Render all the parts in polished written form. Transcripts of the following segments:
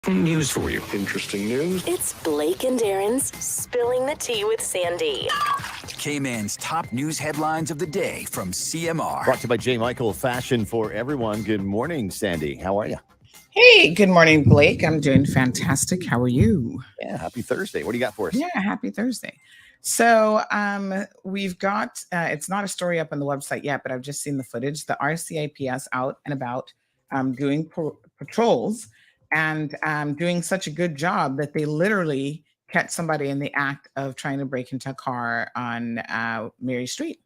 News for you. Interesting news. It's Blake and Darren's Spilling the Tea with Sandy. Cayman's top news headlines of the day from CMR. Brought to you by J. Michael Fashion for Everyone. Good morning, Sandy. How are you? Hey, good morning, Blake. I'm doing fantastic. How are you? Yeah, happy Thursday. What do you got for us? Yeah, happy Thursday. So we've got, it's not a story up on the website yet, but I've just seen the footage. The RCIPS out and about doing patrols and doing such a good job that they literally catch somebody in the act of trying to break into a car on Mary Street.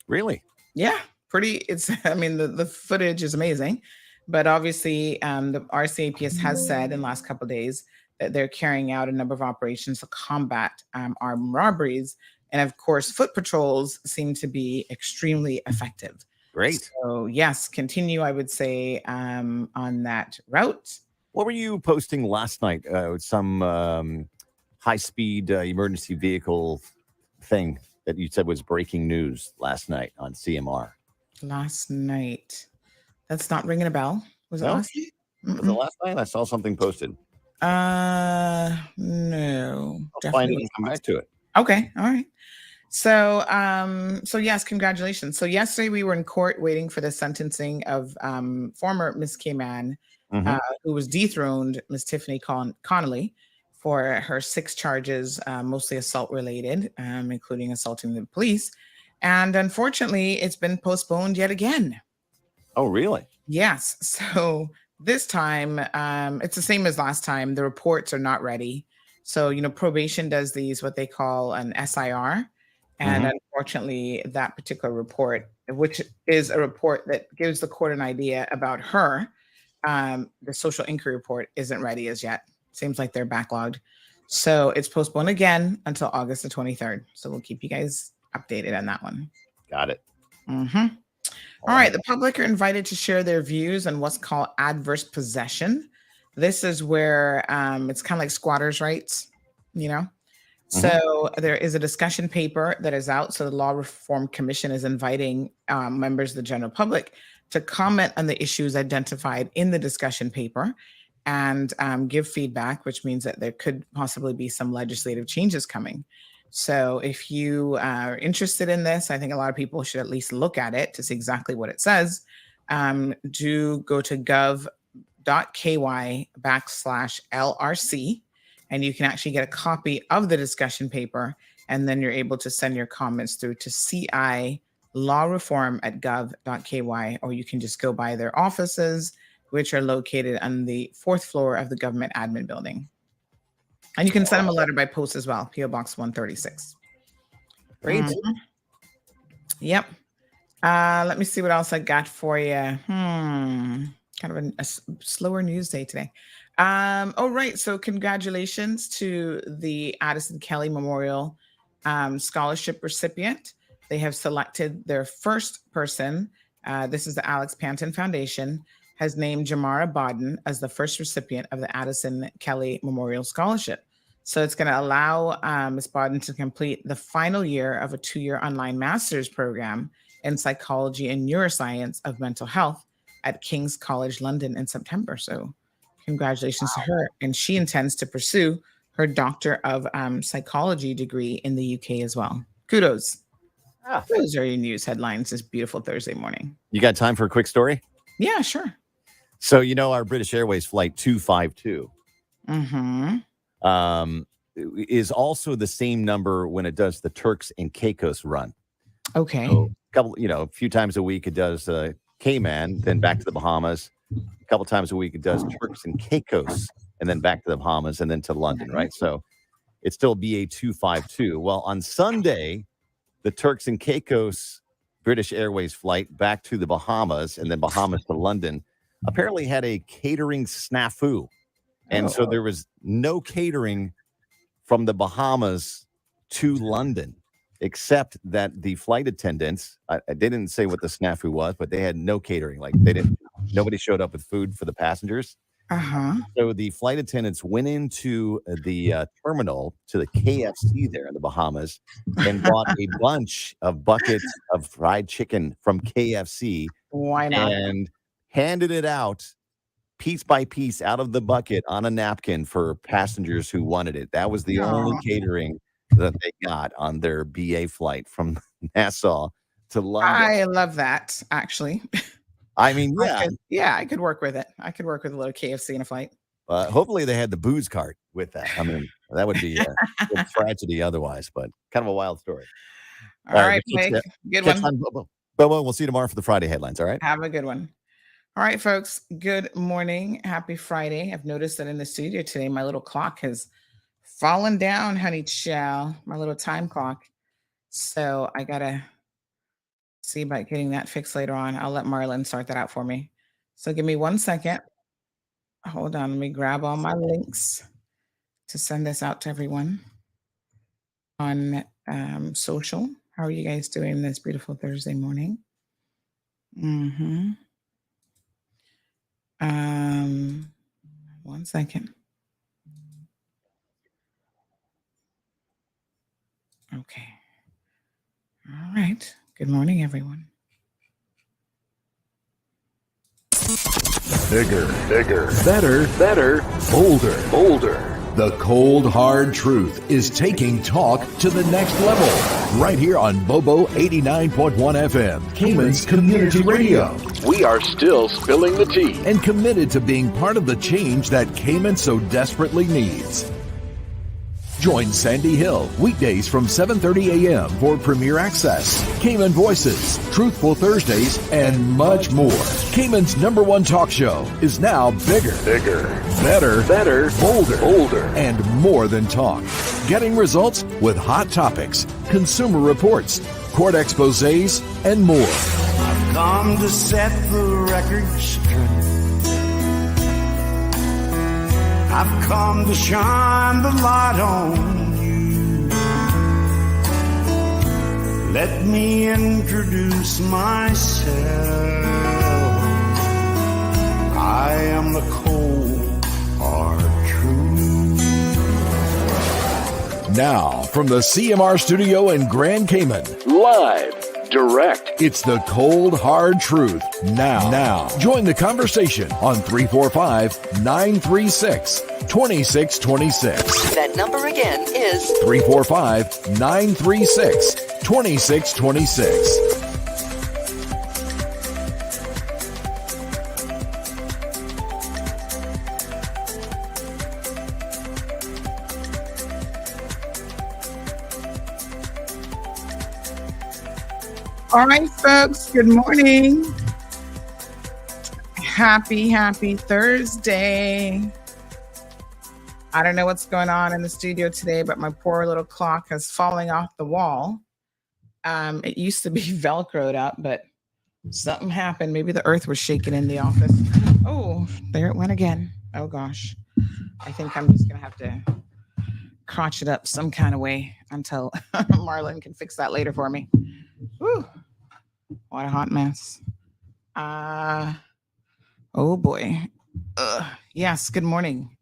Really? Yeah, the footage is amazing. But obviously, the RCAPS has said in the last couple of days that they're carrying out a number of operations to combat armed robberies. And of course, foot patrols seem to be extremely effective. Great. So yes, continue, I would say, on that route. What were you posting last night? Some high-speed emergency vehicle thing that you said was breaking news last night on CMR. Last night. That's not ringing a bell. Was it last night? Was it last night? I saw something posted. No. I'll find it and come back to it. Okay. All right. So yes, congratulations. So yesterday we were in court waiting for the sentencing of former Miss Cayman, who was dethroned, Miss Tiffany Connolly, for her 6 charges, mostly assault related, including assaulting the police. And unfortunately, it's been postponed yet again. Oh, really? Yes. So this time, it's the same as last time. The reports are not ready. So, probation does what they call an SIR. And unfortunately, that particular report, which is a report that gives the court an idea about her, the social inquiry report isn't ready as yet. Seems like they're backlogged. So it's postponed again until August the 23rd. So we'll keep you guys updated on that one. Got it. All right. The public are invited to share their views on what's called adverse possession. This is where it's kind of like squatters' rights, So there is a discussion paper that is out. So the Law Reform Commission is inviting members of the general public to comment on the issues identified in the discussion paper and give feedback, which means that there could possibly be some legislative changes coming. So if you are interested in this, I think a lot of people should at least look at it to see exactly what it says. Do go to gov.ky/LRC, and you can actually get a copy of the discussion paper, and then you're able to send your comments through to CI lawreform@gov.ky, or you can just go by their offices, which are located on the 4th floor of the government admin building. And you can send them a letter by post as well, PO Box 136. Great. Yep. Let me see what else I got for you. Kind of a slower news day today. Right. So congratulations to the Addison Kelly Memorial Scholarship recipient. They have selected their first person. This is the Alex Panton Foundation, has named Jamara Bodden as the first recipient of the Addison Kelly Memorial Scholarship. So it's going to allow Ms. Bodden to complete the final year of a 2-year online master's program in psychology and neuroscience of mental health at King's College London in September. So congratulations to her. And she intends to pursue her Doctor of Psychology degree in the UK as well. Kudos. Those are your news headlines this beautiful Thursday morning. You got time for a quick story? Yeah, sure. So, our British Airways flight 252 is also the same number when it does the Turks and Caicos run. Okay. So a few times a week it does Cayman, then back to the Bahamas. A couple times a week it does Turks and Caicos, and then back to the Bahamas, and then to London, right? So it's still BA 252. Well, on Sunday, the Turks and Caicos British Airways flight back to the Bahamas and then Bahamas to London apparently had a catering snafu. And so there was no catering from the Bahamas to London, except that the flight attendants, I didn't say what the snafu was, but they had no catering. Like nobody showed up with food for the passengers. So the flight attendants went into the terminal to the KFC there in the Bahamas and bought a bunch of buckets of fried chicken from KFC. Why not? And handed it out piece by piece out of the bucket on a napkin for passengers who wanted it. That was the only Oh, catering that they got on their BA flight from Nassau to London. I love that, actually. I mean, I could work with it. I could work with a little KFC in a flight. hopefully they had the booze cart with that. I mean, that would be a tragedy otherwise, but kind of a wild story. All right, we'll Blake. Good catch one. on, Bobo. We'll see you tomorrow for the Friday headlines. All right. Have a good one. All right, folks. Good morning. Happy Friday. I've noticed that in the studio today, my little clock has fallen down, honey chow, my little time clock. So I got to see about getting that fixed later on. I'll let Marlon sort that out for me. So give me 1 second. Hold on. Let me grab all my links to send this out to everyone on social. How are you guys doing this beautiful Thursday morning? 1 second. Okay. All right. Good morning, everyone. Bigger, better, bolder. The cold, hard truth is taking talk to the next level. Right here on Bobo 89.1 FM, Cayman's Community Radio. We are still spilling the tea and committed to being part of the change that Cayman so desperately needs. Join Sandy Hill weekdays from 7:30 a.m. for Premier Access, Cayman Voices, Truthful Thursdays, and much more. Cayman's #1 talk show is now bigger, better, bolder, and more than talk. Getting results with hot topics, consumer reports, court exposés, and more. I've come to set the record straight. I've come to shine the light on you. Let me introduce myself. I am the cold, hard truth. Now, from the CMR studio in Grand Cayman, live, direct, it's the cold, hard truth. Now, join the conversation on 345-936-2626. That number again is 345-936-2626. All right, folks. Good morning. Happy Thursday. I don't know what's going on in the studio today, but my poor little clock is falling off the wall. It used to be Velcroed up, but something happened. Maybe the earth was shaking in the office. Oh, there it went again. Oh, gosh. I think I'm just going to have to crotch it up some kind of way until Marlon can fix that later for me. Whew. What a hot mess. Oh boy. Yes, good morning.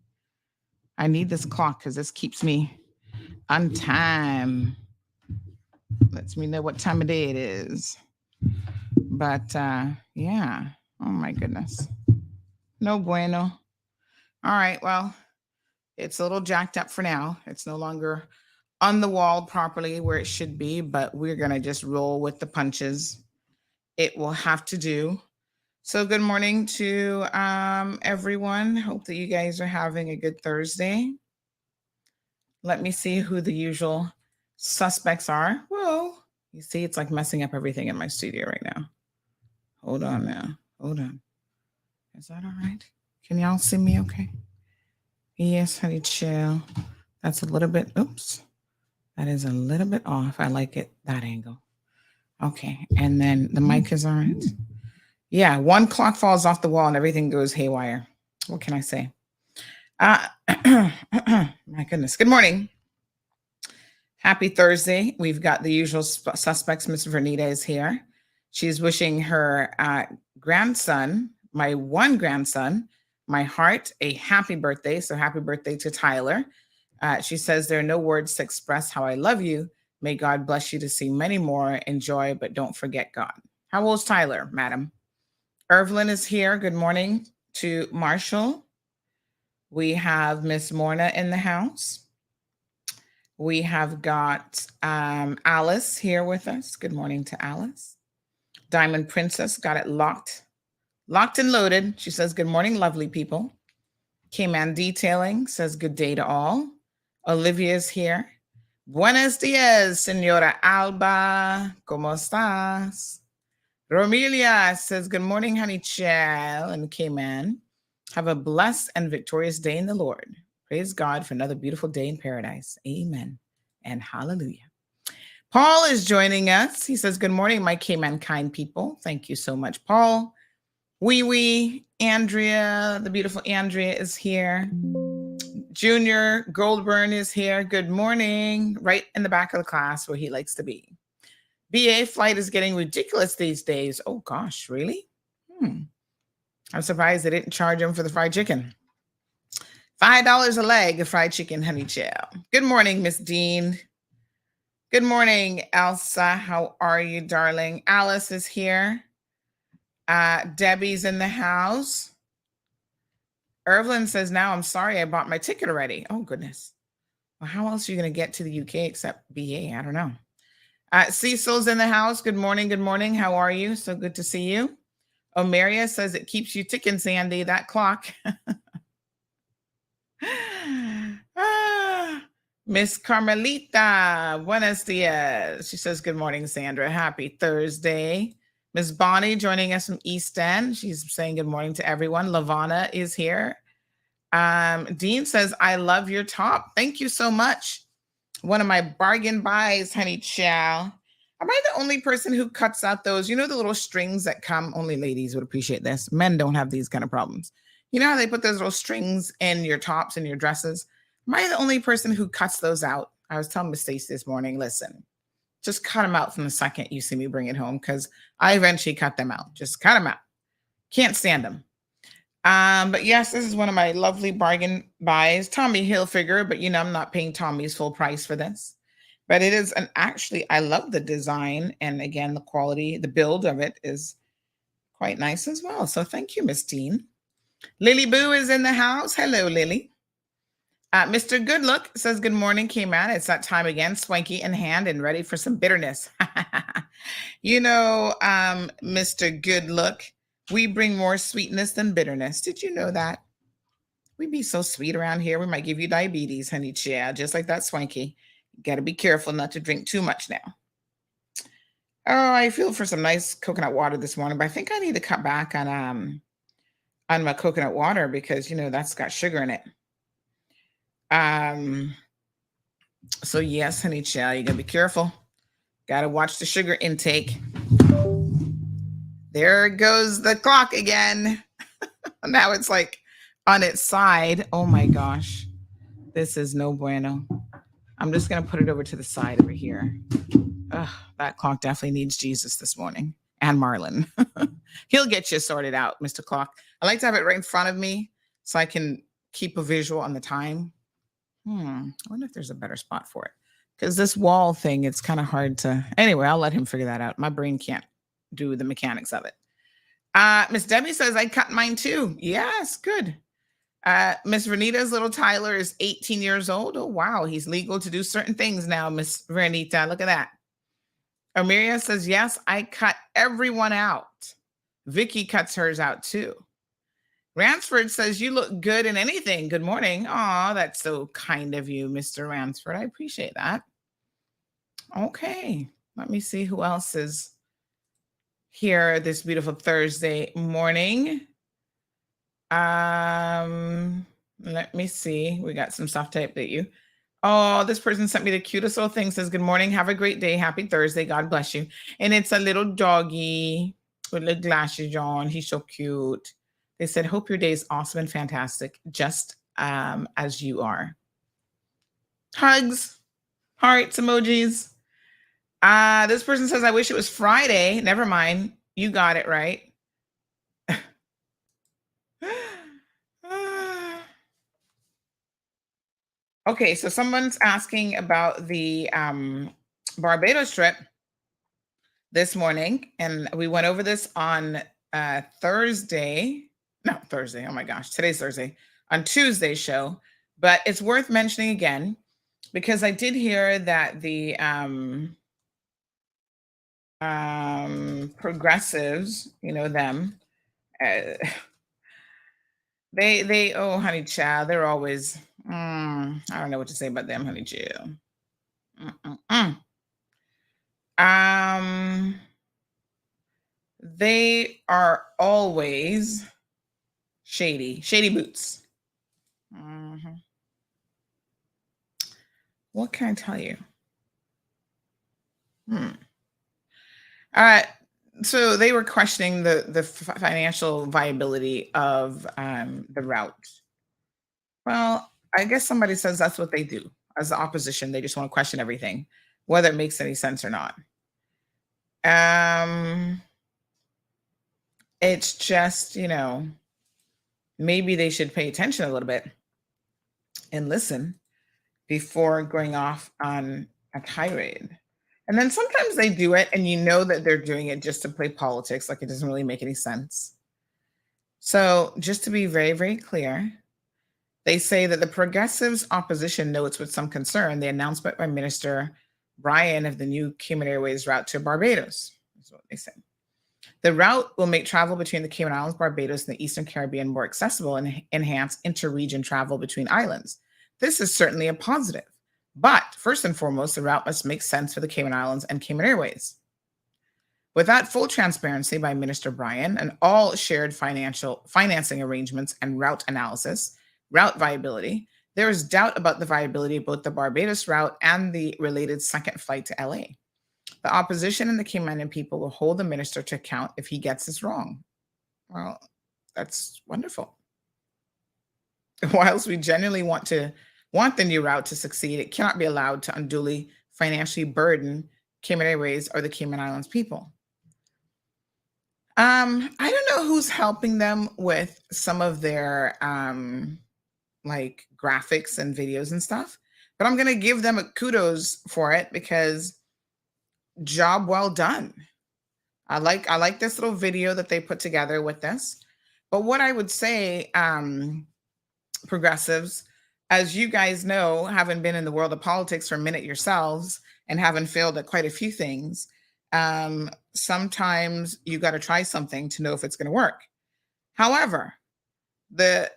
I need this clock because this keeps me on time. Lets me know what time of day it is. But yeah. Oh my goodness. No bueno. All right, well, it's a little jacked up for now. It's no longer on the wall properly where it should be, but we're going to just roll with the punches. It will have to do. So good morning to everyone. Hope that you guys are having a good Thursday. Let me see who the usual suspects are. Whoa. You see, it's like messing up everything in my studio right now. Hold on now. Hold on. Is that all right? Can y'all see me okay? Yes, honey, chill. That's a little bit, oops. That is a little bit off. I like it, that angle. Okay, and then the mic is all right. Yeah, one clock falls off the wall and everything goes haywire. What can I say? My goodness. Good morning. Happy Thursday. We've got the usual suspects. Miss Vernita is here. She's wishing her grandson, my one grandson, my heart, a happy birthday. So happy birthday to Tyler. She says there are no words to express how I love you. May God bless you to see many more. Enjoy, but don't forget God. How old is Tyler, madam? Irvlyn is here. Good morning. to Marshall. We have Miss Morna in the house. We have got Alice here with us. Good morning to Alice. Diamond Princess got it locked and loaded. She says, good morning, lovely people. Cayman Detailing says, good day to all. Olivia's here. Buenos dias, Senora Alba. ¿Cómo estás? Romelia says, good morning, honey child and Cayman. Have a blessed and victorious day in the Lord. Praise God for another beautiful day in paradise. Amen and hallelujah. Paul is joining us. He says, good morning, my Cayman kind people. Thank you so much, Paul. Wee Andrea, the beautiful Andrea is here. Junior Goldburn is here. Good morning. Right in the back of the class where he likes to be. BA flight is getting ridiculous these days. Oh gosh, really? I'm surprised they didn't charge him for the fried chicken. $5 a leg of fried chicken, honey child. Good morning, Miss Dean. Good morning, Elsa. How are you, darling? Alice is here. Debbie's in the house. Irvlin says, now I'm sorry I bought my ticket already. Oh, goodness. Well, how else are you going to get to the UK except BA? I don't know. Cecil's in the house. Good morning. Good morning. How are you? So good to see you. Omeria says it keeps you ticking, Sandy, that clock. Miss Carmelita, buenos dias. She says, good morning, Sandra. Happy Thursday. Miss Bonnie joining us from East End. She's saying good morning to everyone. Lavana is here. Dean says, I love your top. Thank you so much. One of my bargain buys, honey chow. Am I the only person who cuts out those, the little strings that come? Only ladies would appreciate this. Men don't have these kind of problems. You know how they put those little strings in your tops and your dresses? Am I the only person who cuts those out? I was telling Miss Stacy this morning, listen, just cut them out from the second you see me bring it home because I eventually cut them out. Just cut them out. Can't stand them. But yes, this is one of my lovely bargain buys. Tommy Hilfiger, but I'm not paying Tommy's full price for this. But it is actually, I love the design. And again, the quality, the build of it is quite nice as well. So thank you, Miss Dean. Lily Boo is in the house. Hello, Lily. Mr. Goodlook says, good morning, Cayman. It's that time again, swanky in hand and ready for some bitterness. Mr. Goodlook, we bring more sweetness than bitterness. Did you know that? We be so sweet around here. We might give you diabetes, honey child, just like that swanky. You got to be careful not to drink too much now. Oh, I feel for some nice coconut water this morning, but I think I need to cut back on my coconut water because, that's got sugar in it. So yes, honey child, you got to be careful. Got to watch the sugar intake. There goes the clock again. Now it's like on its side. Oh my gosh. This is no bueno. I'm just going to put it over to the side over here. Ugh, that clock definitely needs Jesus this morning. And Marlon. He'll get you sorted out, Mr. Clock. I like to have it right in front of me so I can keep a visual on the time. I wonder if there's a better spot for it. Because this wall thing, it's kind of hard to... Anyway, I'll let him figure that out. My brain can't do the mechanics of it. Miss Debbie says, I cut mine too. Yes, good. Miss Renita's little Tyler is 18 years old. Oh, wow. He's legal to do certain things now, Miss Renita. Look at that. Amelia says, yes, I cut everyone out. Vicky cuts hers out too. Ransford says, you look good in anything. Good morning. Aw, that's so kind of you, Mr. Ransford. I appreciate that. Okay. Let me see who else is here this beautiful Thursday morning. Let me see. We got some stuff to update you. Oh, this person sent me the cutest little thing. Says, good morning. Have a great day. Happy Thursday. God bless you. And it's a little doggy with little glasses on. He's so cute. They said, hope your day is awesome and fantastic, just as you are. Hugs, hearts, emojis. This person says, I wish it was Friday. Never mind. You got it right. Okay, so someone's asking about the Barbados trip this morning, and we went over this on Thursday. no, Thursday. Oh my gosh, today's Thursday. On Tuesday's show, but it's worth mentioning again because I did hear that the progressives, them, uh, they oh honey child, they're always I don't know what to say about them, honey child. Mm-mm-mm. Um, they are always shady boots. Mhm. What can I tell you? Hmm. Uh, so they were questioning the financial viability of the route. Well, I guess somebody says that's what they do as the opposition. They just want to question everything, whether it makes any sense or not. Um, it's just, maybe they should pay attention a little bit and listen before going off on a tirade. And then sometimes they do it and you know that they're doing it just to play politics, like it doesn't really make any sense. So, just to be very, very clear, they say that the progressives' opposition notes with some concern the announcement by Minister Bryan of the new Cayman Airways route to Barbados. That's what they said. The route will make travel between the Cayman Islands, Barbados, and the Eastern Caribbean more accessible and enhance inter-region travel between islands. This is certainly a positive. But first and foremost, the route must make sense for the Cayman Islands and Cayman Airways. Without full transparency by Minister Bryan and all shared financing arrangements and route analysis, route viability, there is doubt about the viability of both the Barbados route and the related second flight to LA. The opposition and the Caymanian people will hold the minister to account if he gets this wrong. Well, that's wonderful. Whilst we genuinely want the new route to succeed, it cannot be allowed to unduly financially burden Cayman Airways or the Cayman Islands people. I don't know who's helping them with some of their like graphics and videos and stuff, but I'm gonna give them a kudos for it because job well done. I like this little video that they put together with this. But what I would say, progressives, as you guys know, having been in the world of politics for a minute yourselves and having failed at quite a few things, sometimes you got to try something to know if it's going to work. However, the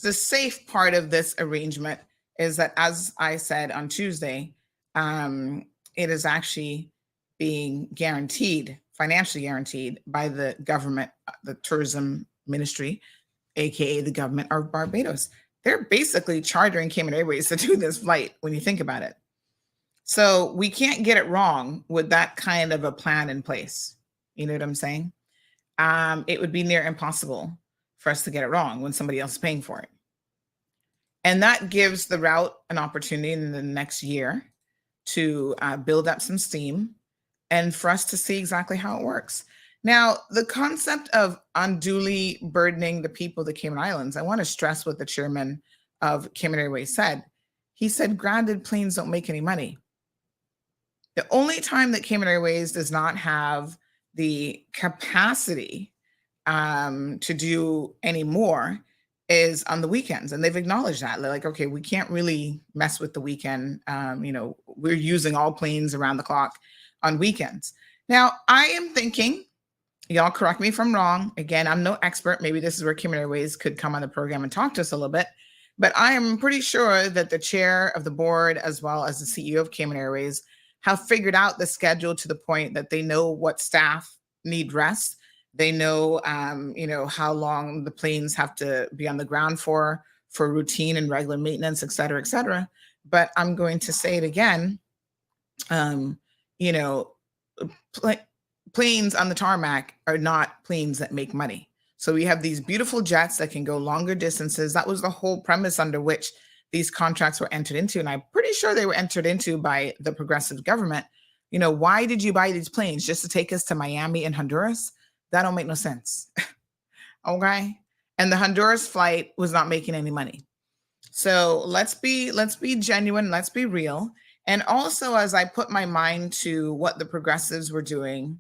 the safe part of this arrangement is that, as I said on Tuesday, it is actually being guaranteed, financially guaranteed by the government, the tourism ministry, aka the government of Barbados. They're basically chartering Cayman Airways to do this flight when you think about it. So we can't get it wrong with that kind of a plan in place. You know what I'm saying? It would be near impossible for us to get it wrong when somebody else is paying for it. And that gives the route an opportunity in the next year to build up some steam and for us to see exactly how it works. Now, the concept of unduly burdening the people of the Cayman Islands, I want to stress what the chairman of Cayman Airways said. He said, grounded planes don't make any money. The only time that Cayman Airways does not have the capacity to do any more is on the weekends. And they've acknowledged that. They're like, okay, we can't really mess with the weekend. We're using all planes around the clock on weekends. Now, I am thinking, y'all correct me if I'm wrong. Again, I'm no expert. Maybe this is where Cayman Airways could come on the program and talk to us a little bit. But I am pretty sure that the chair of the board, as well as the CEO of Cayman Airways, have figured out the schedule to the point that they know what staff need rest. They know, how long the planes have to be on the ground for routine and regular maintenance, et cetera, et cetera. But I'm going to say it again. Planes on the tarmac are not planes that make money. So we have these beautiful jets that can go longer distances. That was the whole premise under which these contracts were entered into. And I'm pretty sure they were entered into by the progressive government. Why did you buy these planes? Just to take us to Miami and Honduras? That don't make no sense. Okay. And the Honduras flight was not making any money. So let's be genuine. Let's be real. And also, as I put my mind to what the progressives were doing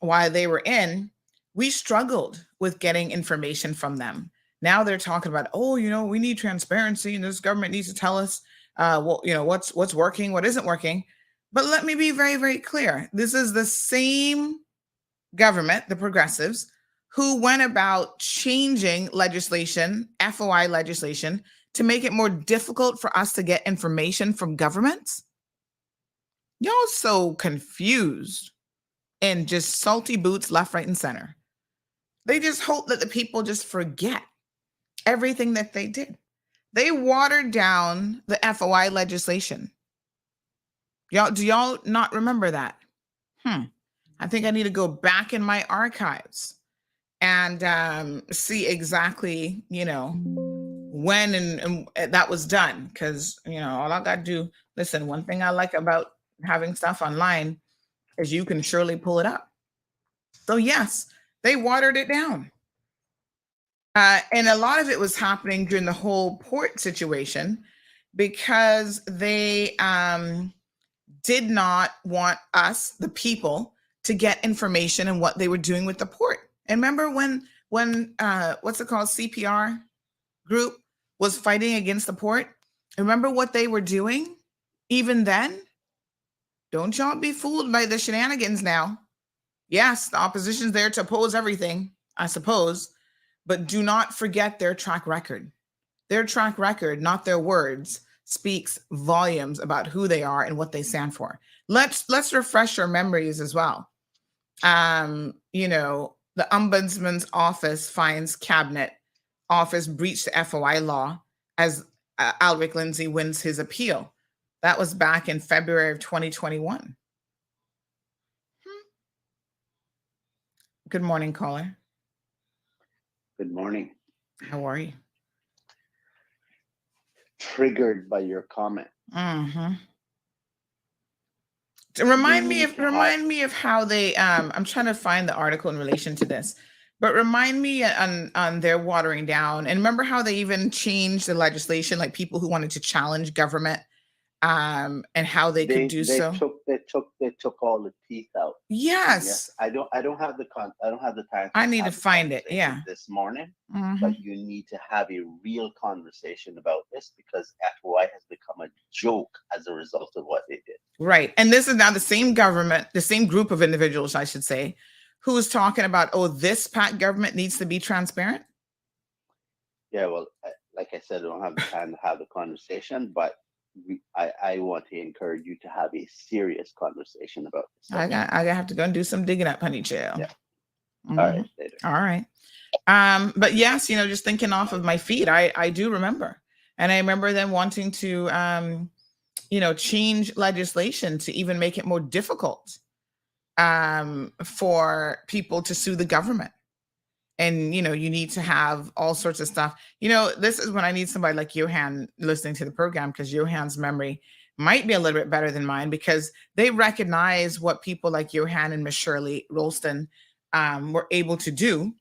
while they were in, we struggled with getting information from them. Now they're talking about, oh, we need transparency, and this government needs to tell us, what's working, what isn't working. But let me be very, very clear. This is the same government, the progressives, who went about changing legislation, FOI legislation, to make it more difficult for us to get information from governments. Y'all so confused and just salty boots left, right, and center. They just hope that the people just forget everything that they did. They watered down the FOI legislation. Do y'all not remember that? I think I need to go back in my archives and see exactly, when and that was done. Because, all I got to do, listen, one thing I like about having stuff online is you can surely pull it up. So yes, they watered it down. And a lot of it was happening during the whole port situation because they did not want us, the people, to get information and what they were doing with the port. And remember when what's it called, CPR group was fighting against the port? Remember what they were doing even then? Don't y'all be fooled by the shenanigans now. Yes, the opposition's there to oppose everything, I suppose, but do not forget their track record. Their track record, not their words, speaks volumes about who they are and what they stand for. Let's refresh our memories as well. The Ombudsman's office finds cabinet office breached the FOI law as Alric Lindsay wins his appeal. That was back in February of 2021. Good morning, caller. Good morning. How are you? Triggered by your comment. Remind me of how they. I'm trying to find the article in relation to this, but remind me on their watering down. And remember how they even changed the legislation, like people who wanted to challenge government, and how they could do so. They took all the teeth out. Yes. I don't have the time. I need to find it. Yeah. This morning, but you need to have a real conversation about this because FOI has become a joke as a result of what they did. Right, and this is now the same government, the same group of individuals, I should say, who is talking about, this PAC government needs to be transparent. Yeah, well, like I said, I don't have the time to have the conversation, but I want to encourage you to have a serious conversation about this. I have to go and do some digging up, honey chill. Yeah. All right, later. All right. But yes, just thinking off of my feet, I do remember. And I remember them wanting to, change legislation to even make it more difficult for people to sue the government. And, you need to have all sorts of stuff. This is when I need somebody like Johan listening to the program, because Johan's memory might be a little bit better than mine, because they recognize what people like Johan and Miss Shirley Rolston were able to do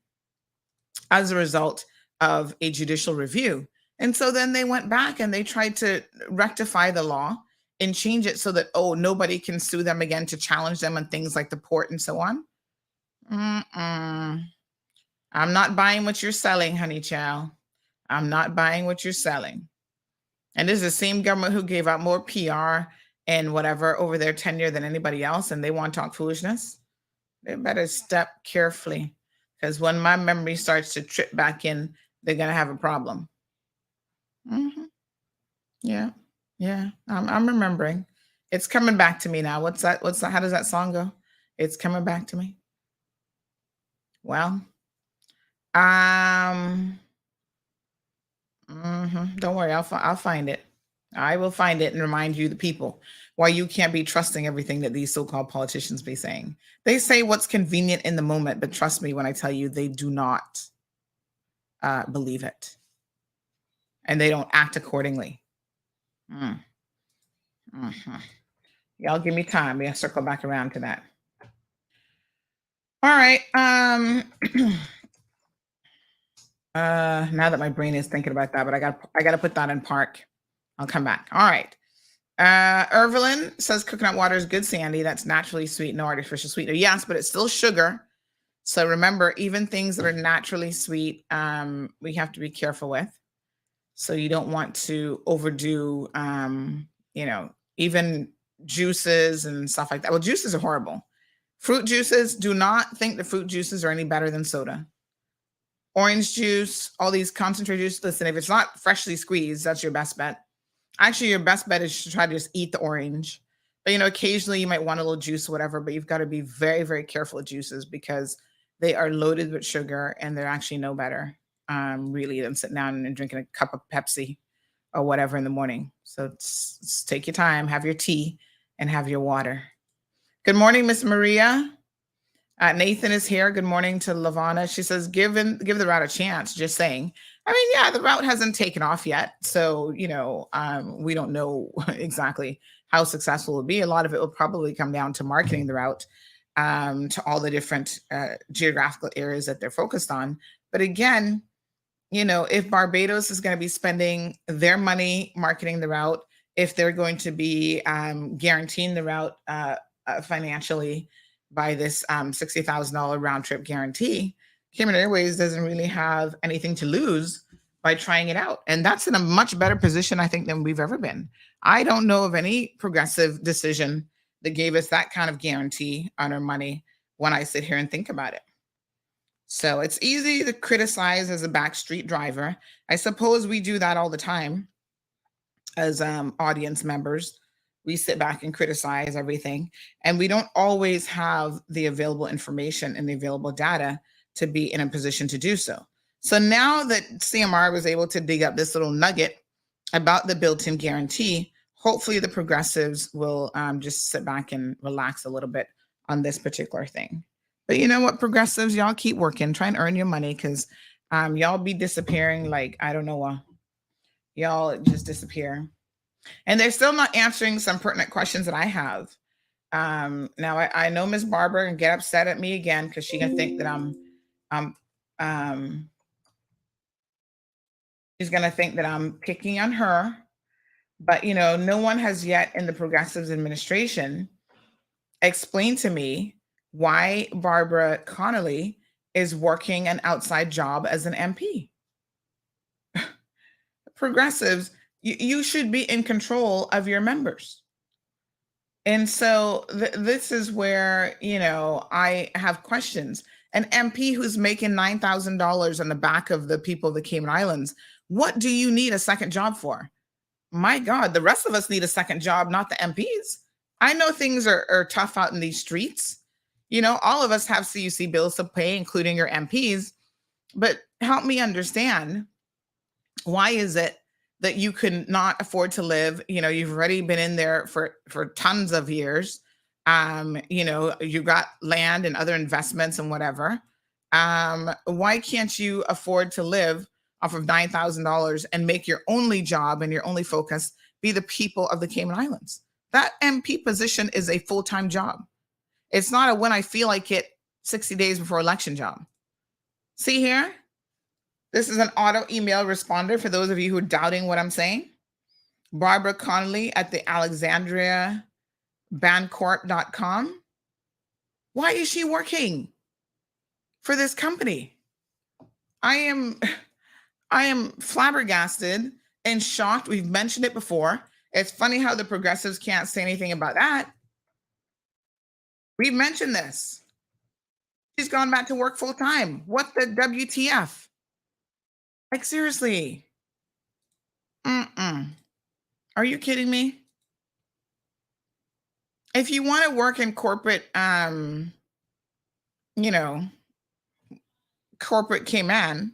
as a result of a judicial review. And so then they went back and they tried to rectify the law and change it so that, nobody can sue them again to challenge them on things like the port and so on. I'm not buying what you're selling, honey child. I'm not buying what you're selling. And this is the same government who gave out more PR and whatever over their tenure than anybody else, and they want to talk foolishness. They better step carefully, because when my memory starts to trip back in, they're going to have a problem. Yeah. I'm remembering. It's coming back to me now. What's that? How does that song go? It's coming back to me. Well, don't worry. I'll find it. I will find it and remind you, the people, why you can't be trusting everything that these so-called politicians be saying. They say what's convenient in the moment, but trust me when I tell you, they do not believe it. And they don't act accordingly. Y'all give me time. We'll circle back around to that. All right. Now that my brain is thinking about that, but I got to put that in park. I'll come back. All right. Irvelin says coconut water is good, Sandy. That's naturally sweet, no artificial sweetener. Yes, but it's still sugar. So remember, even things that are naturally sweet, we have to be careful with. So you don't want to overdo, even juices and stuff like that. Well, juices are horrible. Fruit juices, do not think the fruit juices are any better than soda. Orange juice, all these concentrated juice. Listen, if it's not freshly squeezed, that's your best bet. Actually, your best bet is to try to just eat the orange. But, occasionally you might want a little juice, whatever, but you've got to be very, very careful with juices because they are loaded with sugar and they're actually no better, really, than sitting down and drinking a cup of Pepsi or whatever in the morning. So take your time, have your tea, and have your water. Good morning, Miss Maria. Nathan is here. Good morning to Lavana. She says, give the route a chance. Just saying. I mean, yeah, the route hasn't taken off yet. So, we don't know exactly how successful it will be. A lot of it will probably come down to marketing the route to all the different geographical areas that they're focused on. But again, if Barbados is going to be spending their money marketing the route, if they're going to be guaranteeing the route financially by this $60,000 round trip guarantee, Cayman Airways doesn't really have anything to lose by trying it out. And that's in a much better position, I think, than we've ever been. I don't know of any progressive decision that gave us that kind of guarantee on our money when I sit here and think about it. So it's easy to criticize as a backstreet driver. I suppose we do that all the time as audience members. We sit back and criticize everything, and we don't always have the available information and the available data to be in a position to do so. So now that CMR was able to dig up this little nugget about the built-in guarantee, hopefully the progressives will just sit back and relax a little bit on this particular thing. But you know what, progressives, y'all keep working, try and earn your money, because y'all be disappearing like, I don't know, y'all just disappear. And they're still not answering some pertinent questions that I have. Now I know Miss Barbara can get upset at me again because she can think that she's gonna think that I'm picking on her. But no one has yet in the Progressives administration explained to me why Barbara Connolly is working an outside job as an MP. Progressives, you should be in control of your members. And so this is where, I have questions. An MP who's making $9,000 on the back of the people of the Cayman Islands, what do you need a second job for? My God, the rest of us need a second job, not the MPs. I know things are tough out in these streets. All of us have CUC bills to pay, including your MPs. But help me understand, why is it that you could not afford to live? You've already been in there for tons of years. You got land and other investments and whatever. Why can't you afford to live off of $9,000 and make your only job and your only focus be the people of the Cayman Islands? That MP position is a full-time job. It's not a when I feel like it 60 days before election job. See here? This is an auto email responder for those of you who are doubting what I'm saying. Barbara Connolly at the AlexandriaBancorp.com. Why is she working for this company? I am flabbergasted and shocked. We've mentioned it before. It's funny how the progressives can't say anything about that. We've mentioned this. She's gone back to work full time. What the WTF? Like, seriously. Are you kidding me? If you want to work in corporate, corporate Cayman,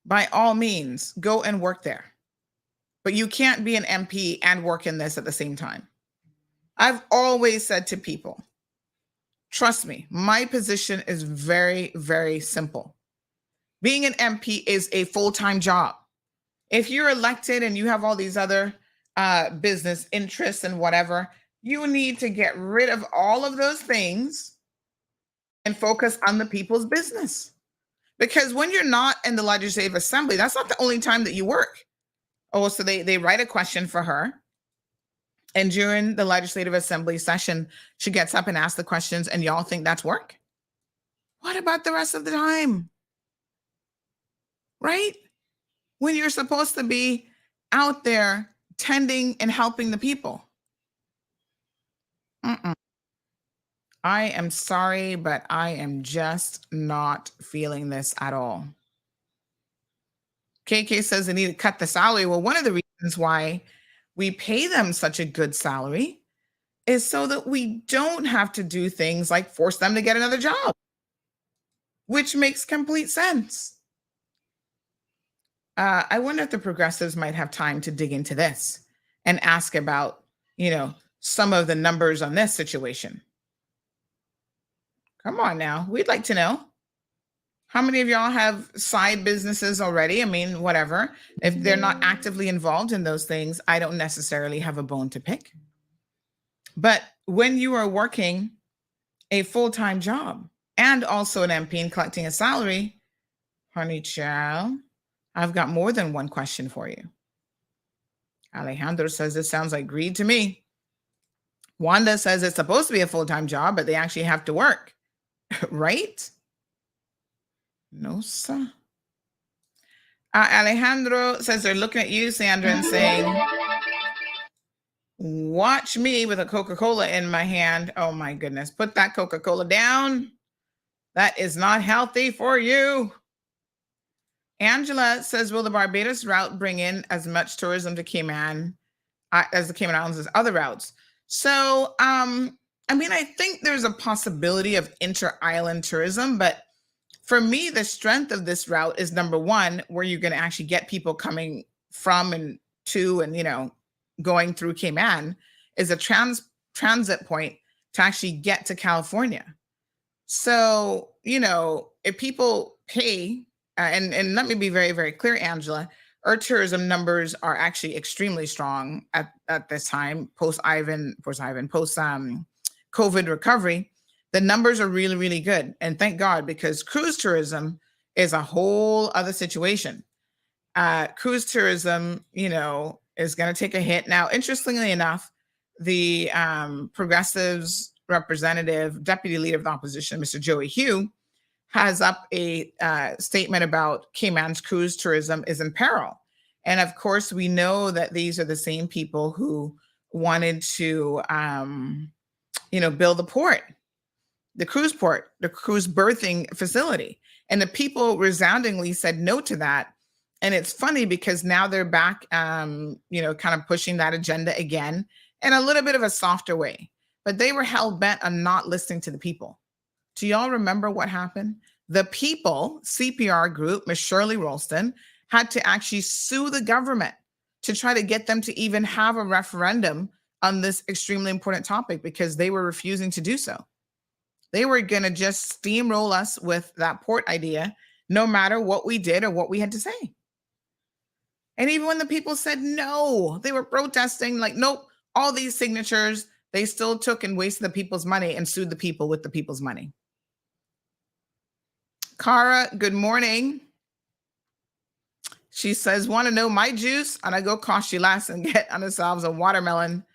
by all means, go and work there. But you can't be an MP and work in this at the same time. I've always said to people, trust me, my position is very, very simple. Being an MP is a full-time job. If you're elected and you have all these other business interests and whatever, you need to get rid of all of those things and focus on the people's business. Because when you're not in the Legislative Assembly, that's not the only time that you work. Oh, so they write a question for her. And during the Legislative Assembly session, she gets up and asks the questions, and y'all think that's work? What about the rest of the time? Right? When you're supposed to be out there tending and helping the people. Mm-mm. I am sorry, but I am just not feeling this at all. KK says they need to cut the salary. Well, one of the reasons why we pay them such a good salary is so that we don't have to do things like force them to get another job, which makes complete sense. I wonder if the progressives might have time to dig into this and ask about, some of the numbers on this situation. Come on now. We'd like to know. How many of y'all have side businesses already? I mean, whatever. If they're not actively involved in those things, I don't necessarily have a bone to pick. But when you are working a full-time job and also an MP and collecting a salary, honey child, I've got more than one question for you. Alejandro says this sounds like greed to me. Wanda says it's supposed to be a full-time job, but they actually have to work, right? No, sir. Alejandro says they're looking at you, Sandra, and saying, watch me with a Coca-Cola in my hand. Oh my goodness. Put that Coca-Cola down. That is not healthy for you. Angela says, will the Barbados route bring in as much tourism to Cayman as the Cayman Islands as other routes? So, I think there's a possibility of inter-island tourism, but for me, the strength of this route is number one, where you're going to actually get people coming from and to and, going through Cayman is a transit point to actually get to California. So, if people pay, and let me be very, very clear, Angela, our tourism numbers are actually extremely strong at this time, post COVID recovery. The numbers are really, really good. And thank God, because cruise tourism is a whole other situation. Cruise tourism, is going to take a hit. Now, interestingly enough, the Progressives representative, deputy leader of the opposition, Mr. Joey Hugh, has up a statement about Cayman's cruise tourism is in peril. And of course, we know that these are the same people who wanted to, build the port. The cruise port, the cruise berthing facility. And the people resoundingly said no to that. And it's funny because now they're back, kind of pushing that agenda again in a little bit of a softer way. But they were hell bent on not listening to the people. Do y'all remember what happened? The people, CPR group, Ms. Shirley Rolston, had to actually sue the government to try to get them to even have a referendum on this extremely important topic because they were refusing to do so. They were going to just steamroll us with that port idea, no matter what we did or what we had to say. And even when the people said no, they were protesting like, nope, all these signatures, they still took and wasted the people's money and sued the people with the people's money. Cara, good morning. She says, want to know my juice? And I go cost you less and get on ourselves a watermelon.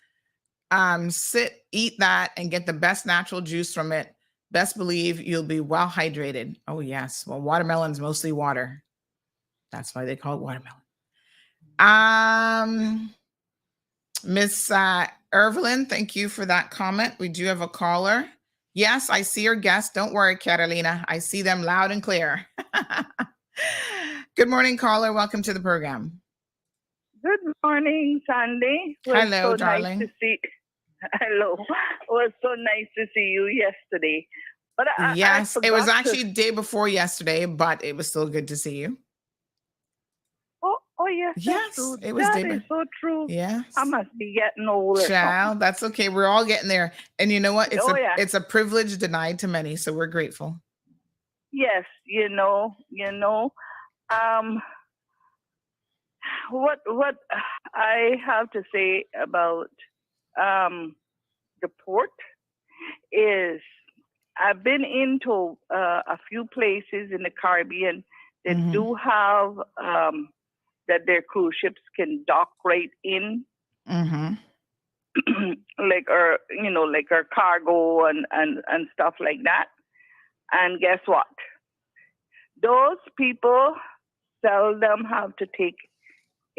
Sit, eat that, and get the best natural juice from it. Best believe you'll be well hydrated. Oh, yes. Well, watermelon's mostly water. That's why they call it watermelon. Miss Irvelin, thank you for that comment. We do have a caller. Yes, I see your guests. Don't worry, Carolina. I see them loud and clear. Good morning, caller. Welcome to the program. Good morning, Sandy. Hello, so darling. Nice to see. Hello. It was so nice to see you yesterday. But yes, it was actually the day before yesterday, but it was still good to see you. Oh yes. Yes, it was. That is so true. Yes. I must be getting older. Child, that's okay. We're all getting there. And you know what? It's a privilege denied to many, so we're grateful. Yes, what I have to say about the port is I've been into a few places in the Caribbean that do have that their cruise ships can dock right in, like our cargo and stuff like that. And guess what? Those people seldom have to take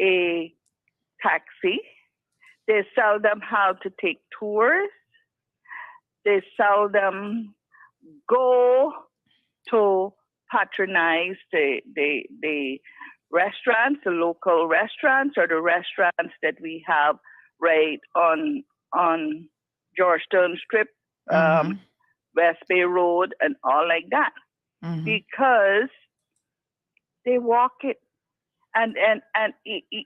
a taxi. They seldom have to take tours. They seldom go to patronize the restaurants, the local restaurants, or the restaurants that we have right on Georgetown Strip, West Bay Road, and all like that, because they walk it, and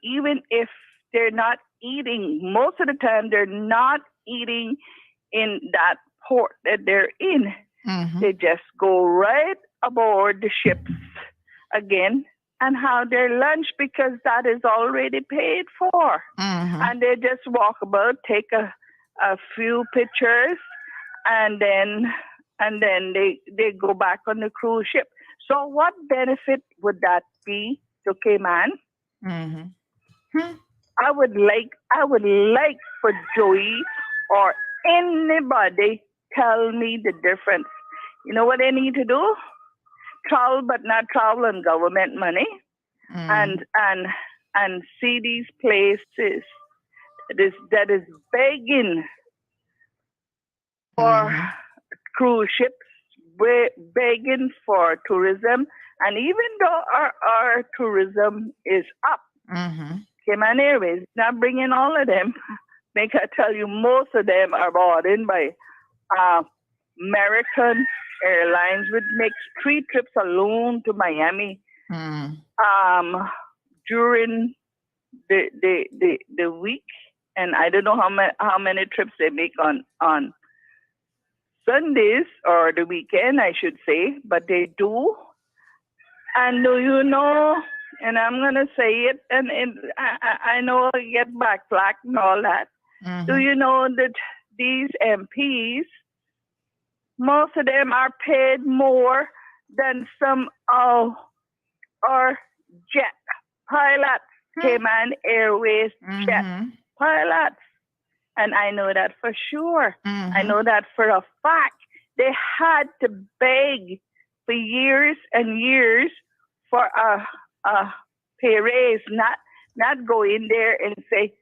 even if they're not eating, most of the time they're not eating in that port that they're in. They just go right aboard the ships again and have their lunch because that is already paid for. And they just walk about, take a few pictures, and then they go back on the cruise ship. So what benefit would that be to Cayman? I would like for Joey or anybody tell me the difference. You know what they need to do? Travel, but not travel on government money, and see these places that is begging for cruise ships, begging for tourism, and even though our tourism is up, Cayman Airways is not bringing all of them. Make I tell you, most of them are bought in by American Airlines, which makes 3 trips alone to Miami during the week, and I don't know how many trips they make on Sundays or the weekend, I should say, but they do. And do you know? And I'm gonna say it, and I know I get back and all that. Do you know that these MPs, most of them are paid more than some of our jet pilots, Cayman Airways jet pilots? And I know that for sure. I know that for a fact. They had to beg for years and years for a pay raise, not go in there and say,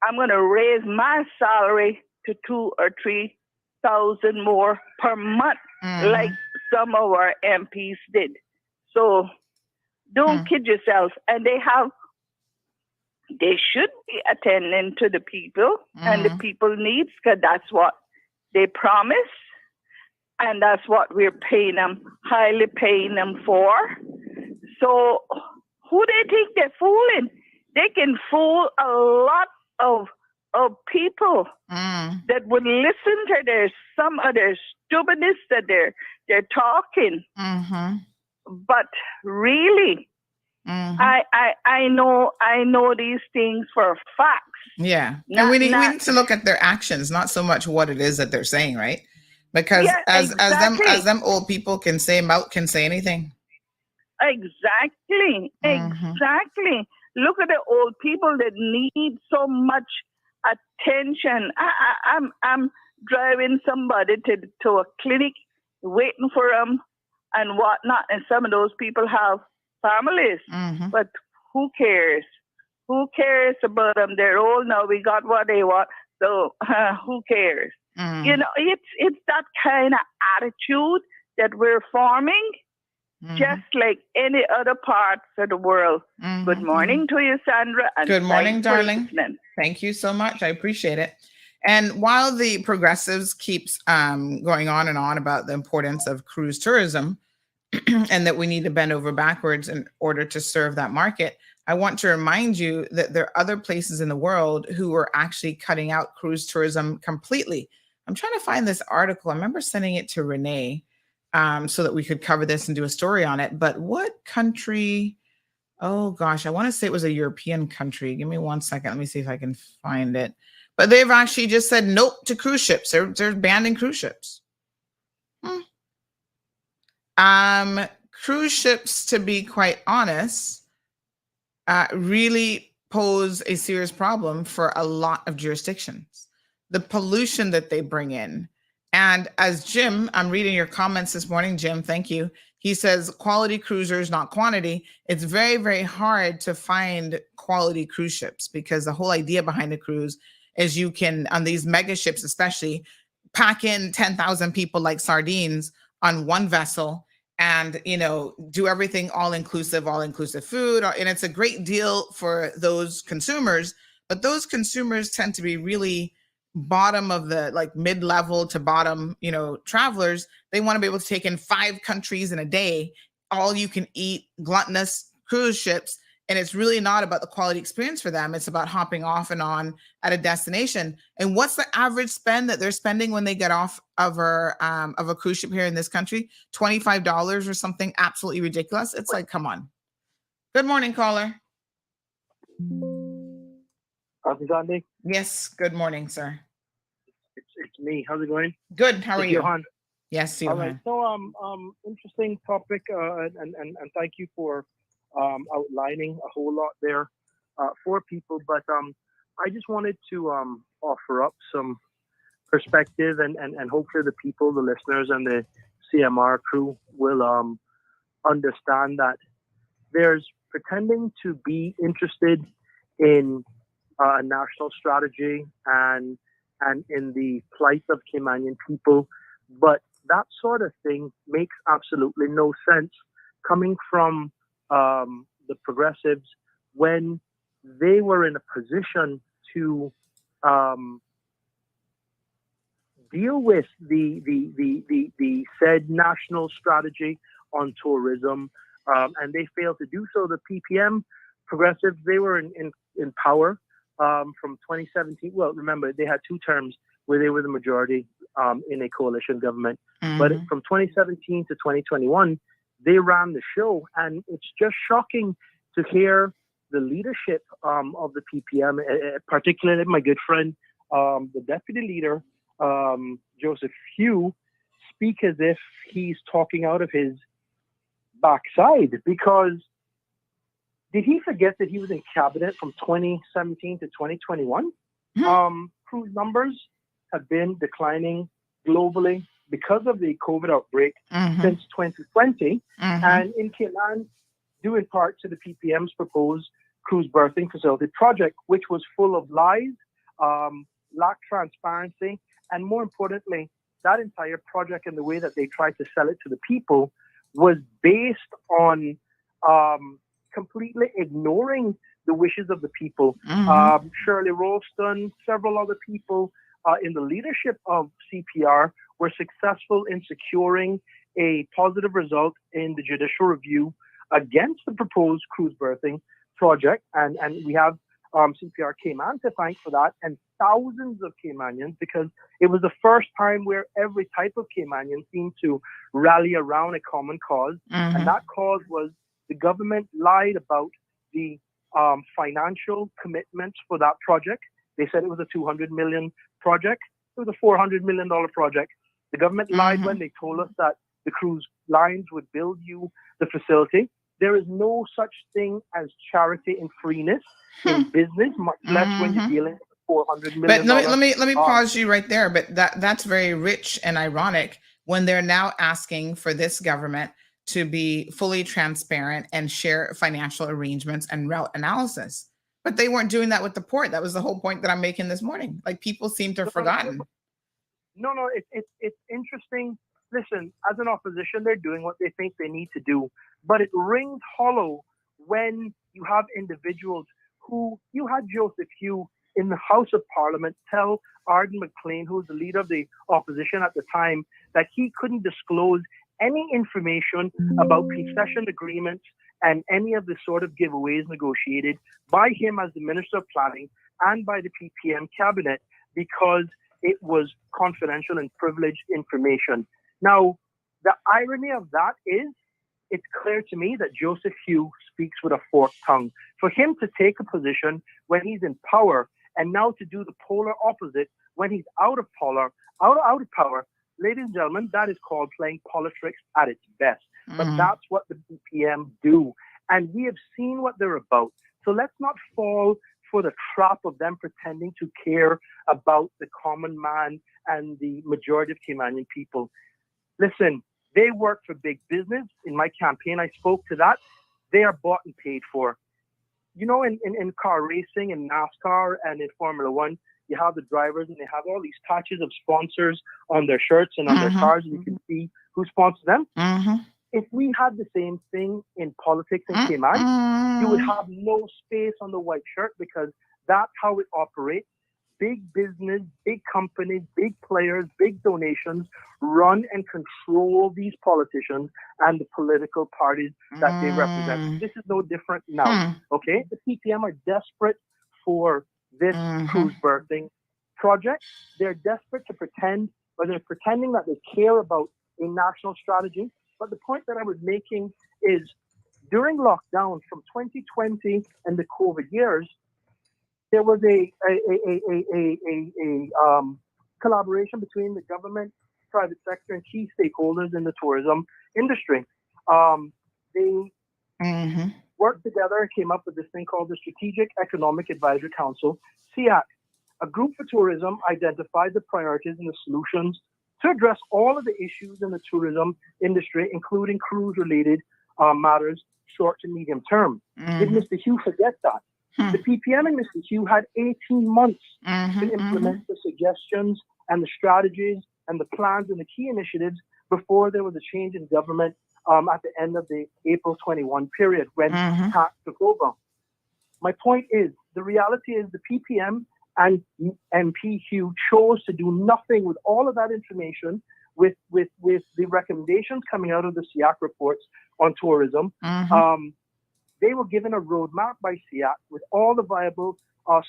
I'm going to raise my salary to 2,000 or 3,000 more per month, like some of our MPs did. So don't kid yourself. And they should be attending to the people and the people needs, because that's what they promise, and that's what we're paying them, highly paying them for. So who they think they're fooling? They can fool a lot of people that would listen to some of their stupidness that they're talking. But really, I know these things for facts. Yeah, and we need to look at their actions, not so much what it is that they're saying, right? Because as them old people can say anything. Exactly. Look at the old people that need so much attention. I'm driving somebody to a clinic, waiting for them and whatnot, and some of those people have families, but who cares? Who cares about them? They're old now. We got what they want, so who cares? You know, it's that kind of attitude that we're forming, just like any other parts of the world. Good morning to you, Sandra. And good morning, darling. Thank you so much. I appreciate it. And while the progressives keeps going on and on about the importance of cruise tourism and that we need to bend over backwards in order to serve that market, I want to remind you that there are other places in the world who are actually cutting out cruise tourism completely. I'm trying to find this article. I remember sending it to Renee so that we could cover this and do a story on it. But what country? Oh, gosh, I want to say it was a European country. Give me 1 second. Let me see if I can find it. But they've actually just said nope to cruise ships. They're banning cruise ships. Cruise ships, to be quite honest, really pose a serious problem for a lot of jurisdictions. The pollution that they bring in, And as Jim, I'm reading your comments this morning, Jim, thank you. He says quality cruisers, not quantity. It's very, very hard to find quality cruise ships because the whole idea behind a cruise is you can, on these mega ships especially, pack in 10,000 people like sardines on one vessel and, do everything all inclusive food. And it's a great deal for those consumers, but those consumers tend to be really bottom of the like mid-level to bottom, travelers. They want to be able to take in 5 countries in a day, all you can eat gluttonous cruise ships. And it's really not about the quality experience for them. It's about hopping off and on at a destination. And what's the average spend that they're spending when they get off of a cruise ship here in this country? $25 or something absolutely ridiculous. It's like, come on. Good morning, caller. How's it going, Nick? Yes. Good morning, sir. It's me. How's it going? Good. How are you? Johan. Yes, All Johan. right. So, interesting topic, and thank you for outlining a whole lot there for people. But I just wanted to offer up some perspective, and hopefully the people, the listeners, and the CMR crew will understand that there's pretending to be interested in a national strategy and in the plight of Caymanian people, but that sort of thing makes absolutely no sense coming from the progressives when they were in a position to deal with the said national strategy on tourism, and they failed to do so. The PPM progressives, they were in power from 2017. Well, remember, they had 2 terms where they were the majority in a coalition government. Mm-hmm. But from 2017 to 2021, they ran the show. And it's just shocking to hear the leadership of the PPM, particularly my good friend, the deputy leader, Joseph Hugh, speak as if he's talking out of his backside, because did he forget that he was in cabinet from 2017 to 2021? Mm-hmm. Cruise numbers have been declining globally because of the COVID outbreak since 2020. And in Cayman, due in part to the PPM's proposed cruise berthing facility project, which was full of lies, lacked transparency, and more importantly, that entire project and the way that they tried to sell it to the people was based on completely ignoring the wishes of the people. Shirley Ralston, several other people in the leadership of CPR were successful in securing a positive result in the judicial review against the proposed cruise berthing project. And we have CPR Cayman to thank for that, and thousands of Caymanians, because it was the first time where every type of Caymanian seemed to rally around a common cause. And that cause was the government lied about the financial commitments for that project. They said it was a $200 million project. It was a $400 million project. The government lied when they told us that the cruise lines would build you the facility. There is no such thing as charity and freeness in business, much less when you're dealing with $400 million. But let me pause you right there. But that's very rich and ironic when they're now asking for this government to be fully transparent and share financial arrangements and route analysis. But they weren't doing that with the port. That was the whole point that I'm making this morning. Like, people seem to have forgotten. No, it's interesting. Listen, as an opposition, they're doing what they think they need to do. But it rings hollow when you have individuals who, you had Joseph Hugh in the House of Parliament tell Arden McLean, who was the leader of the opposition at the time, that he couldn't disclose any information about concession agreements and any of the sort of giveaways negotiated by him as the Minister of Planning and by the PPM cabinet, because it was confidential and privileged information. Now, the irony of that is, it's clear to me that Joseph Hugh speaks with a forked tongue. For him to take a position when he's in power, and now to do the polar opposite when he's out of power, ladies and gentlemen, that is called playing politics at its best. But that's what the PPM do. And we have seen what they're about. So let's not fall for the trap of them pretending to care about the common man and the majority of Caymanian people. Listen, they work for big business. In my campaign, I spoke to that. They are bought and paid for. You know, in car racing, in NASCAR, and in Formula One, you have the drivers and they have all these patches of sponsors on their shirts and on their cars, and you can see who sponsors them. If we had the same thing in politics in Cayman, you would have no space on the white shirt, because that's how it operates. Big business, big companies, big players, big donations run and control these politicians and the political parties that they represent. This is no different now. Okay? The PPM are desperate for this cruise birthing project. They're desperate to pretend, or they're pretending that they care about a national strategy. But the point that I was making is, during lockdown from 2020 and the COVID years, there was a collaboration between the government, private sector, and key stakeholders in the tourism industry. They worked together and came up with this thing called the Strategic Economic Advisory Council, SEAC. A group for tourism identified the priorities and the solutions to address all of the issues in the tourism industry, including cruise-related matters, short to medium term. Did Mr. Hugh forget that? The PPM and Mr. Hugh had 18 months to implement the suggestions and the strategies and the plans and the key initiatives before there was a change in government at the end of the April 21 period when TAC took over. My point is, the reality is the PPM and MP Hugh chose to do nothing with all of that information, with the recommendations coming out of the SEAC reports on tourism. They were given a roadmap by SEAC with all the viable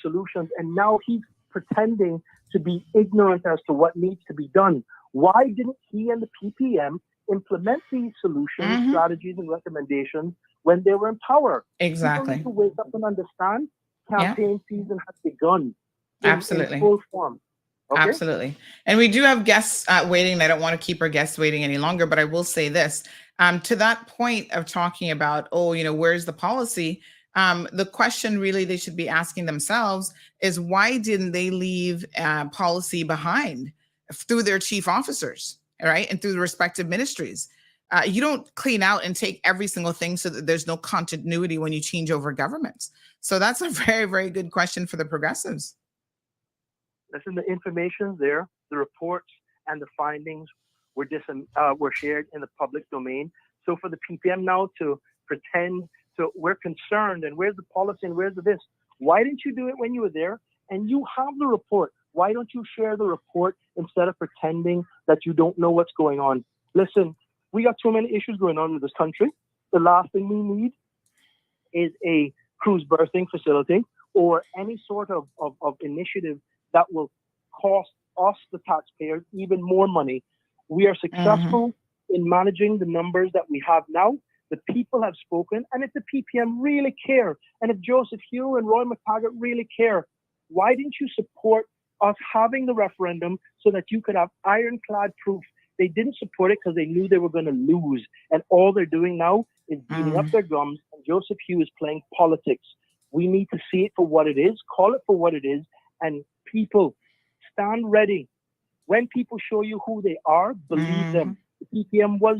solutions, and now he's pretending to be ignorant as to what needs to be done. Why didn't he and the PPM implement these solutions, strategies, and recommendations when they were in power? Exactly. People need to wake up and understand campaign season has begun. Absolutely. In full form. Okay? Absolutely. And we do have guests waiting. I don't want to keep our guests waiting any longer, but I will say this. To that point of talking about, where's the policy? The question really they should be asking themselves is, why didn't they leave policy behind through their chief officers, right? And through the respective ministries? You don't clean out and take every single thing so that there's no continuity when you change over governments. So that's a very, very good question for the progressives. Listen, the information's there, the reports and the findings were shared in the public domain. So for the PPM now to pretend we're concerned and where's the policy and where's the this, why didn't you do it when you were there? And you have the report. Why don't you share the report instead of pretending that you don't know what's going on? Listen, we got too many issues going on with this country. The last thing we need is a cruise birthing facility or any sort of initiative that will cost us, the taxpayers, even more money. We are successful in managing the numbers that we have now. The people have spoken, and if the PPM really care, and if Joseph Hugh and Roy McTaggart really care, why didn't you support us having the referendum so that you could have ironclad proof? They didn't support it because they knew they were going to lose, and all they're doing now is beating up their gums, and Joseph Hugh is playing politics. We need to see it for what it is, call it for what it is, and people, stand ready. When people show you who they are, believe them. The PPM was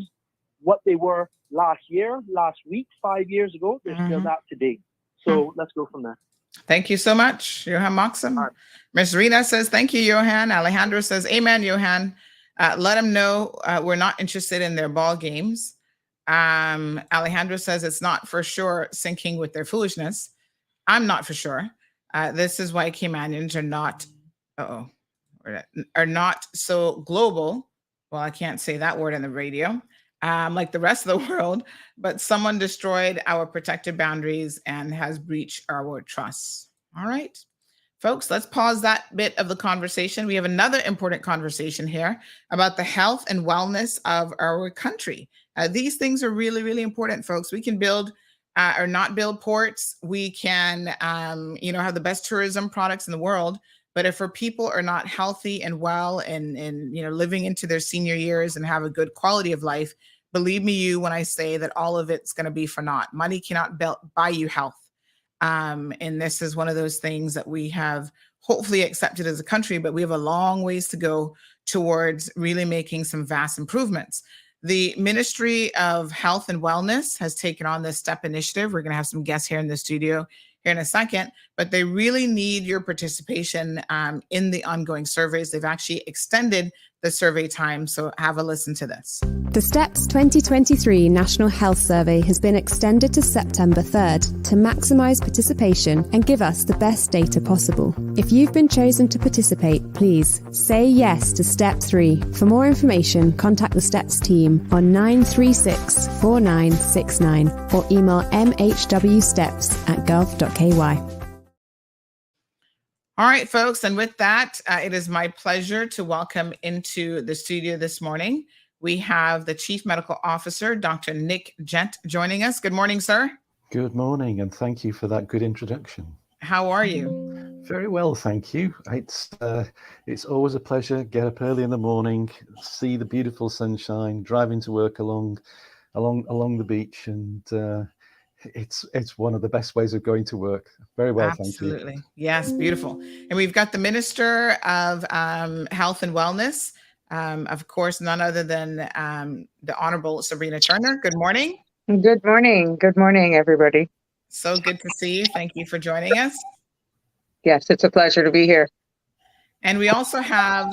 what they were last year, last week, 5 years ago. They're still that today. So let's go from there. Thank you so much, Johan Moxham. Miss Rita says, thank you, Johan. Alejandro says, amen, Johan. Let them know we're not interested in their ball games. Alejandro says it's not for sure syncing with their foolishness. I'm not for sure. This is why Caymanians are not so global. Well, I can't say that word on the radio, like the rest of the world, but someone destroyed our protected boundaries and has breached our trust. All right, folks, let's pause that bit of the conversation. We have another important conversation here about the health and wellness of our country. These things are really, really important, folks. We can build or not build ports. We can, have the best tourism products in the world. But if our people are not healthy and well and living into their senior years and have a good quality of life, believe me when I say that all of it's going to be for naught. Money cannot buy you health. And this is one of those things that we have hopefully accepted as a country, but we have a long ways to go towards really making some vast improvements. The Ministry of Health and Wellness has taken on this STEP initiative. We're going to have some guests here in the studio here in a second, but they really need your participation in the ongoing surveys. They've actually extended the survey time, so have a listen to this. The STEPS 2023 National Health Survey has been extended to September 3rd to maximise participation and give us the best data possible. If you've been chosen to participate, please say yes to Step 3. For more information, contact the STEPS team on 936 4969 or email mhwsteps@gov.ky. All right, folks. And with that, it is my pleasure to welcome into the studio this morning. We have the Chief Medical Officer, Dr. Nick Gent, joining us. Good morning, sir. Good morning, and thank you for that good introduction. How are you? Very well, thank you. It's always a pleasure. Get up early in the morning, see the beautiful sunshine, driving to work along the beach, and it's one of the best ways of going to work. Very well, Absolutely. Thank you. Yes, beautiful. And we've got the Minister of Health and Wellness, of course, none other than the Honorable Sabrina Turner. Good morning. Good morning. Good morning, everybody. So good to see you. Thank you for joining us. Yes, it's a pleasure to be here. And we also have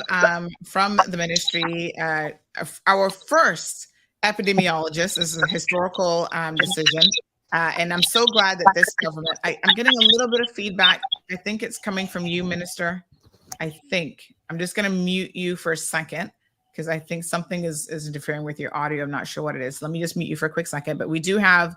from the ministry our first epidemiologist. This is a historical decision. And I'm so glad that this government, I'm getting a little bit of feedback. I think it's coming from you, Minister. I think. I'm just going to mute you for a second because I think something is interfering with your audio. I'm not sure what it is. Let me just mute you for a quick second. But we do have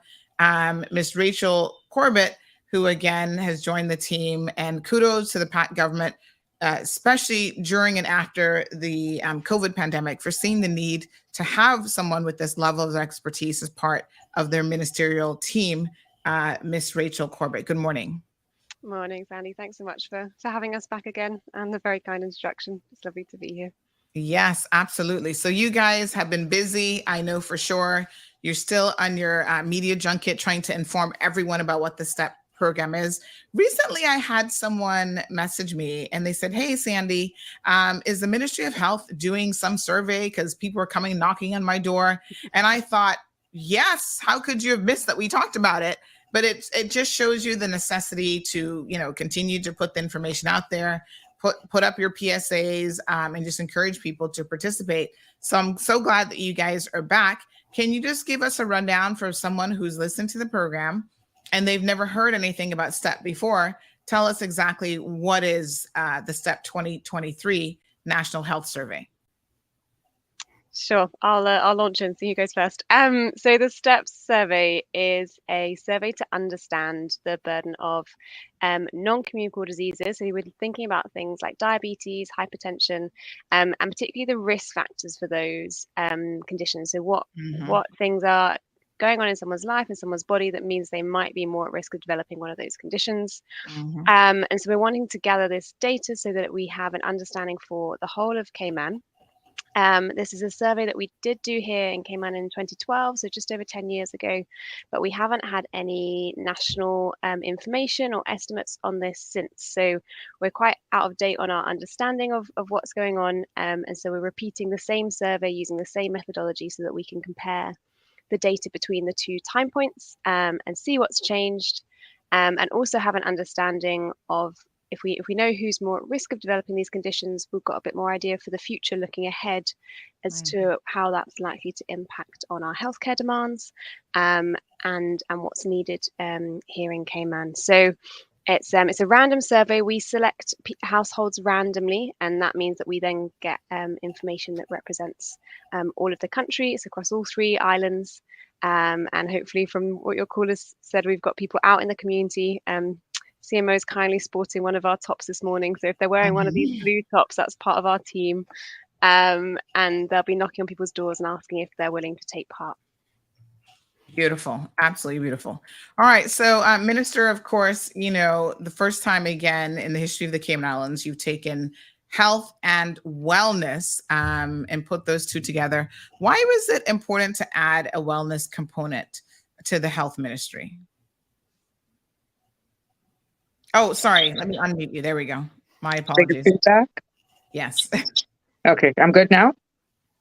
Ms. Rachel Corbett, who again has joined the team. And kudos to the PAC government, especially during and after the COVID pandemic, for seeing the need to have someone with this level of expertise as part of their ministerial team. Miss Rachel Corbett, good morning. Morning, Sandy. Thanks so much for having us back again and the very kind introduction. It's lovely to be here. Yes, absolutely. So you guys have been busy. I know for sure you're still on your media junket trying to inform everyone about what the STEP program is. Recently, I had someone message me and they said, hey, Sandy, is the Ministry of Health doing some survey? Because people are coming knocking on my door. And I thought, yes, how could you have missed that? We talked about it. But it just shows you the necessity to, continue to put the information out there, put up your PSAs, and just encourage people to participate. So I'm so glad that you guys are back. Can you just give us a rundown for someone who's listened to the program and they've never heard anything about STEP before? Tell us exactly what is the STEP 2023 National Health Survey. Sure, I'll launch in. So you guys first. So the STEPS survey is a survey to understand the burden of non-communicable diseases. So we're thinking about things like diabetes, hypertension, and particularly the risk factors for those conditions. So what things are going on in someone's life and someone's body that means they might be more at risk of developing one of those conditions. And so we're wanting to gather this data so that we have an understanding for the whole of Cayman. This is a survey that we did do here in Cayman in 2012, so just over 10 years ago, but we haven't had any national information or estimates on this since. So we're quite out of date on our understanding of what's going on. And so we're repeating the same survey using the same methodology so that we can compare the data between the two time points and see what's changed, and also have an understanding of if we know who's more at risk of developing these conditions, we've got a bit more idea for the future looking ahead as to how that's likely to impact on our healthcare demands and what's needed here in Cayman. So it's a random survey. We select households randomly, and that means that we then get information that represents all of the country. It's across all 3 islands. And hopefully from what your callers said, we've got people out in the community. CMO is kindly sporting one of our tops this morning. So if they're wearing one of these blue tops, that's part of our team. And they'll be knocking on people's doors and asking if they're willing to take part. Beautiful. Absolutely beautiful. All right. So, Minister, of course, the first time again in the history of the Cayman Islands, you've taken health and wellness and put those two together. Why was it important to add a wellness component to the health ministry? Oh, sorry. Let me unmute you. There we go. My Bigger apologies. feedback. Yes. Okay, I'm good now.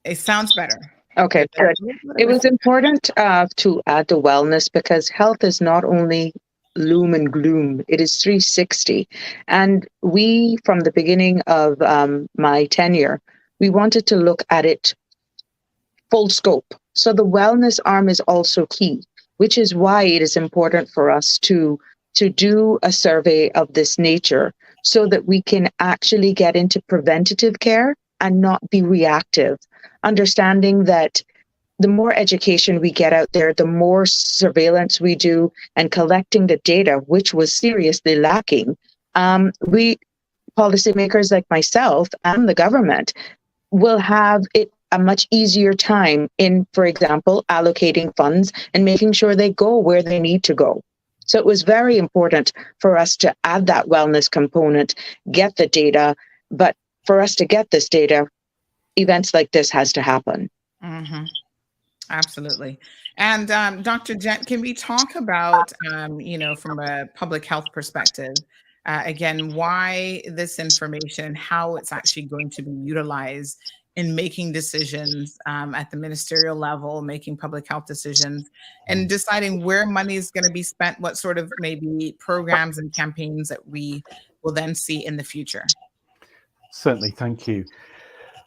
It sounds better. Okay, good. It was important to add the wellness because health is not only loom and gloom, it is 360. And we, from the beginning of my tenure, we wanted to look at it full scope. So the wellness arm is also key, which is why it is important for us to do a survey of this nature so that we can actually get into preventative care and not be reactive, understanding that the more education we get out there, the more surveillance we do and collecting the data, which was seriously lacking, we policymakers like myself and the government will have it a much easier time in, for example, allocating funds and making sure they go where they need to go. So it was very important for us to add that wellness component, get the data, but for us to get this data, events like this has to happen. Mm-hmm. Absolutely. And Dr. Jet, can we talk about, from a public health perspective, again, why this information, how it's actually going to be utilized in making decisions at the ministerial level, making public health decisions, and deciding where money is going to be spent, what sort of maybe programs and campaigns that we will then see in the future? Certainly, thank you.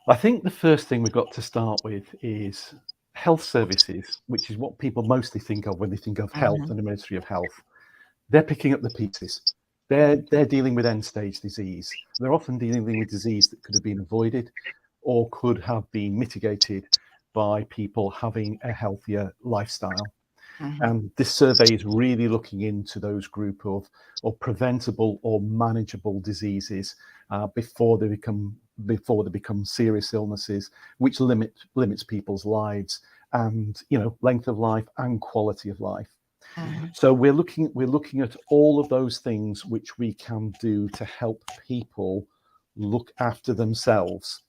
I think the first thing we've got to start with is health services, which is what people mostly think of when they think of health and the Ministry of Health. They're picking up the pieces. They're dealing with end-stage disease. They're often dealing with disease that could have been avoided or could have been mitigated by people having a healthier lifestyle. And this survey is really looking into those group of preventable or manageable diseases before they become serious illnesses, which limits people's lives and length of life and quality of life. So we're looking at all of those things which we can do to help people look after themselves.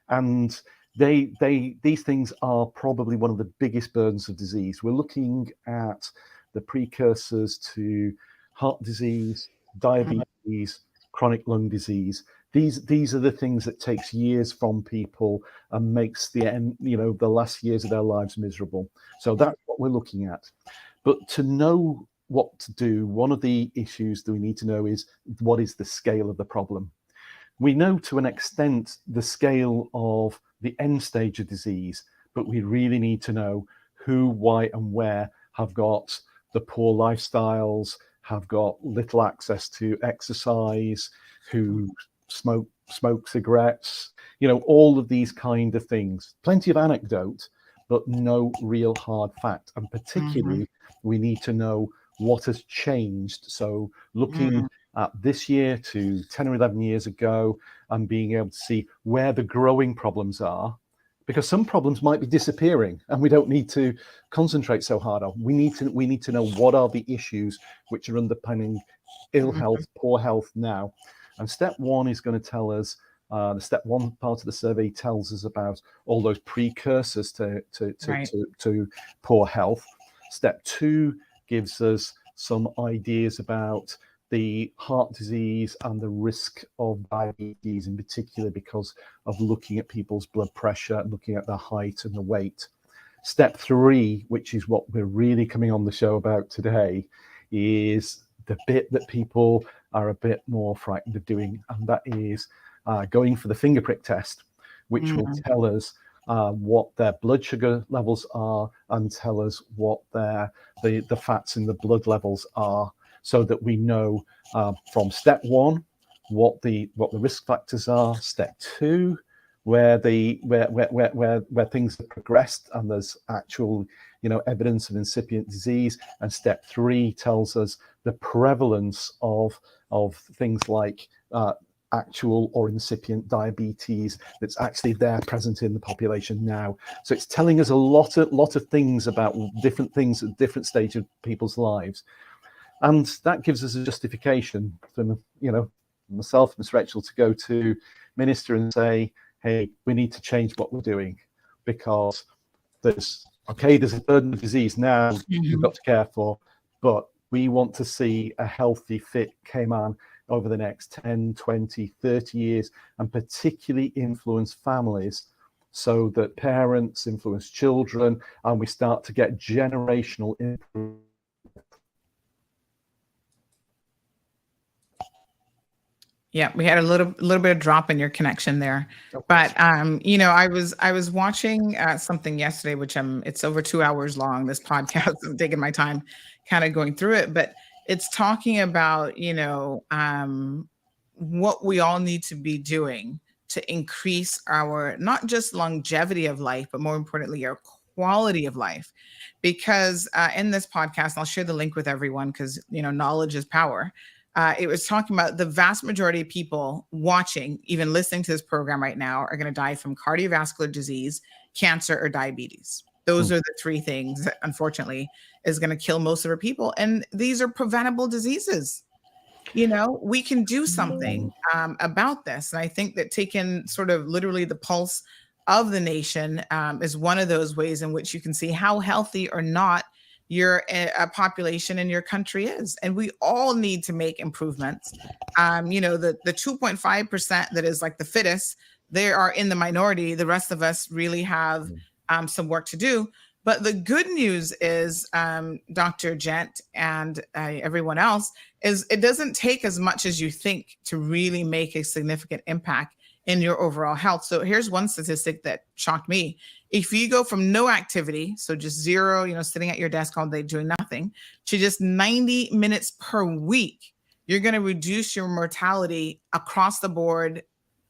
And these things are probably one of the biggest burdens of disease. We're looking at the precursors to heart disease, diabetes, chronic lung disease. These are the things that takes years from people and makes the last years of their lives miserable. So that's what we're looking at. But to know what to do, one of the issues that we need to know is what is the scale of the problem. We know to an extent the scale of the end stage of disease, but we really need to know who, why, and where have got the poor lifestyles, have got little access to exercise, who smoke cigarettes, all of these kind of things. Plenty of anecdote, but no real hard fact. And particularly, we need to know what has changed. So looking at this year to 10 or 11 years ago and being able to see where the growing problems are, because some problems might be disappearing and we don't need to concentrate so hard on. We need to know what are the issues which are underpinning ill health, poor health now. And step one is going to tell us, the step one part of the survey tells us about all those precursors to poor health. Step two gives us some ideas about the heart disease and the risk of diabetes in particular because of looking at people's blood pressure and looking at their height and the weight. Step three, which is what we're really coming on the show about today, is the bit that people are a bit more frightened of doing, and that is going for the finger prick test, which will tell us what their blood sugar levels are and tell us what the fats in the blood levels are, so that we know from step one what the risk factors are. Step two, where things have progressed and there's actual evidence of incipient disease, and step three tells us the prevalence of things like actual or incipient diabetes that's actually there present in the population now. So it's telling us a lot of things about different things at different stages of people's lives. And that gives us a justification for, myself and Ms. Rachel to go to Minister and say, hey, we need to change what we're doing because there's a burden of disease now we've got to care for, but we want to see a healthy, fit Cayman over the next 10, 20, 30 years, and particularly influence families so that parents influence children and we start to get generational improvement. Yeah, we had a little bit of drop in your connection there, but you know, I was watching something yesterday, which it's over 2 hours long. This podcast, I'm taking my time, kind of going through it, but it's talking about what we all need to be doing to increase our not just longevity of life, but more importantly, our quality of life. Because in this podcast, I'll share the link with everyone because knowledge is power. It was talking about the vast majority of people watching, even listening to this program right now, are going to die from cardiovascular disease, cancer, or diabetes. Those are the three things that, unfortunately, is going to kill most of our people. And these are preventable diseases. We can do something about this. And I think that taking sort of literally the pulse of the nation is one of those ways in which you can see how healthy or not your population in your country is. And we all need to make improvements. The 2.5% that is like the fittest, they are in the minority. The rest of us really have some work to do. But the good news is, Dr. Gent and everyone else, is it doesn't take as much as you think to really make a significant impact in your overall health. So here's one statistic that shocked me. If you go from no activity, so just zero, sitting at your desk all day doing nothing, to just 90 minutes per week, you're going to reduce your mortality across the board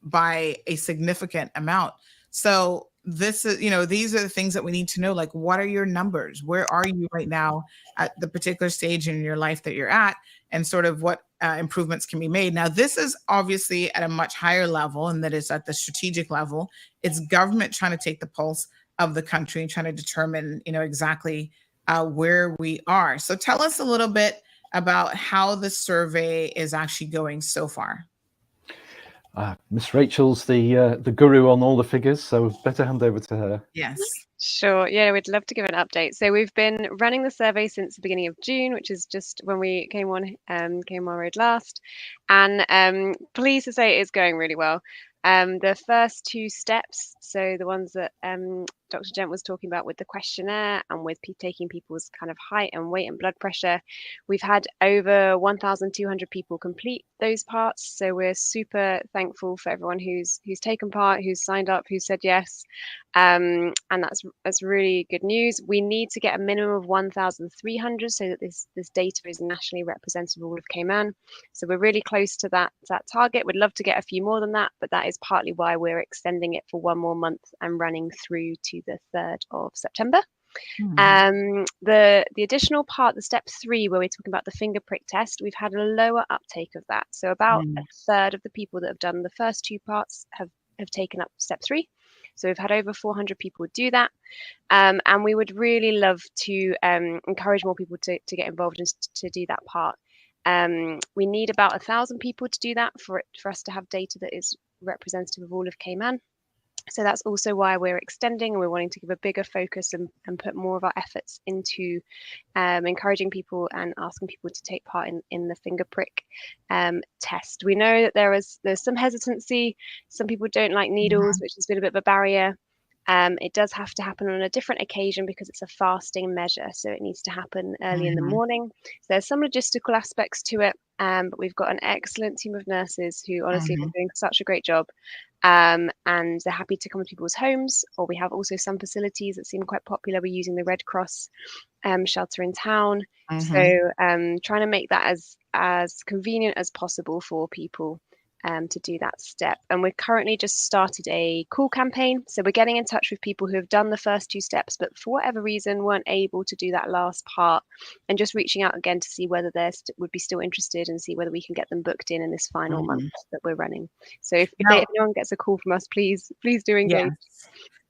by a significant amount. So this is, these are the things that we need to know. Like, what are your numbers? Where are you right now at the particular stage in your life that you're at, and sort of what improvements can be made? Now, this is obviously at a much higher level, and that is at the strategic level. It's government trying to take the pulse of the country and trying to determine, exactly where we are. So tell us a little bit about how the survey is actually going so far. Miss Rachel's the guru on all the figures, so better hand over to her. Yes. Sure. Yeah, we'd love to give an update. So we've been running the survey since the beginning of June, which is just when we came on road last. And pleased to say it is going really well. The first two steps, so the ones that Dr. Gent was talking about with the questionnaire and with taking people's kind of height and weight and blood pressure, we've had over 1,200 people complete those parts. So we're super thankful for everyone who's taken part, who's signed up, who said yes. And that's really good news. We need to get a minimum of 1,300 so that this data is nationally representative of all of Cayman. So we're really close to that target. We'd love to get a few more than that, but that is partly why we're extending it for one more month and running through to the 3rd of September. The additional part, the step 3, where we're talking about the finger prick test, we've had a lower uptake of that. So about a third of the people that have done the first two parts have taken up step 3. So we've had over 400 people do that. And we would really love to encourage more people to get involved and to do that part. We need about 1,000 people to do that for us to have data that is representative of all of Cayman. So that's also why we're extending, and we're wanting to give a bigger focus and put more of our efforts into encouraging people and asking people to take part in the finger prick test. We know that there's some hesitancy. Some people don't like needles, which has been a bit of a barrier. It does have to happen on a different occasion because it's a fasting measure, so it needs to happen early in the morning. So there's some logistical aspects to it, but we've got an excellent team of nurses who honestly are doing such a great job, and they're happy to come to people's homes. Or we have also some facilities that seem quite popular. We're using the Red Cross shelter in town, so trying to make that as convenient as possible for people to do that step. And we're currently just started a call campaign, so we're getting in touch with people who have done the first 2 steps but for whatever reason weren't able to do that last part, and just reaching out again to see whether they would be still interested and see whether we can get them booked in this final month that we're running. So if anyone gets a call from us, please do engage.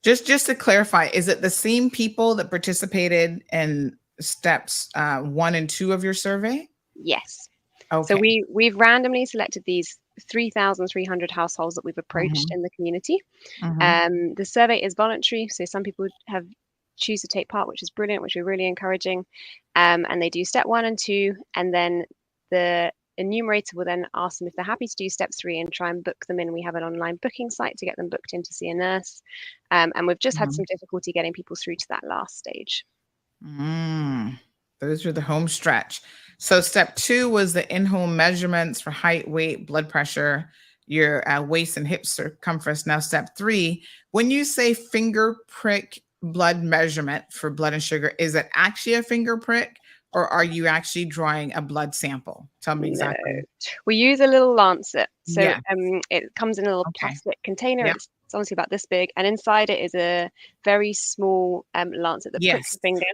Just to clarify, is it the same people that participated in steps 1 and 2 of your survey? Yes. Okay. So we've randomly selected these 3,300 households that we've approached in the community. The survey is voluntary, so some people choose to take part, which is brilliant, which we're really encouraging. And they do step 1 and 2, and then the enumerator will then ask them if they're happy to do step 3 and try and book them in. We have an online booking site to get them booked in to see a nurse. And we've just had some difficulty getting people through to that last stage. Those are the home stretch. So step 2 was the in-home measurements for height, weight, blood pressure, your waist and hip circumference. Now step 3, when you say finger prick blood measurement for blood and sugar, is it actually a finger prick? Or are you actually drawing a blood sample? Tell me exactly. No. We use a little lancet. So Yeah. it comes in a little plastic container. Yep. It's honestly about this big. And inside it is a very small lancet that pricks the finger.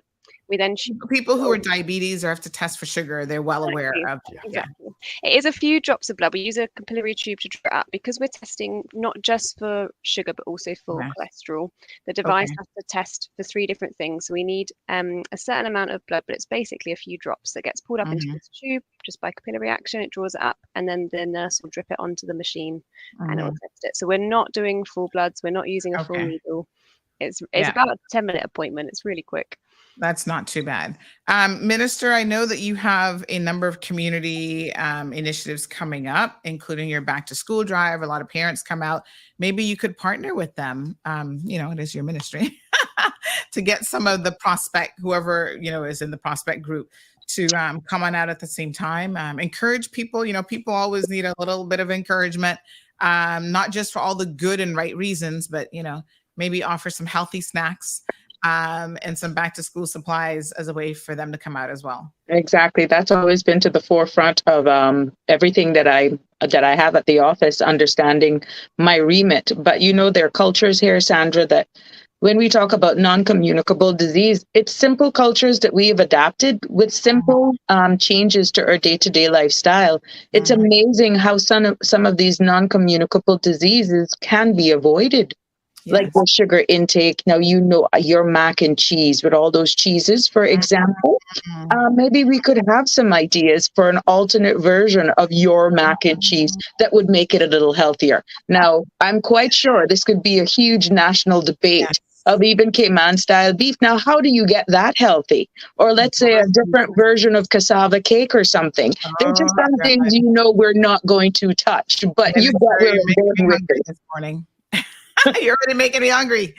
We then people who are diabetes or have to test for sugar, they're well aware of. Exactly. It is a few drops of blood. We use a capillary tube to draw it up because we're testing not just for sugar but also for cholesterol. The device has to test for 3 different things. So we need a certain amount of blood, but it's basically a few drops that gets pulled up into this tube just by capillary action. It draws it up, and then the nurse will drip it onto the machine and it will test it. So we're not doing full bloods. We're not using a full needle. It's about a 10-minute appointment. It's really quick. That's not too bad. Minister, I know that you have a number of community initiatives coming up, including your back to school drive. A lot of parents come out. Maybe you could partner with them. It is your ministry to get some of the prospect, whoever, is in the prospect group to come on out at the same time. Encourage people. People always need a little bit of encouragement, not just for all the good and right reasons, but, maybe offer some healthy snacks and some back to school supplies as a way for them to come out as well. Exactly. That's always been to the forefront of everything that I have at the office, understanding my remit. But there are cultures here, Sandra, that when we talk about non-communicable disease, it's simple cultures that we have adapted with simple changes to our day-to-day lifestyle. It's amazing how some of these non-communicable diseases can be avoided. Like the sugar intake. Now, your mac and cheese with all those cheeses, for example. Maybe we could have some ideas for an alternate version of your mac and cheese that would make it a little healthier. Now, I'm quite sure this could be a huge national debate of even Cayman style beef. Now, how do you get that healthy? Or let's say a different version of cassava cake or something. They're just some things we're not going to touch. But you got where I'm going with this. This morning. You're already making me hungry.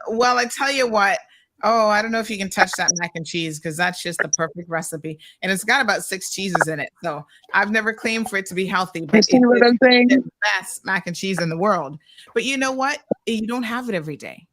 Well, I tell you what. Oh, I don't know if you can touch that mac and cheese because that's just the perfect recipe. And it's got about 6 cheeses in it. So I've never claimed for it to be healthy, but it's the best mac and cheese in the world. But you know what? You don't have it every day.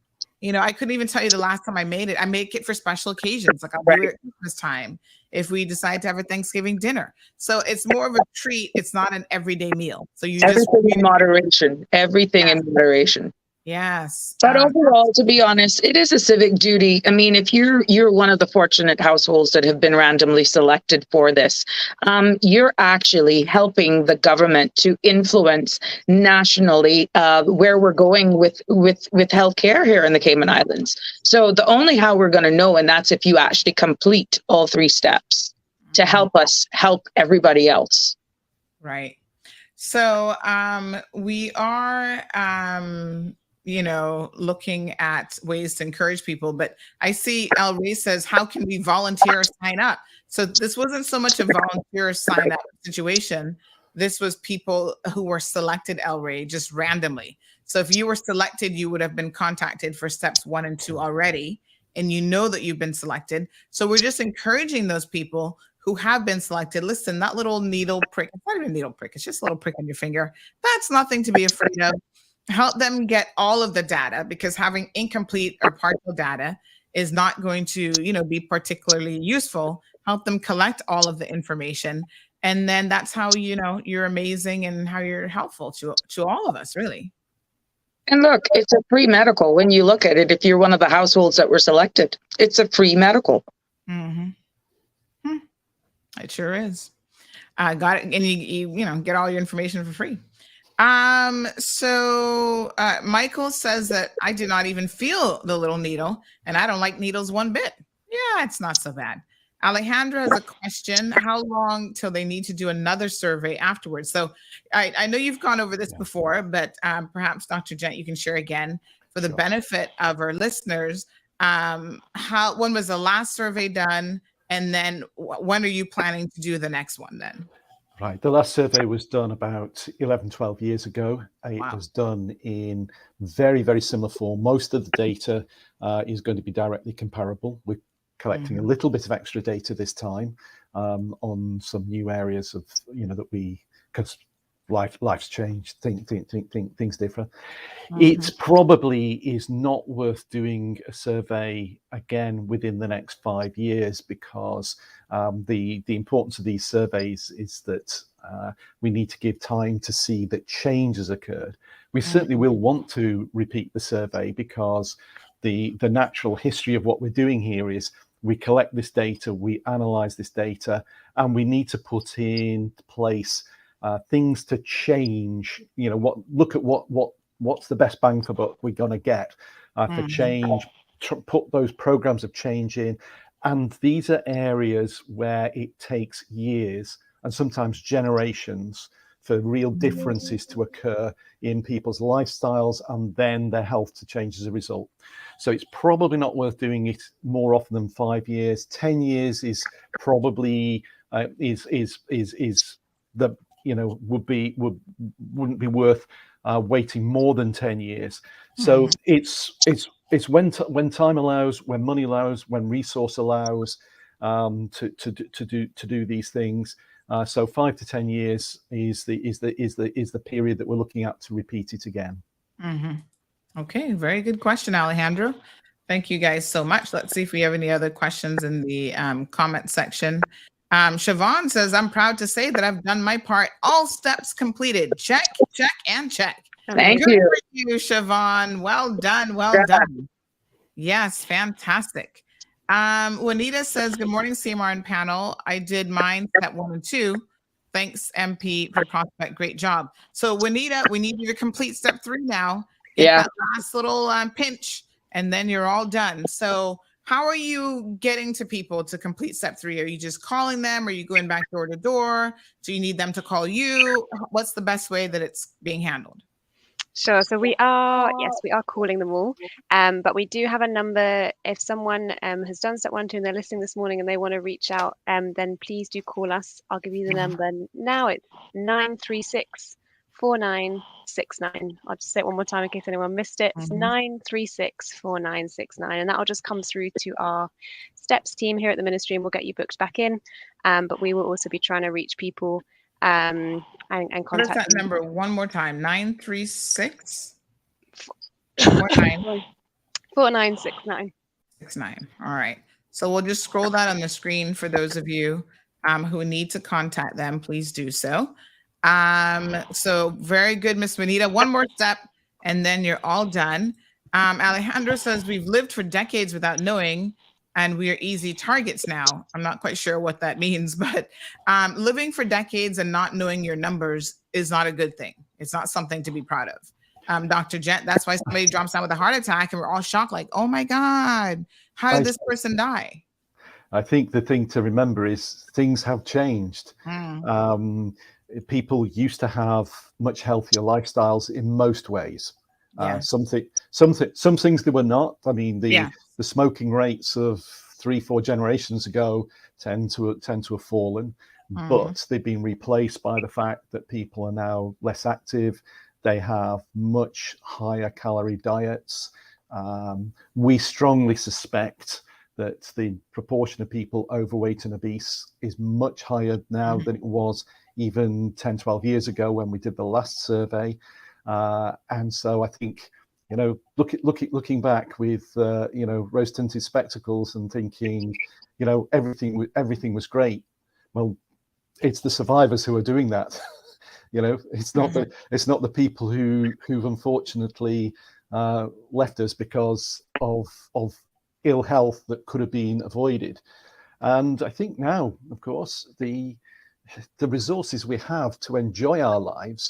I couldn't even tell you the last time I made it. I make it for special occasions. Like I'll do it at Christmas time if we decide to have a Thanksgiving dinner. So it's more of a treat. It's not an everyday meal. So everything in moderation. Everything in moderation. Yes. But overall, to be honest, it is a civic duty. I mean, if you're one of the fortunate households that have been randomly selected for this, you're actually helping the government to influence nationally where we're going with healthcare here in the Cayman Islands. So the only how we're going to know, and that's if you actually complete all 3 steps to help us help everybody else. Right. So we are looking at ways to encourage people. But I see El Ray says, how can we volunteer or sign up? So this wasn't so much a volunteer or sign up situation. This was people who were selected, El Ray, just randomly. So if you were selected, you would have been contacted for steps 1 and 2 already. And that you've been selected. So we're just encouraging those people who have been selected. Listen, that little needle prick, it's not even a needle prick. It's just a little prick on your finger. That's nothing to be afraid of. Help them get all of the data, because having incomplete or partial data is not going to, be particularly useful. Help them collect all of the information. And then that's how, you're amazing and how you're helpful to all of us, really. And look, it's a free medical. When you look at it, if you're one of the households that were selected, it's a free medical. Mm-hmm. It sure is. Got it. And you get all your information for free. So Michael says that I do not even feel the little needle, and I don't like needles one bit. Yeah, it's not so bad. Alejandra has a question. How long till they need to do another survey afterwards? So I know you've gone over this before, but perhaps Dr. Gent, you can share again for the benefit of our listeners. When was the last survey done? And then when are you planning to do the next one then? Right. The last survey was done about 11, 12 years ago. It Wow. was done in very, very similar form. Most of the data is going to be directly comparable. We're collecting a little bit of extra data this time on some new areas of, that because life's changed, things differ. It probably is not worth doing a survey again within the next 5 years, because the importance of these surveys is that we need to give time to see that change has occurred. We certainly will want to repeat the survey, because the natural history of what we're doing here is we collect this data, we analyze this data, and we need to put in place things to change. Look at what's the best bang for buck we're going to get for change, put those programs of change in. And these are areas where it takes years and sometimes generations for real differences to occur in people's lifestyles and then their health to change as a result. So it's probably not worth doing it more often than 5 years. 10 years is probably wouldn't be worth waiting more than 10 years. So it's when time allows, when money allows, when resource allows, to do these things. So 5 to 10 years is the period that we're looking at to repeat it again. Okay, very good question, Alejandro. Thank you guys so much. Let's see if we have any other questions in the comment section. Siobhan says, I'm proud to say that I've done my part. All steps completed. Check, check, and check. Thank Good you. for you, Siobhan. Well done. Well done. Yes, fantastic. Juanita says, good morning, CMR and panel. I did mine step 1 and 2. Thanks, MP, for prospect. Great job. So, Juanita, we need you to complete step 3 now. Get that last little pinch, and then you're all done. So, how are you getting to people to complete step 3? Are you just calling them? Are you going back door to door? Do you need them to call you? What's the best way that it's being handled? Sure. So we are calling them all. But we do have a number. If someone has done step 1, 2, and they're listening this morning and they want to reach out, then please do call us. I'll give you the number now. It's 936 4969. I'll just say it one more time in case anyone missed it. It's 936 4969, and that'll just come through to our steps team here at the ministry, and we'll get you booked back in. But we will also be trying to reach people and contact. What is that number one more time? 936 4969. 69. All right. So we'll just scroll that on the screen for those of you who need to contact them. Please do so. So very good, Miss Juanita. One more step, and then you're all done. Alejandro says, we've lived for decades without knowing, and we are easy targets now. I'm not quite sure what that means, but living for decades and not knowing your numbers is not a good thing. It's not something to be proud of. Dr. Gent, that's why somebody drops down with a heart attack and we're all shocked, like, oh my God, how did this person die? I think the thing to remember is things have changed. People used to have much healthier lifestyles in most ways. Some things they were not. I mean, the smoking rates of 3-4 generations ago tend to have fallen, but they've been replaced by the fact that people are now less active. They have much higher calorie diets. We strongly suspect that the proportion of people overweight and obese is much higher now than it was even 10, 12 years ago when we did the last survey. And so I think, looking back with, rose-tinted spectacles and thinking, everything was great. Well, it's the survivors who are doing that. It's not the people who've unfortunately left us because of ill health that could have been avoided. And I think now, of course, the resources we have to enjoy our lives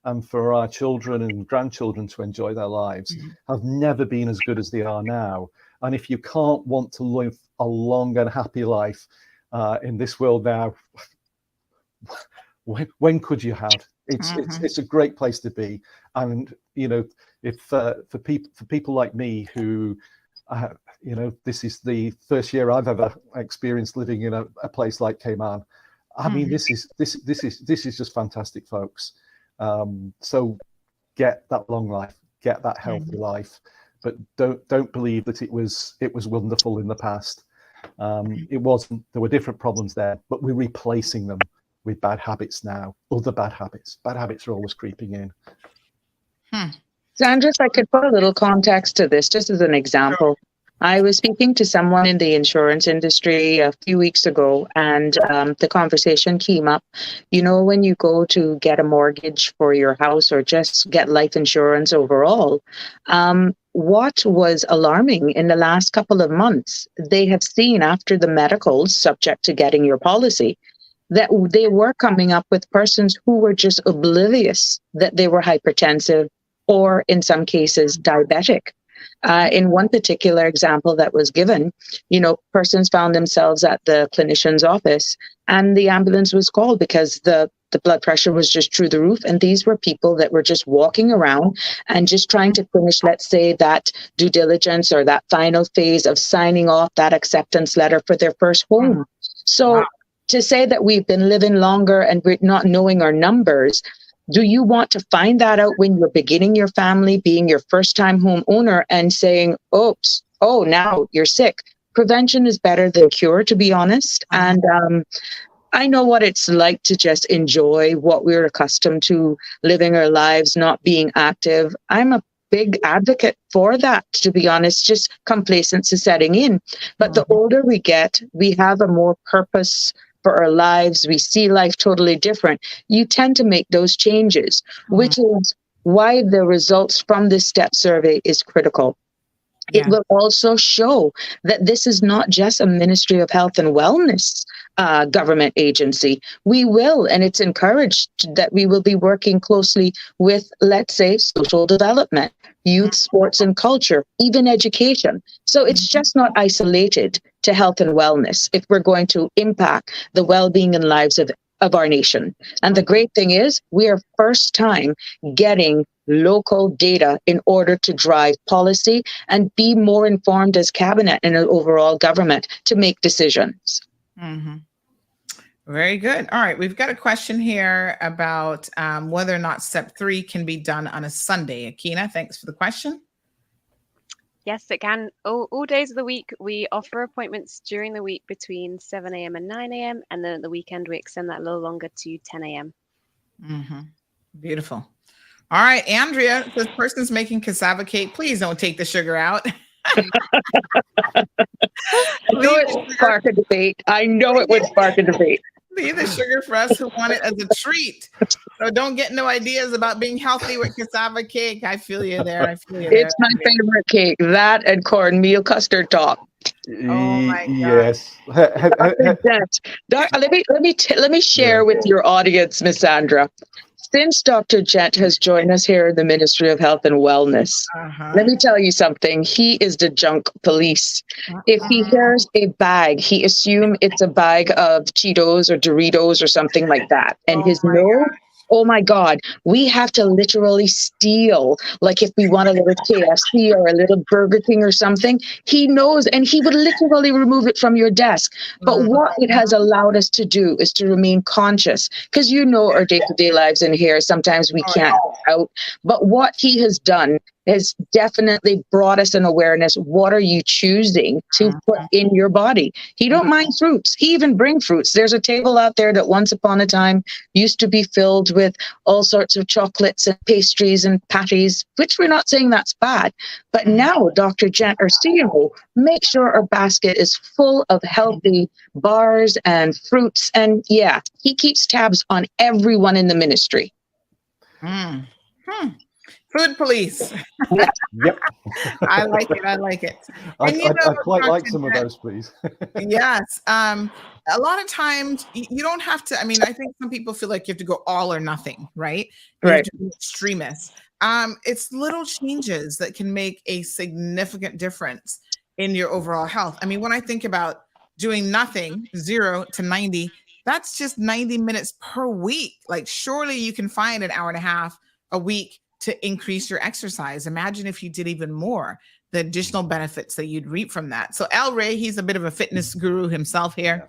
and for our children and grandchildren to enjoy their lives have never been as good as they are now. And if you can't want to live a long and happy life in this world now, when could you have? It's a great place to be. And if for people like me who this is the first year I've ever experienced living in a place like Cayman, I mean, this is just fantastic, folks. So get that long life, get that healthy life, but don't believe that it was wonderful in the past. It wasn't. There were different problems there, but we're replacing them with bad habits now. Other bad habits. Bad habits are always creeping in. Sandra, if I could put a little context to this, just as an example. I was speaking to someone in the insurance industry a few weeks ago, and the conversation came up. You know, when you go to get a mortgage for your house or just get life insurance overall, what was alarming in the last couple of months, they have seen after the medicals subject to getting your policy, that they were coming up with persons who were just oblivious that they were hypertensive or in some cases diabetic. In one particular example that was given, you know, persons found themselves at the clinician's office and the ambulance was called because the blood pressure was just through the roof. And these were people that were just walking around and just trying to finish, let's say, that due diligence or that final phase of signing off that acceptance letter for their first home. So to say that we've been living longer and we're not knowing our numbers, do you want to find that out when you're beginning your family, being your first time homeowner and saying, oops, oh, now you're sick? Prevention is better than cure, to be honest. And I know what it's like to just enjoy what we're accustomed to, living our lives, not being active. I'm a big advocate for that, to be honest. Just complacency setting in. But the older we get, we have a more purpose for our lives. We see life totally different. You tend to make those changes, which is why the results from this STEP survey is critical. It will also show that this is not just a Ministry of Health and Wellness government agency. We will, and it's encouraged that we will be working closely with, let's say, social development, youth, sports and culture, even education. So it's just not isolated to health and wellness if we're going to impact the well-being and lives of our nation. And the great thing is we are first time getting local data in order to drive policy and be more informed as cabinet and an overall government to make decisions. Very good. All right. We've got a question here about whether or not step 3 can be done on a Sunday. Akina, thanks for the question. Yes, it can. All days of the week, we offer appointments during the week between 7 a.m. and 9 a.m. And then at the weekend, we extend that a little longer to 10 a.m. Beautiful. All right, Andrea, this person's making cassava cake. Please don't take the sugar out. I know it would spark a debate. I know it would spark a debate. Leave the sugar for us who want it as a treat. So don't get no ideas about being healthy with cassava cake. I feel you there. It's my favorite cake. That and cornmeal custard top. Oh my God. Yes. Let me share with your audience, Miss Sandra. Since Dr. Gent has joined us here in the Ministry of Health and Wellness, let me tell you something. He is the junk police. If he hears a bag, he assumes it's a bag of Cheetos or Doritos or something like that. And oh my God, we have to literally steal. Like if we want a little KFC or a little Burger King or something, he knows, and he would literally remove it from your desk. But what it has allowed us to do is to remain conscious, because you know our day-to-day lives in here, sometimes we can't go out. But what he has done has definitely brought us an awareness. What are you choosing to put in your body? He don't mind fruits. He even bring fruits. There's a table out there that once upon a time used to be filled with all sorts of chocolates and pastries and patties, which we're not saying that's bad. But now Dr. Gent, our CEO, make sure our basket is full of healthy bars and fruits. And yeah, he keeps tabs on everyone in the ministry. Food police. Yep. I like it. I quite like some of those, please. Yes. A lot of times you don't have to. I mean, I think some people feel like you have to go all or nothing, right? You have to be extremist. It's little changes that can make a significant difference in your overall health. I mean, when I think about doing nothing, 0 to 90, that's just 90 minutes per week. Like, surely you can find an hour and a half a week to increase your exercise. Imagine if you did even more, the additional benefits that you'd reap from that. So Al Ray, he's a bit of a fitness guru himself here.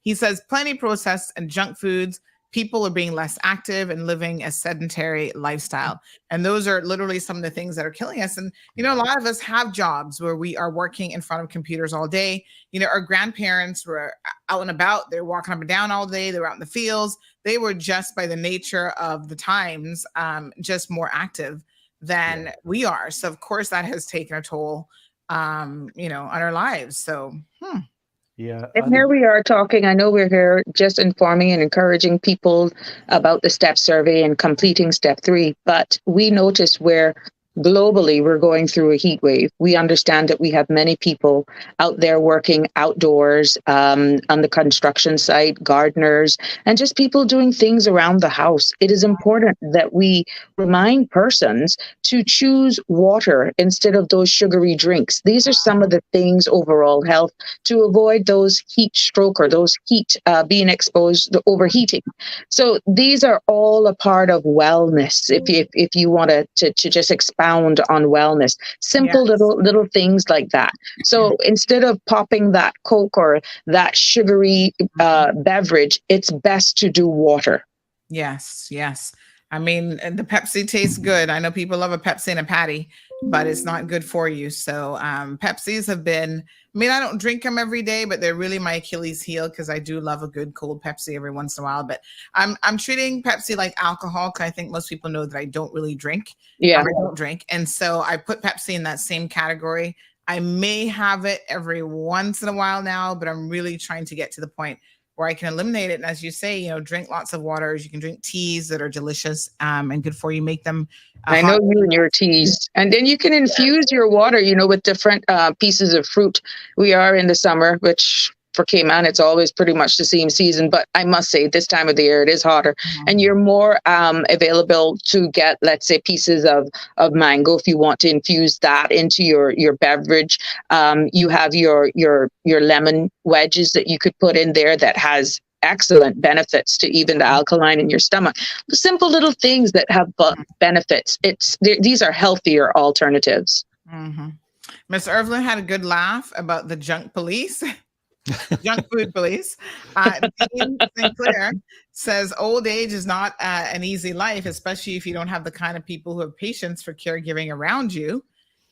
He says plenty processed and junk foods. People are being less active and living a sedentary lifestyle. And those are literally some of the things that are killing us. And, a lot of us have jobs where we are working in front of computers all day. Our grandparents were out and about. They're walking up and down all day. They were out in the fields. They were just by the nature of the times, just more active than we are. So, of course, that has taken a toll, on our lives. So, Yeah. And here we are talking. I know we're here just informing and encouraging people about the STEP survey and completing step 3, but we notice where globally we're going through a heat wave. We understand that we have many people out there working outdoors, on the construction site, gardeners, and just people doing things around the house. It is important that we remind persons to choose water instead of those sugary drinks. These are some of the things overall health to avoid those heat stroke or those heat being exposed to overheating. So these are all a part of wellness. If you want to just expound on wellness, simple little things like that. So instead of popping that Coke or that sugary beverage, it's best to do water. Yes. I mean, the Pepsi tastes good. I know people love a Pepsi and a patty, but it's not good for you. So Pepsis have been, I don't drink them every day, but they're really my Achilles heel because I do love a good cold Pepsi every once in a while. But I'm treating Pepsi like alcohol because I think most people know that I don't really drink. Yeah. I don't drink. And so I put Pepsi in that same category. I may have it every once in a while now, but I'm really trying to get to the point where I can eliminate it. And as you say, drink lots of waters. You can drink teas that are delicious and good for you. Make them. I know you and your teas. And then you can infuse your water, with different pieces of fruit. We are in the summer, which for Cayman, it's always pretty much the same season. But I must say, this time of the year, it is hotter. And you're more available to get, let's say, pieces of mango if you want to infuse that into your beverage. You have your lemon wedges that you could put in there that has excellent benefits to even the alkaline in your stomach. Simple little things that have benefits. These are healthier alternatives. Miss Irvlin had a good laugh about the junk police. Junk food police. Dean Sinclair says old age is not an easy life, especially if you don't have the kind of people who have patience for caregiving around you.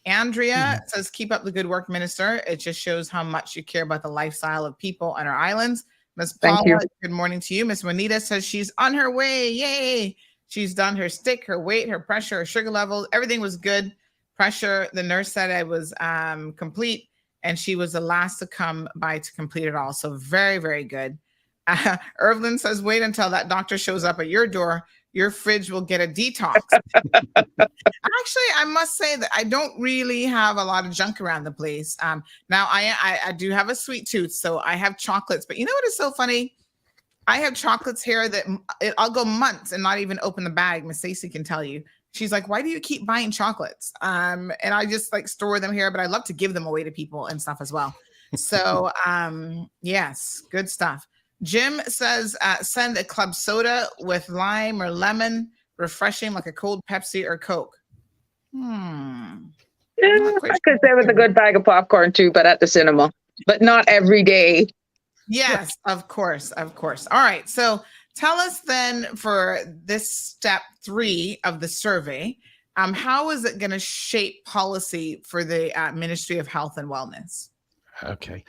Andrea says, keep up the good work, Minister. It just shows how much you care about the lifestyle of people on our islands. Miss Paula, good morning to you. Miss Juanita says she's on her way. Yay. She's done her stick, her weight, her pressure, her sugar level. Everything was good. Pressure, the nurse said I was complete. And she was the last to come by to complete it all. So very, very good. Irvlin says, wait until that doctor shows up at your door. Your fridge will get a detox. Actually, I must say that I don't really have a lot of junk around the place. Now, I do have a sweet tooth, so I have chocolates. But you know what is so funny? I have chocolates here that I'll go months and not even open the bag. Miss Stacey can tell you. She's like, why do you keep buying chocolates? And I just store them here, but I love to give them away to people and stuff as well. So yes, good stuff. Jim says, send a club soda with lime or lemon, refreshing like a cold Pepsi or Coke. I could say with a good bag of popcorn too, but at the cinema, but not every day. Yes, of course. All right. So tell us then for this step 3 of the survey, how is it going to shape policy for the Ministry of Health and Wellness? Okay.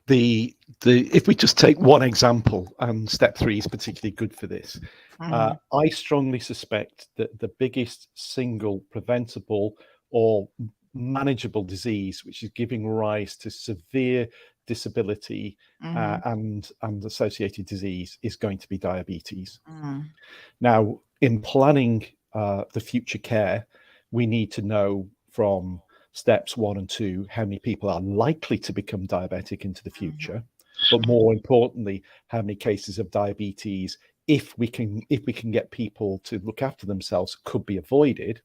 If we just take one example, and step 3 is particularly good for this. I strongly suspect that the biggest single preventable or manageable disease, which is giving rise to severe disability and associated disease, is going to be diabetes. Now, in planning the future care, we need to know from steps 1 and 2 how many people are likely to become diabetic into the future, but more importantly, how many cases of diabetes, if we can get people to look after themselves, could be avoided.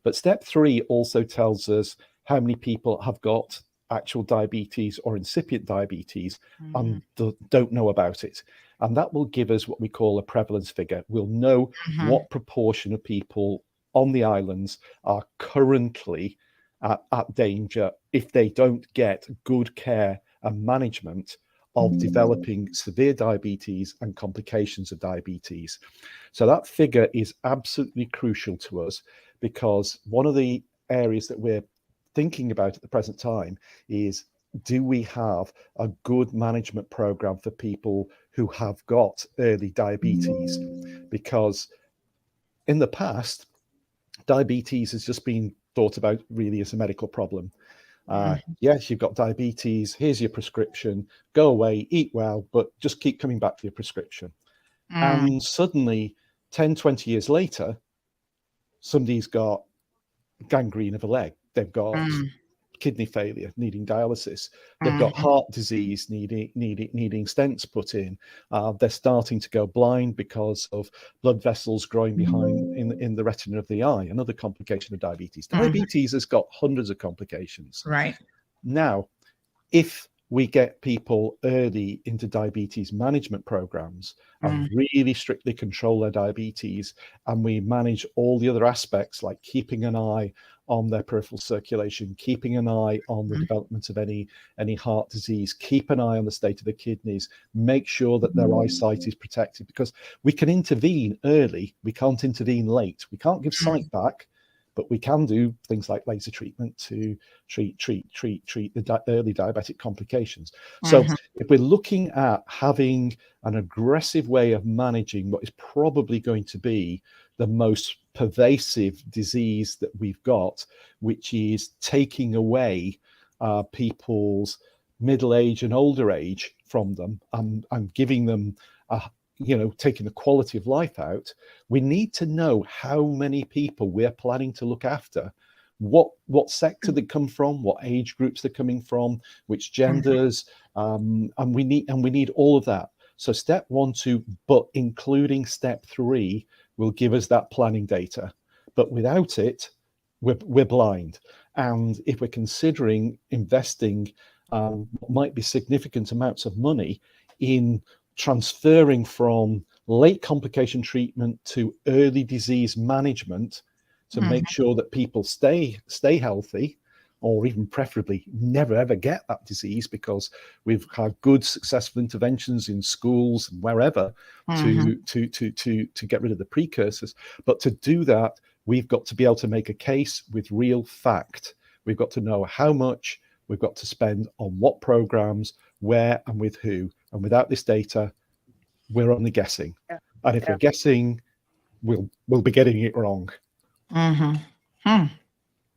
But step 3 also tells us how many people have got actual diabetes or incipient diabetes and don't know about it. And that will give us what we call a prevalence figure. We'll know what proportion of people on the islands are currently at danger if they don't get good care and management of developing severe diabetes and complications of diabetes. So that figure is absolutely crucial to us, because one of the areas that we're thinking about at the present time is, do we have a good management program for people who have got early diabetes? Because in the past, diabetes has just been thought about really as a medical problem. Yes, you've got diabetes, here's your prescription, go away, eat well, but just keep coming back for your prescription. And suddenly 10, 20 years later, somebody's got gangrene of a leg, they've got kidney failure, needing dialysis, they've got heart disease, needing stents put in, they're starting to go blind because of blood vessels growing behind in the retina of the eye, another complication of diabetes. Diabetes has got hundreds of complications. Right. Now, if we get people early into diabetes management programs and really strictly control their diabetes, and we manage all the other aspects like keeping an eye on their peripheral circulation, keeping an eye on the development of any heart disease, keep an eye on the state of the kidneys, make sure that their eyesight is protected, because we can intervene early, we can't intervene late. We can't give sight back, but we can do things like laser treatment to treat the early diabetic complications. So if we're looking at having an aggressive way of managing what is probably going to be the most pervasive disease that we've got, which is taking away people's middle age and older age from them, and giving them taking the quality of life out, we need to know how many people we're planning to look after, what sector they come from, what age groups they're coming from, which genders, and we need all of that. So step 1, 2, but including step 3 will give us that planning data. But without it, we're blind. And if we're considering investing what might be significant amounts of money in transferring from late complication treatment to early disease management to make sure that people stay healthy, or even preferably never ever get that disease, because we've had good successful interventions in schools and wherever to get rid of the precursors. But to do that, we've got to be able to make a case with real fact. We've got to know how much we've got to spend on what programs, where and with who. And without this data, we're only guessing. And if we're guessing, we'll be getting it wrong.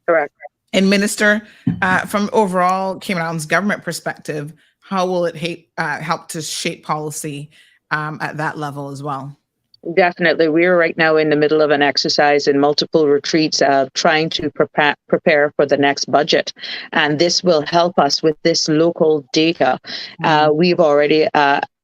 Correct. And Minister, from overall Cayman Islands government perspective, how will it help to shape policy at that level as well? Definitely. We're right now in the middle of an exercise in multiple retreats trying to prepare for the next budget. And this will help us with this local data. We've already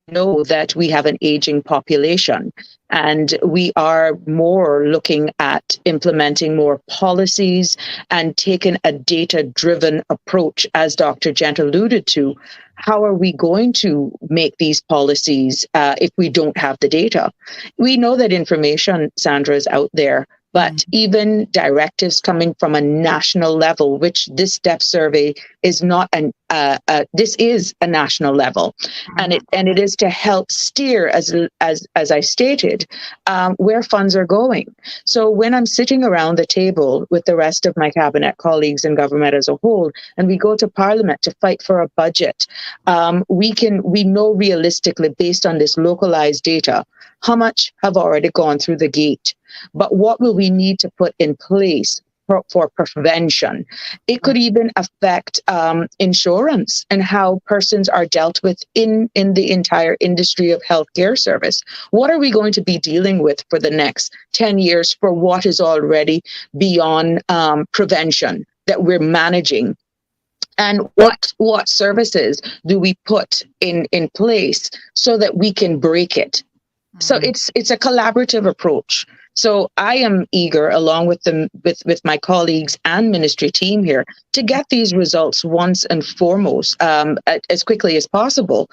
know that we have an aging population, and we are more looking at implementing more policies and taking a data-driven approach, as Dr. Gent alluded to. How are we going to make these policies if we don't have the data? We know that information, Sandra, is out there, but even directives coming from a national level, which this STEP survey is not this is a national level, and it is to help steer, as I stated, where funds are going. So when I'm sitting around the table with the rest of my cabinet colleagues and government as a whole, and we go to Parliament to fight for a budget, we know realistically, based on this localized data, how much have already gone through the gate. But what will we need to put in place for prevention? It could even affect insurance and how persons are dealt with in the entire industry of healthcare service. What are we going to be dealing with for the next 10 years for what is already beyond prevention that we're managing? And what services do we put in place so that we can break it? So it's a collaborative approach. So I am eager, along with my colleagues and ministry team here, to get these results once and foremost as quickly as possible,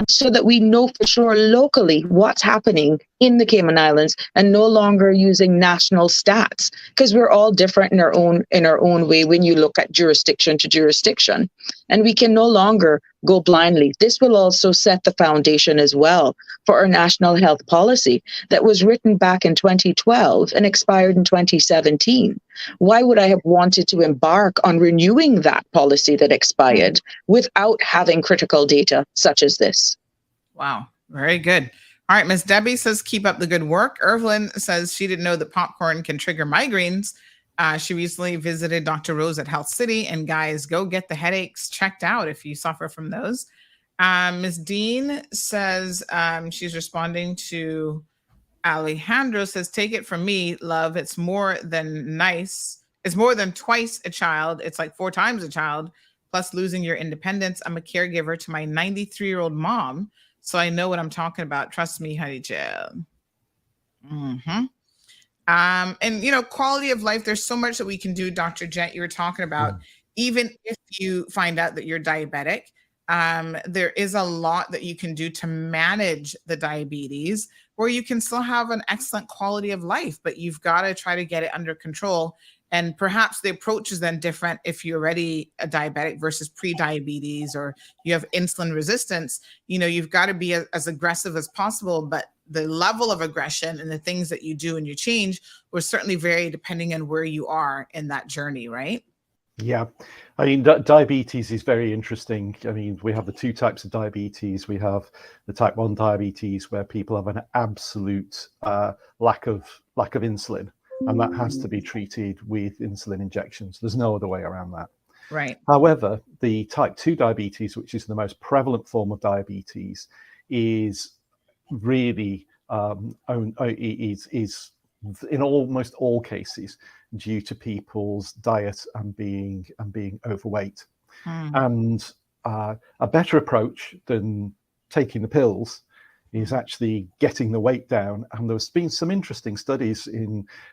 so that we know for sure locally what's happening in the Cayman Islands and no longer using national stats, because we're all different in our own way when you look at jurisdiction to jurisdiction. And we can no longer go blindly. This will also set the foundation as well for our national health policy that was written back in 2012 and expired in 2017. Why would I have wanted to embark on renewing that policy that expired without having critical data such as this? Wow, very good. All right, Miss Debbie says, keep up the good work. Evelyn says she didn't know that popcorn can trigger migraines. She recently visited Dr. Rose at Health City, and guys, go get the headaches checked out if you suffer from those. Ms. Dean says she's responding to Alejandro, says, take it from me, love. It's more than nice. It's more than twice a child. It's like 4 times a child, plus losing your independence. I'm a caregiver to my 93-year-old mom, so I know what I'm talking about. Trust me, honey child. Mm-hmm. And, you know, quality of life, there's so much that we can do, Dr. Jet, you were talking about. Even if you find out that you're diabetic, there is a lot that you can do to manage the diabetes, where you can still have an excellent quality of life, but you've got to try to get it under control. And perhaps the approach is then different if you're already a diabetic versus pre-diabetes, or you have insulin resistance. You know, you've got to be as aggressive as possible, but the level of aggression and the things that you do and you change will certainly vary depending on where you are in that journey, right? Yeah, I mean, diabetes is very interesting. I mean, we have the 2 types of diabetes. We have the type 1 diabetes, where people have an absolute lack of insulin, and that has to be treated with insulin injections. There's no other way around that. Right. However, the type 2 diabetes, which is the most prevalent form of diabetes, is really is in almost all cases due to people's diet and being overweight. And a better approach than taking the pills is actually getting the weight down. And there's been some interesting studies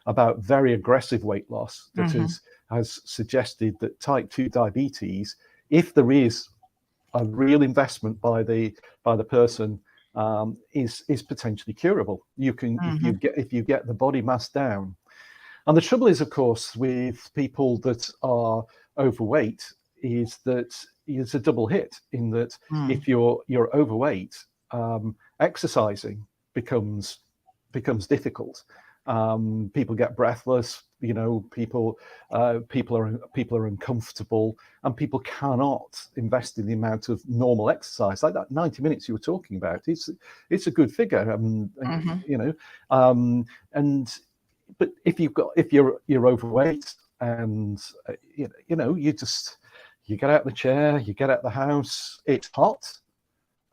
about very aggressive weight loss that has suggested that type 2 diabetes, if there is a real investment by the person, is potentially curable. You can if you get the body mass down. And the trouble is, of course, with people that are overweight, is that it's a double hit in that if you're overweight, exercising becomes difficult. People get breathless. You know, people are uncomfortable, and people cannot invest in the amount of normal exercise like that 90 minutes you were talking about. It's a good figure, you know, but if you're overweight and you know you get out of the chair, you get out of the house, it's hot,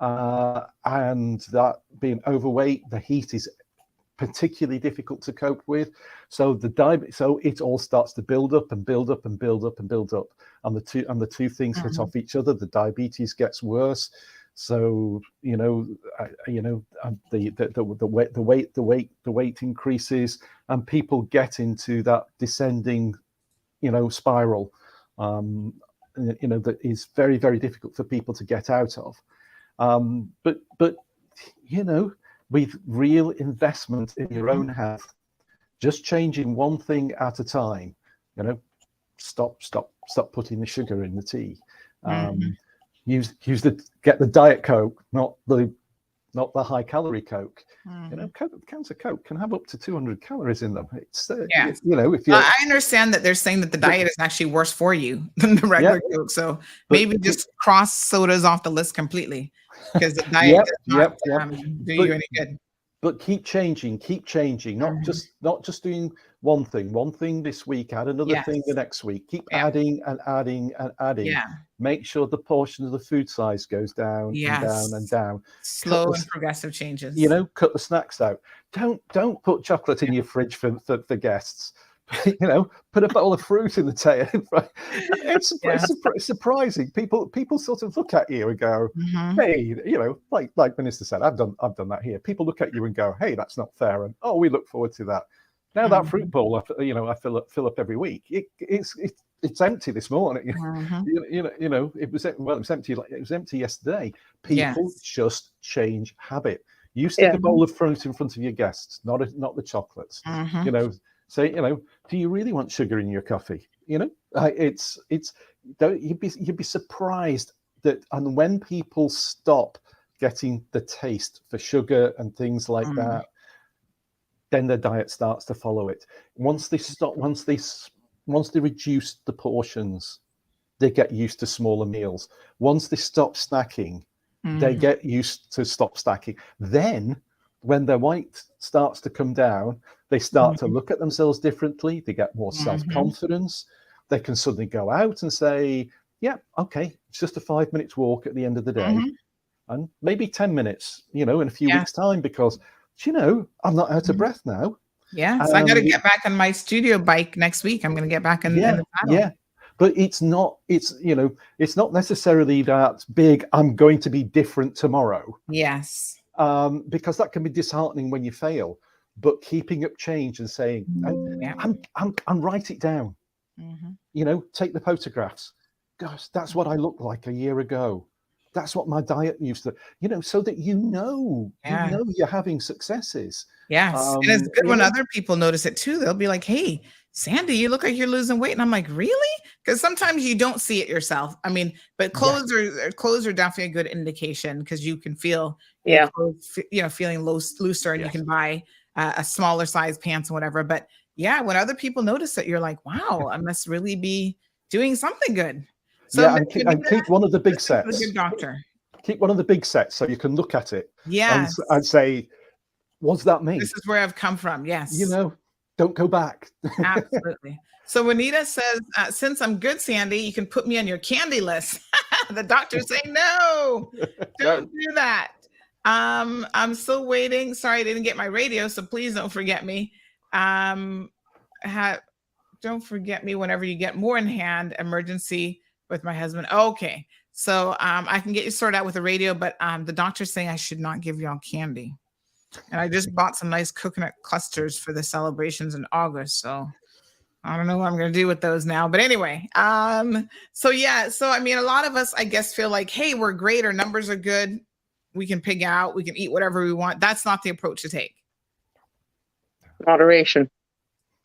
and that being overweight, the heat is particularly difficult to cope with. So so it all starts to build up and build up and build up and build up, and the two things hit off each other. The diabetes gets worse. So the weight increases, and people get into that descending, spiral, that is very, very difficult for people to get out of. But with real investment in your own health, just changing one thing at a time, stop putting the sugar in the tea. Get the Diet Coke, not the high calorie Coke. Cans of Coke can have up to 200 calories in them. It's if you I understand that they're saying that the diet is actually worse for you than the regular Coke. So maybe just cross sodas off the list completely, because the diet does not do you any good. But keep changing, not just doing one thing this week, add another thing the next week. Keep adding and adding and adding. Make sure the portion of the food size goes down and down and down. Slow and progressive changes. Cut the snacks out. Don't put chocolate in your fridge for guests. Put a bowl of fruit in the table. It's surprising. People sort of look at you and go, "Hey, like Minister said, I've done that here." People look at you and go, "Hey, that's not fair," and "Oh, we look forward to that." Now that fruit bowl, I fill up every week. It's empty this morning. It was empty. It was empty yesterday. People just change habit. You stick a bowl of fruit in front of your guests, not the chocolates. You know, say, you know, do you really want sugar in your coffee? You know, you'd be surprised that, and when people stop getting the taste for sugar and things like that, then their diet starts to follow it. Once they reduce the portions, they get used to smaller meals. Once they stop snacking, they get used to stop snacking. Then when their weight starts to come down, they start to look at themselves differently. They get more self-confidence. They can suddenly go out and say, yeah, okay, it's just a 5 minutes walk at the end of the day. And maybe 10 minutes, you know, in a few weeks' time, because, you know, I'm not out of breath now. Yeah, so I got to get back on my studio bike next week. I'm going to get back in the saddle. Yeah, but it's not necessarily that big, I'm going to be different tomorrow. Yes. Because that can be disheartening when you fail. But keeping up change and saying, I'm write it down. You know, take the photographs. Gosh, that's what I looked like a year ago. That's what my diet used to, you know, so that you know you're having successes. Yes. And it's good when other people notice it too. They'll be like, hey, Sandy, you look like you're losing weight. And I'm like, really? Because sometimes you don't see it yourself. I mean, but clothes are definitely a good indication, because you can feel, feeling looser, and you can buy a smaller size pants and whatever. But yeah, when other people notice it, you're like, wow, I must really be doing something good. So and keep one of the big sets. Good doctor. Keep one of the big sets so you can look at it. Yes. And say, what's that mean? This is where I've come from. Yes. You know, don't go back. Absolutely. So Juanita says, since I'm good, Sandy, you can put me on your candy list. The doctor's saying, no, don't do that. I'm still waiting. Sorry, I didn't get my radio, so please don't forget me. Don't forget me whenever you get more in hand. Emergency with my husband. Okay. So I can get you sorted out with the radio, but the doctor's saying I should not give y'all candy. And I just bought some nice coconut clusters for the celebrations in August. So I don't know what I'm going to do with those now. But anyway, so I mean, a lot of us, I guess, feel like, hey, we're great. Our numbers are good. We can pig out. We can eat whatever we want. That's not the approach to take. Moderation.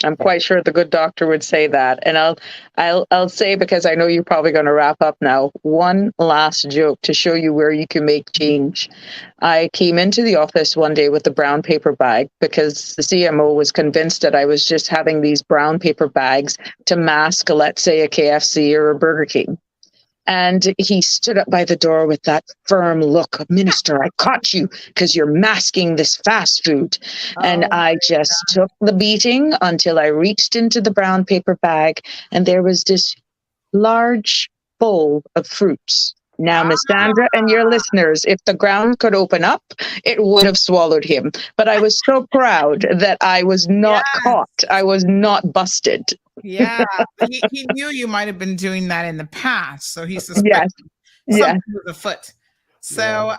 I'm quite sure the good doctor would say that. And I'll say, because I know you're probably going to wrap up now, one last joke to show you where you can make change. I came into the office one day with a brown paper bag because the CMO was convinced that I was just having these brown paper bags to mask, let's say, a KFC or a Burger King. And he stood up by the door with that firm look. Minister, I caught you because you're masking this fast food. And I just took the beating until I reached into the brown paper bag, and there was this large bowl of fruits. Now, Miss Sandra and your listeners, if the ground could open up, it would have swallowed him. But I was so proud that I was not caught. I was not busted. Yeah, he knew you might have been doing that in the past, so he suspected something was afoot. So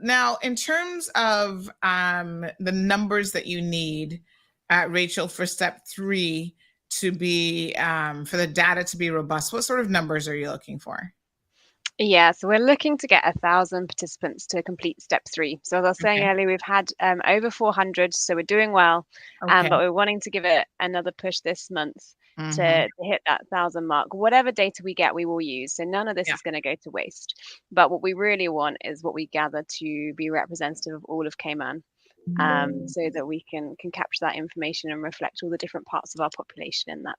now, in terms of the numbers that you need, Rachel, for step 3 to be for the data to be robust, what sort of numbers are you looking for? Yeah, so we're looking to get 1,000 participants to complete step 3. So as I was saying earlier, we've had over 400, so we're doing well, but we're wanting to give it another push this month to hit that 1,000 mark. Whatever data we get, we will use. So none of this is going to go to waste. But what we really want is what we gather to be representative of all of Cayman, so that we can capture that information and reflect all the different parts of our population in that.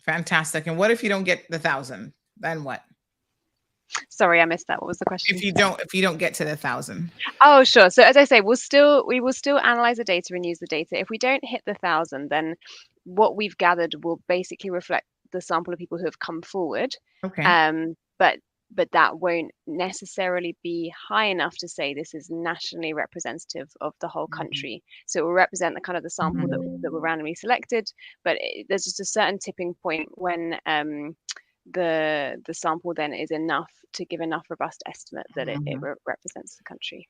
Fantastic. And what if you don't get the 1,000? Then what? Sorry, I missed that. What was the question? If you don't get to the 1,000. Oh, sure. So as I say, we will still analyze the data and use the data. If we don't hit the 1,000, then what we've gathered will basically reflect the sample of people who have come forward. Okay. But that won't necessarily be high enough to say this is nationally representative of the whole country. So it will represent the kind of the sample that were randomly selected. But there's just a certain tipping point when the sample then is enough to give enough robust estimate that it represents the country.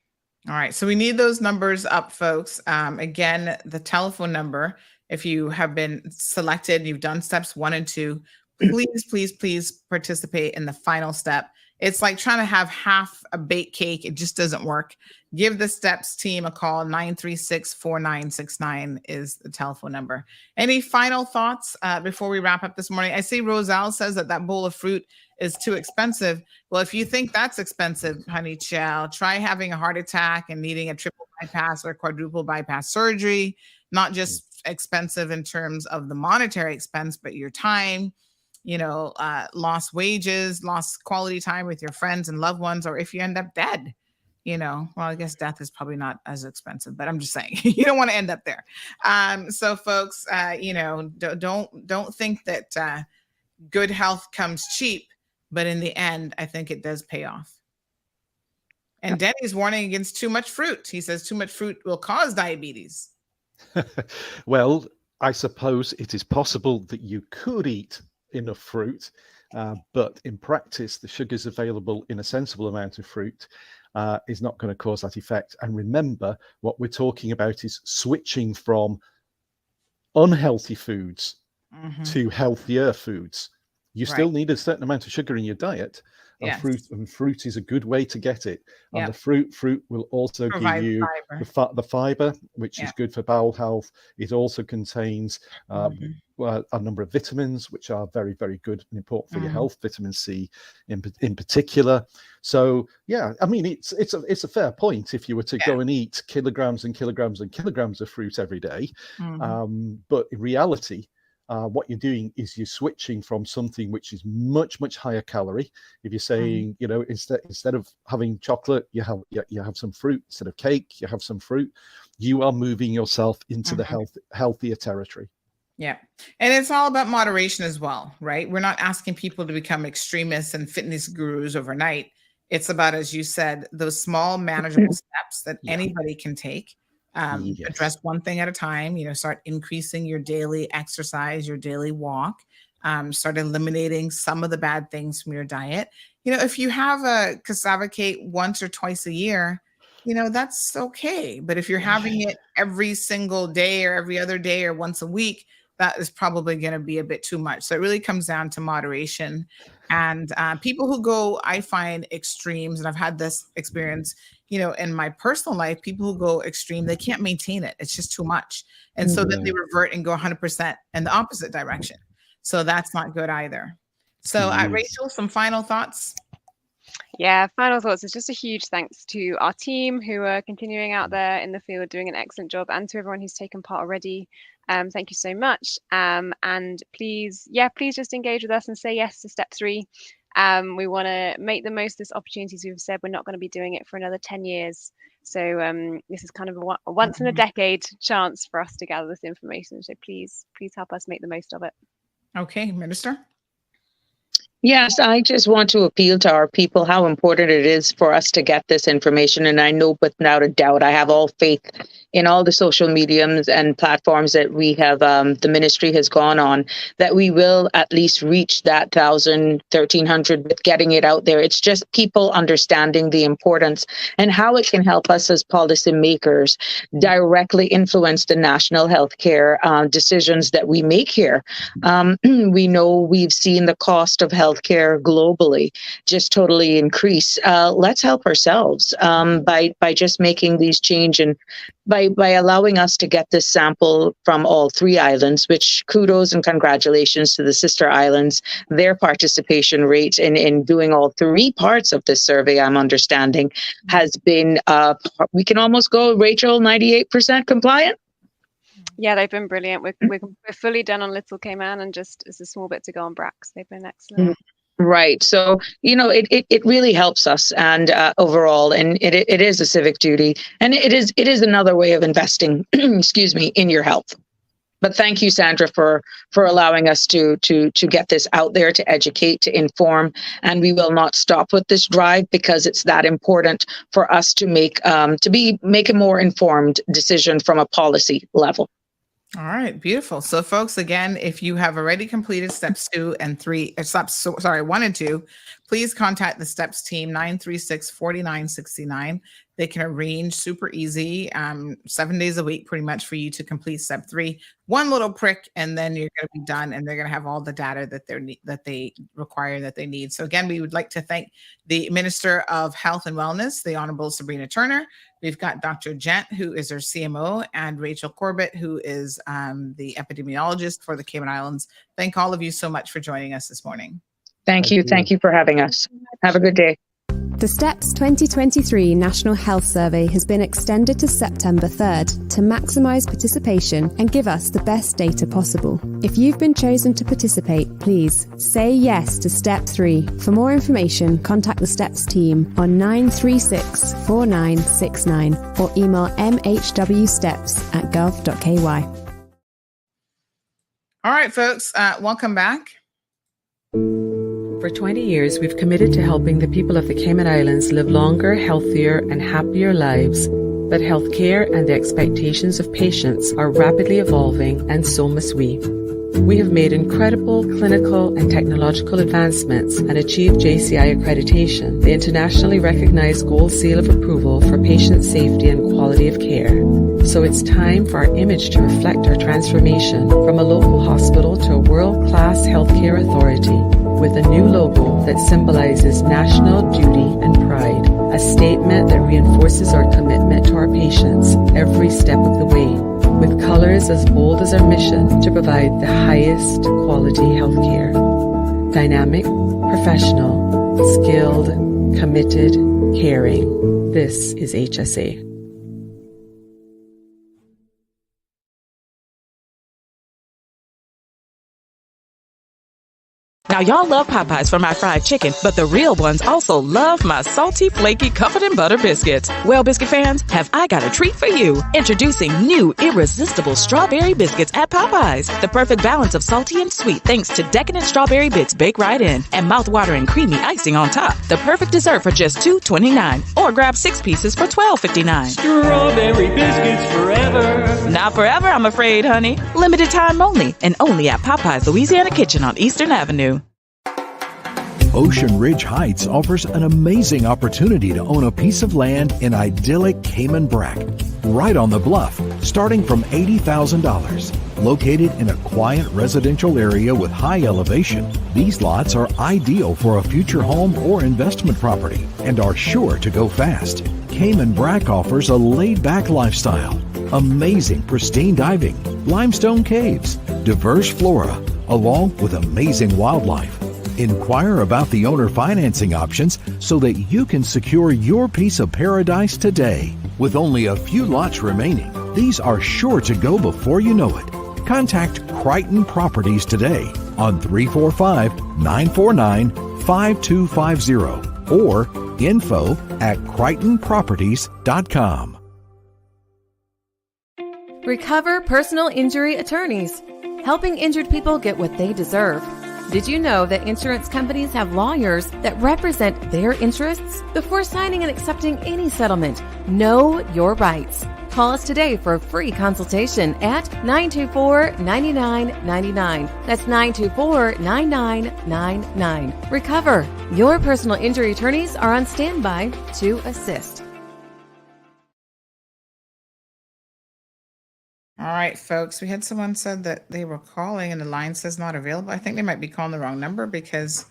All right. So we need those numbers up, folks. Again, the telephone number, if you have been selected, you've done steps 1 and 2, please participate in the final step. It's like trying to have half a baked cake. It just doesn't work. Give the STEPS team a call. 936-4969 is the telephone number. Any final thoughts before we wrap up this morning? I see Roselle says that bowl of fruit is too expensive. Well, if you think that's expensive, honey child, try having a heart attack and needing a triple bypass or quadruple bypass surgery. Not just expensive in terms of the monetary expense, but your time, lost wages, lost quality time with your friends and loved ones, or if you end up dead, well, I guess death is probably not as expensive, but I'm just saying you don't want to end up there. So folks, don't think that good health comes cheap, but in the end, I think it does pay off. And Denny's warning against too much fruit. He says too much fruit will cause diabetes. Well, I suppose it is possible that you could eat enough fruit, but in practice, the sugars available in a sensible amount of fruit is not going to cause that effect. And remember, what we're talking about is switching from unhealthy foods to healthier foods. You still need a certain amount of sugar in your diet, and fruit is a good way to get it. And the fruit will also give you the fiber, which is good for bowel health. It also contains a number of vitamins, which are very, very good and important for your health. Vitamin C in particular. So I mean, it's a fair point if you were to go and eat kilograms and kilograms and kilograms of fruit every day. But in reality, what you're doing is you're switching from something which is much, much higher calorie. If you're saying, instead of having chocolate, you have some fruit. Instead of cake, you have some fruit. You are moving yourself into the healthier territory. Yeah. And it's all about moderation as well, right? We're not asking people to become extremists and fitness gurus overnight. It's about, as you said, those small manageable steps that anybody can take. Address one thing at a time, start increasing your daily exercise, your daily walk, start eliminating some of the bad things from your diet. If you have a cassava cake once or twice a year, that's okay. But if you're having it every single day or every other day or once a week, that is probably going to be a bit too much. So it really comes down to moderation. And people who go, I find extremes, and I've had this experience, in my personal life, people who go extreme, they can't maintain it. It's just too much. And so then they revert and go 100% in the opposite direction. So that's not good either. So Rachel, some final thoughts? Yeah, final thoughts. It's just a huge thanks to our team who are continuing out there in the field doing an excellent job, and to everyone who's taken part already. Thank you so much. And please just engage with us and say yes to step 3. We want to make the most of this opportunity. As we've said, we're not going to be doing it for another 10 years. So this is kind of a once in a decade chance for us to gather this information. So please help us make the most of it. Okay, Minister. Yes, I just want to appeal to our people how important it is for us to get this information. And I know without a doubt, I have all faith in all the social mediums and platforms that we have, the ministry has gone on, that we will at least reach that 1,000, 1,300 with getting it out there. It's just people understanding the importance and how it can help us as policymakers directly influence the national healthcare decisions that we make here. We know we've seen the cost of healthcare globally just totally increase. Let's help ourselves by just making these change, and by allowing us to get this sample from all 3 islands, which kudos and congratulations to the sister islands. Their participation rate in doing all 3 parts of this survey, I'm understanding, has been, we can almost go, Rachel, 98% compliant. Yeah, they've been brilliant. We're fully done on Little Cayman, and just as a small bit to go on Brax. They've been excellent. Right. So, it really helps us, and overall, and it is a civic duty, and it is another way of investing, excuse me, in your health. But thank you, Sandra, for allowing us to get this out there, to educate, to inform, and we will not stop with this drive, because it's that important for us to make a more informed decision from a policy level. All right, beautiful. So folks, again, if you have already completed steps 1 and 2, please contact the STEPS team, 936-4969. They can arrange super easy, 7 days a week, pretty much, for you to complete step 3. One little prick, and then you're going to be done, and they're going to have all the data that they require, that they need. So again, we would like to thank the Minister of Health and Wellness, the Honorable Sabrina Turner. We've got Dr. Gent, who is our CMO, and Rachel Corbett, who is the epidemiologist for the Cayman Islands. Thank all of you so much for joining us this morning. Thank you. Thank you for having us. Have a good day. The STEPS 2023 National Health Survey has been extended to September 3rd to maximise participation and give us the best data possible. If you've been chosen to participate, please say yes to Step 3. For more information, contact the STEPS team on 936-4969 or email mhwsteps@gov.ky. All right, folks, welcome back. For 20 years, we've committed to helping the people of the Cayman Islands live longer, healthier, and happier lives. But healthcare and the expectations of patients are rapidly evolving, and so must we. We have made incredible clinical and technological advancements and achieved JCI accreditation, the internationally recognized gold seal of approval for patient safety and quality of care. So it's time for our image to reflect our transformation from a local hospital to a world-class healthcare authority, with a new logo that symbolizes national duty and pride, a statement that reinforces our commitment to our patients every step of the way, with colors as bold as our mission to provide the highest quality healthcare. Dynamic, professional, skilled, committed, caring. This is HSA. Now, y'all love Popeyes for my fried chicken, but the real ones also love my salty, flaky, covered in butter biscuits. Well, biscuit fans, have I got a treat for you. Introducing new irresistible strawberry biscuits at Popeyes. The perfect balance of salty and sweet thanks to decadent strawberry bits baked right in and mouth-watering creamy icing on top. The perfect dessert for just $2.29. Or grab 6 pieces for $12.59. Strawberry biscuits forever. Not forever, I'm afraid, honey. Limited time only, and only at Popeyes Louisiana Kitchen on Eastern Avenue. Ocean Ridge Heights offers an amazing opportunity to own a piece of land in idyllic Cayman Brac, right on the bluff, starting from $80,000. Located in a quiet residential area with high elevation, these lots are ideal for a future home or investment property and are sure to go fast. Cayman Brac offers a laid-back lifestyle, amazing pristine diving, limestone caves, diverse flora, along with amazing wildlife. Inquire about the owner financing options so that you can secure your piece of paradise today. With only a few lots remaining, these are sure to go before you know it. Contact Crichton Properties today on 345-949-5250 or info@crichtonproperties.com. Recover Personal Injury Attorneys, helping injured people get what they deserve. Did you know that insurance companies have lawyers that represent their interests? Before signing and accepting any settlement, know your rights. Call us today for a free consultation at 924-9999. That's 924-9999. Recover. Your personal injury attorneys are on standby to assist. All right, folks, we had someone said that they were calling and the line says not available. I think they might be calling the wrong number because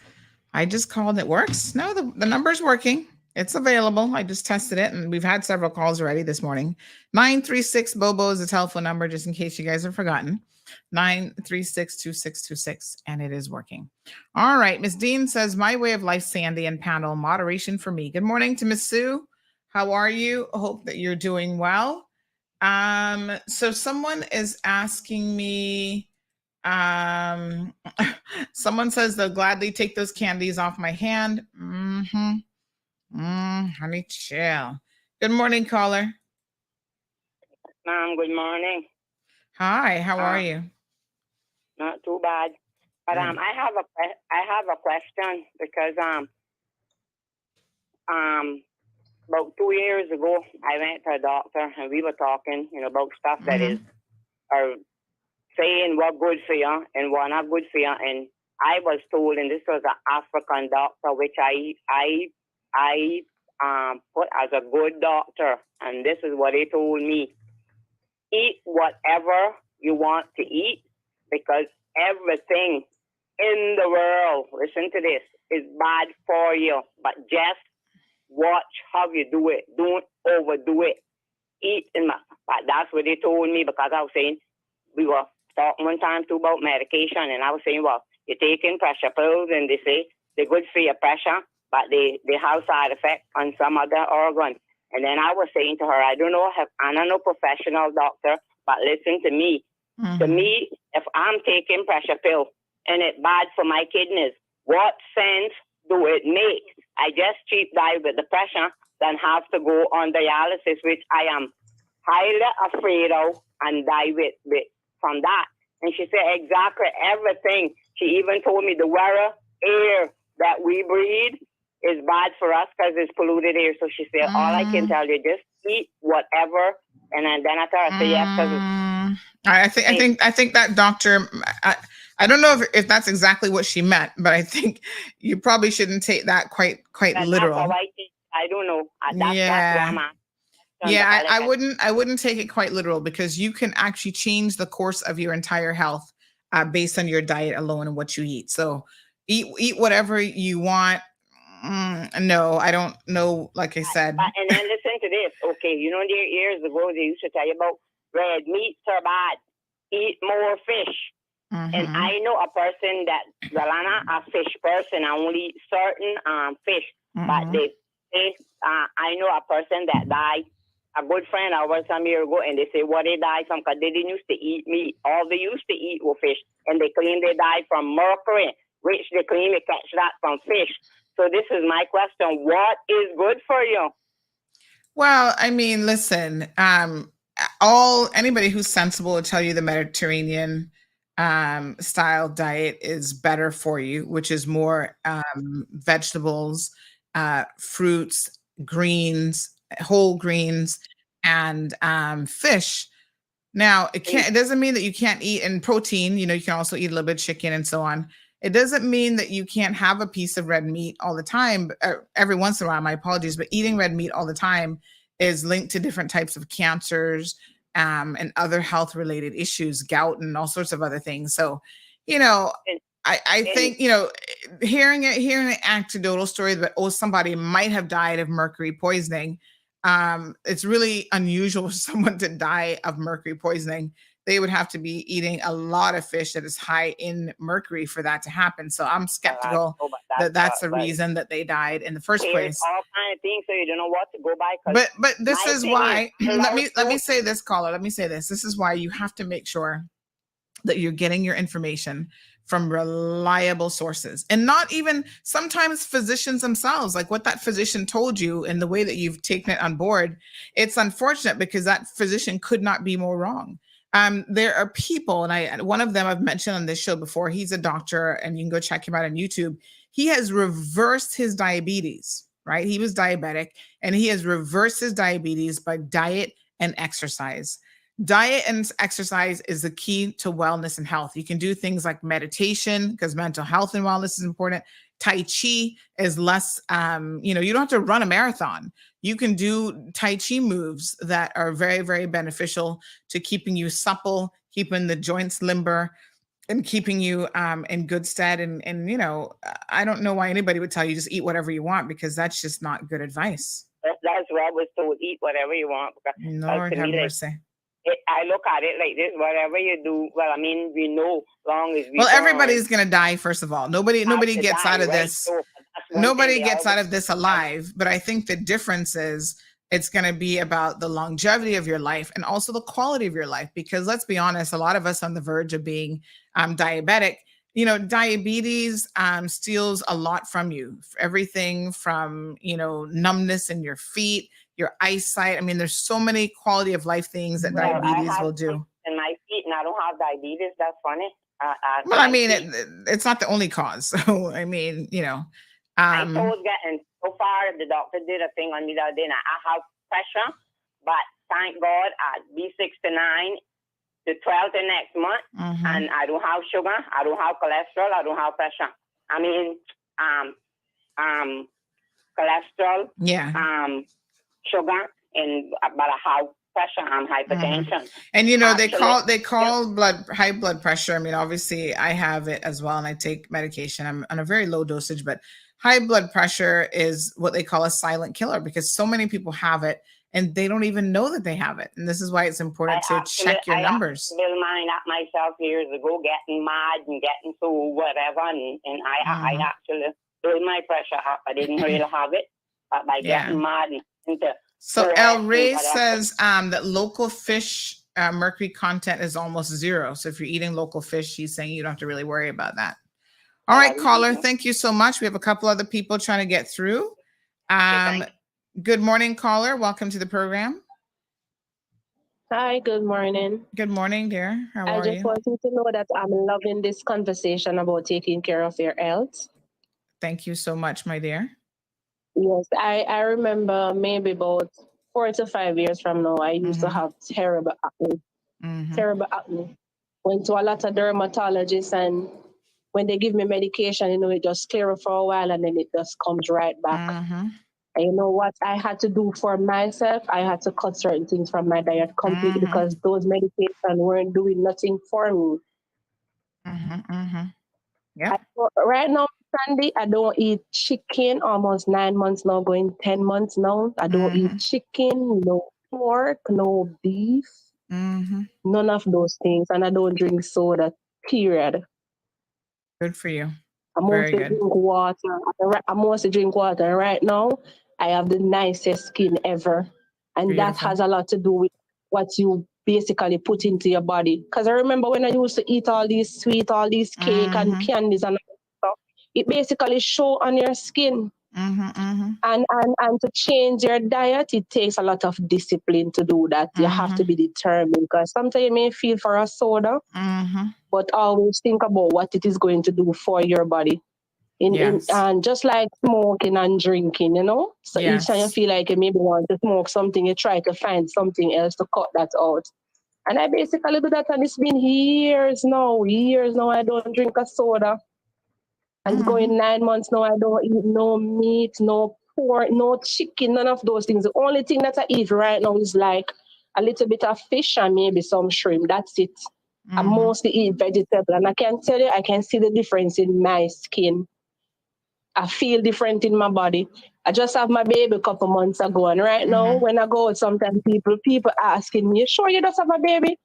I just called. It works. No, the number's working. It's available. I just tested it and we've had several calls already this morning. 936-BOBO is the telephone number, just in case you guys have forgotten. 936-2626, and it is working. All right, Miss Dean says, my way of life, Sandy and panel, moderation for me. Good morning to Miss Sue. How are you? Hope that you're doing well. So someone is asking me, someone says they'll gladly take those candies off my hand. Honey, chill. Good morning, caller. Ma'am, good morning. Hi, how are you? Not too bad. But I have a question because about 2 years ago, I went to a doctor and we were talking, about stuff that is, or saying what good for you and what not good for you. And I was told, and this was an African doctor, which I put as a good doctor, and this is what he told me: eat whatever you want to eat, because everything in the world, listen to this, is bad for you. But just watch how you do it. Don't overdo it. Eat but that's what they told me, because I was saying, we were talking one time too about medication, and I was saying, well, you're taking pressure pills, and they say they're good for your pressure, but they have side effects on some other organ. And then I was saying to her, I don't know, I'm not no professional doctor, but listen to me. Mm-hmm. To me, if I'm taking pressure pill and it's bad for my kidneys, what sense do it make? I just cheap die with the pressure than have to go on dialysis, which I am highly afraid of, and die with from that. And she said exactly everything. She even told me the weather air that we breathe is bad for us because it's polluted air. So she said, all I can tell you, just eat whatever. And then I told her, say yes, because I think that doctor, I don't know if that's exactly what she meant, but I think you probably shouldn't take that quite literal. That's how I think. I don't know. That's where I'm at. Yeah, I wouldn't take it quite literal, because you can actually change the course of your entire health based on your diet alone and what you eat. So eat whatever you want. No, I don't know. Like I said, and then listen to this. Okay, years ago they used to tell you about red meats are bad. Eat more fish. Mm-hmm. And I know a person that, well, I'm not a fish person. I only eat certain fish. Mm-hmm. But they say, I know a person that died. A good friend of ours some years ago, and they say, what they died from, because they didn't used to eat meat. All they used to eat were fish. And they claim they died from mercury, which they claim they catch that from fish. So this is my question. What is good for you? Well, I mean, listen, anybody who's sensible will tell you the Mediterranean style diet is better for you, which is more vegetables, fruits, greens, whole greens, and fish. Now, it doesn't mean that you can't eat, and protein, you can also eat a little bit of chicken and so on. It doesn't mean that you can't have a piece of red meat all the time, every once in a while, my apologies, but eating red meat all the time is linked to different types of cancers and other health related issues, gout and all sorts of other things. So, I think, hearing an anecdotal story that, somebody might have died of mercury poisoning. It's really unusual for someone to die of mercury poisoning. They would have to be eating a lot of fish that is high in mercury for that to happen. So I'm skeptical that's the reason that they died in the first place. All kind of things, so you don't know what to go by. But this is why. Let me say this, caller. Let me say this. This is why you have to make sure that you're getting your information from reliable sources, and not even sometimes physicians themselves, like what that physician told you and the way that you've taken it on board. It's unfortunate because that physician could not be more wrong. There are people, and one of them I've mentioned on this show before. He's a doctor, and you can go check him out on YouTube. He has reversed his diabetes, right? He was diabetic, and he has reversed his diabetes by diet and exercise. Diet and exercise is the key to wellness and health. You can do things like meditation, because mental health and wellness is important. Tai Chi is less, you don't have to run a marathon. You can do Tai Chi moves that are very, very beneficial to keeping you supple, keeping the joints limber, and keeping you in good stead. And I don't know why anybody would tell you just eat whatever you want, because that's just not good advice. That's what I was told, eat whatever you want. Lord have mercy. I look at it like this: whatever you do, well, I mean, we know long as we. Well, everybody's gonna die. First of all, nobody gets out of this. So nobody gets out of this alive. But I think the difference is it's gonna be about the longevity of your life and also the quality of your life. Because let's be honest, a lot of us on the verge of being diabetic. Diabetes steals a lot from you. Everything from numbness in your feet, your eyesight. I mean, there's so many quality of life things that diabetes will do. In my feet, and I don't have diabetes. That's funny. Well, I mean, it's not the only cause. So, I mean, I told getting so far, the doctor did a thing on me the other day, and I have pressure, but thank God at B69, the 12th the next month, Mm-hmm. and I don't have sugar, I don't have cholesterol, I don't have pressure. I mean, cholesterol, sugar, but I have pressure and hypertension. Mm-hmm. And you know, Actually, they call high blood pressure. I mean, obviously I have it as well, and I take medication. I'm on a very low dosage, but high blood pressure is what they call a silent killer, because so many people have it and they don't even know that they have it. And this is why it's important to check your numbers. I built mine up myself years ago, getting mad and getting so whatever, and I actually built my pressure up. I didn't really have it, but by getting mad and into So El Rey says that local fish mercury content is almost zero. So if you're eating local fish, he's saying you don't have to really worry about that. All right, caller, thank you so much. We have a couple other people trying to get through. Good morning, caller. Welcome to the program. Hi, good morning. Good morning, dear. How are you? I just wanted to know that I'm loving this conversation about taking care of your health. Thank you so much, my dear. Yes, I remember maybe about 4 to 5 years from now, I used to have terrible acne. Terrible acne. Went to a lot of dermatologists, and when they give me medication, you know, it just clear for a while and then it just comes right back. And you know what I had to do for myself? I had to cut certain things from my diet completely because those medications weren't doing nothing for me. Yeah. Right now, Sandy, I don't eat chicken almost 9 months now, going 10 months now. I don't eat chicken, no pork, no beef, none of those things. And I don't drink soda, period. Good for you. I mostly drink water. I mostly drink water. And right now, I have the nicest skin ever. And that has a lot to do with what you basically put into your body. Because I remember when I used to eat all these sweet, all these cake and candies and stuff, it basically show on your skin. And to change your diet, it takes a lot of discipline to do that. You have to be determined, because sometimes you may feel for a soda, but always think about what it is going to do for your body. And just like smoking and drinking, you know? So each time you feel like you maybe want to smoke something, you try to find something else to cut that out. And I basically do that, and it's been years now. I don't drink a soda. And it's going 9 months now, I don't eat no meat, no pork, no chicken, none of those things. The only thing that I eat right now is like a little bit of fish and maybe some shrimp. That's it. I mostly eat vegetable, and I can tell you, I can see the difference in my skin. I feel different in my body. I just have my baby a couple months ago, and right now, when I go out, sometimes people asking me, "You sure you just have a baby?"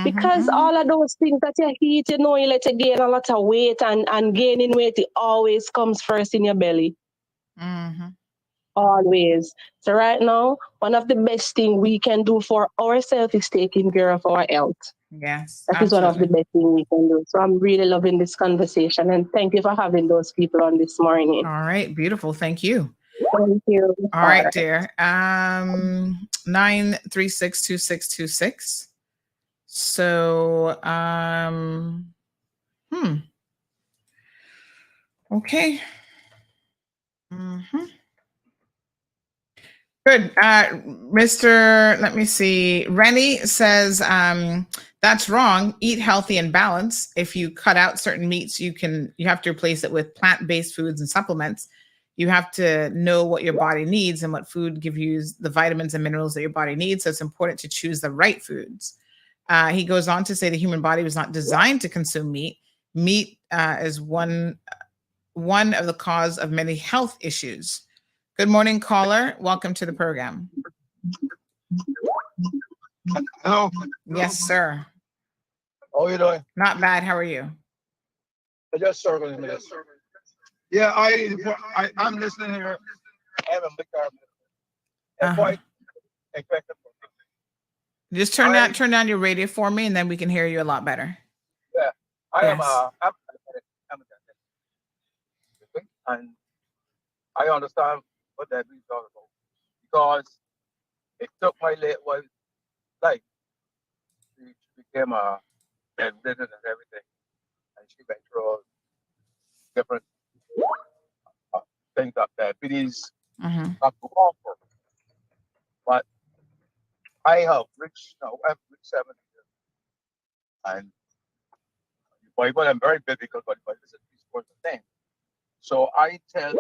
Because all of those things that you eat, you know, you let you gain a lot of weight, and gaining weight, it always comes first in your belly. Always. So right now, one of the best things we can do for ourselves is taking care of our health. Yes, that is one of the best things we can do. So I'm really loving this conversation, and thank you for having those people on this morning. All right, beautiful. Thank you. Thank you. All right, dear. 9362626. So, okay. Good. Let me see. Rennie says, that's wrong. Eat healthy and balanced. If you cut out certain meats, you have to replace it with plant-based foods and supplements. You have to know what your body needs and what food gives you the vitamins and minerals that your body needs. So it's important to choose the right foods. He goes on to say the human body was not designed to consume meat. Meat is one of the cause of many health issues. Good morning, caller. Welcome to the program. Hello. Yes, sir. How are you doing? Not bad. How are you? I just circling this. Yeah, I'm listening here. I am a big car. Just turn down your radio for me, and then we can hear you a lot better. Yeah, I'm and I understand what that is all about, because it took my late wife's life. She became bedridden and everything, and she went through different things like diabetes, not to offer. But I have reached 70 years. And the Bible, I'm very biblical, but the Bible is a important thing. So I tell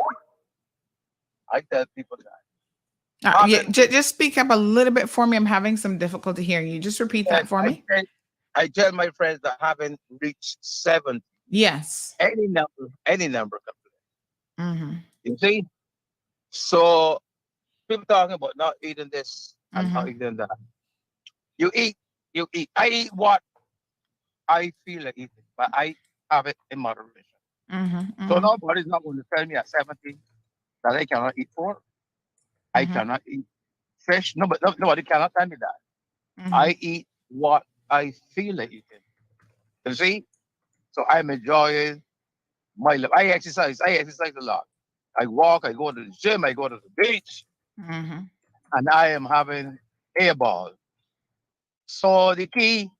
people that. Just speak up a little bit for me. I'm having some difficulty hearing you. Just repeat that for me. I tell my friends that haven't reached 70. Yes. Any number can play. Mm-hmm. You see? So people talking about not eating this and not eating that. You eat. I eat what I feel like eating, but I have it in moderation. So nobody's not going to tell me at 70 that I cannot eat pork. I cannot eat fish. Nobody cannot tell me that. I eat what I feel like eating. You see? So I'm enjoying my life. I exercise a lot. I walk, I go to the gym, I go to the beach, and I am having a ball. So the key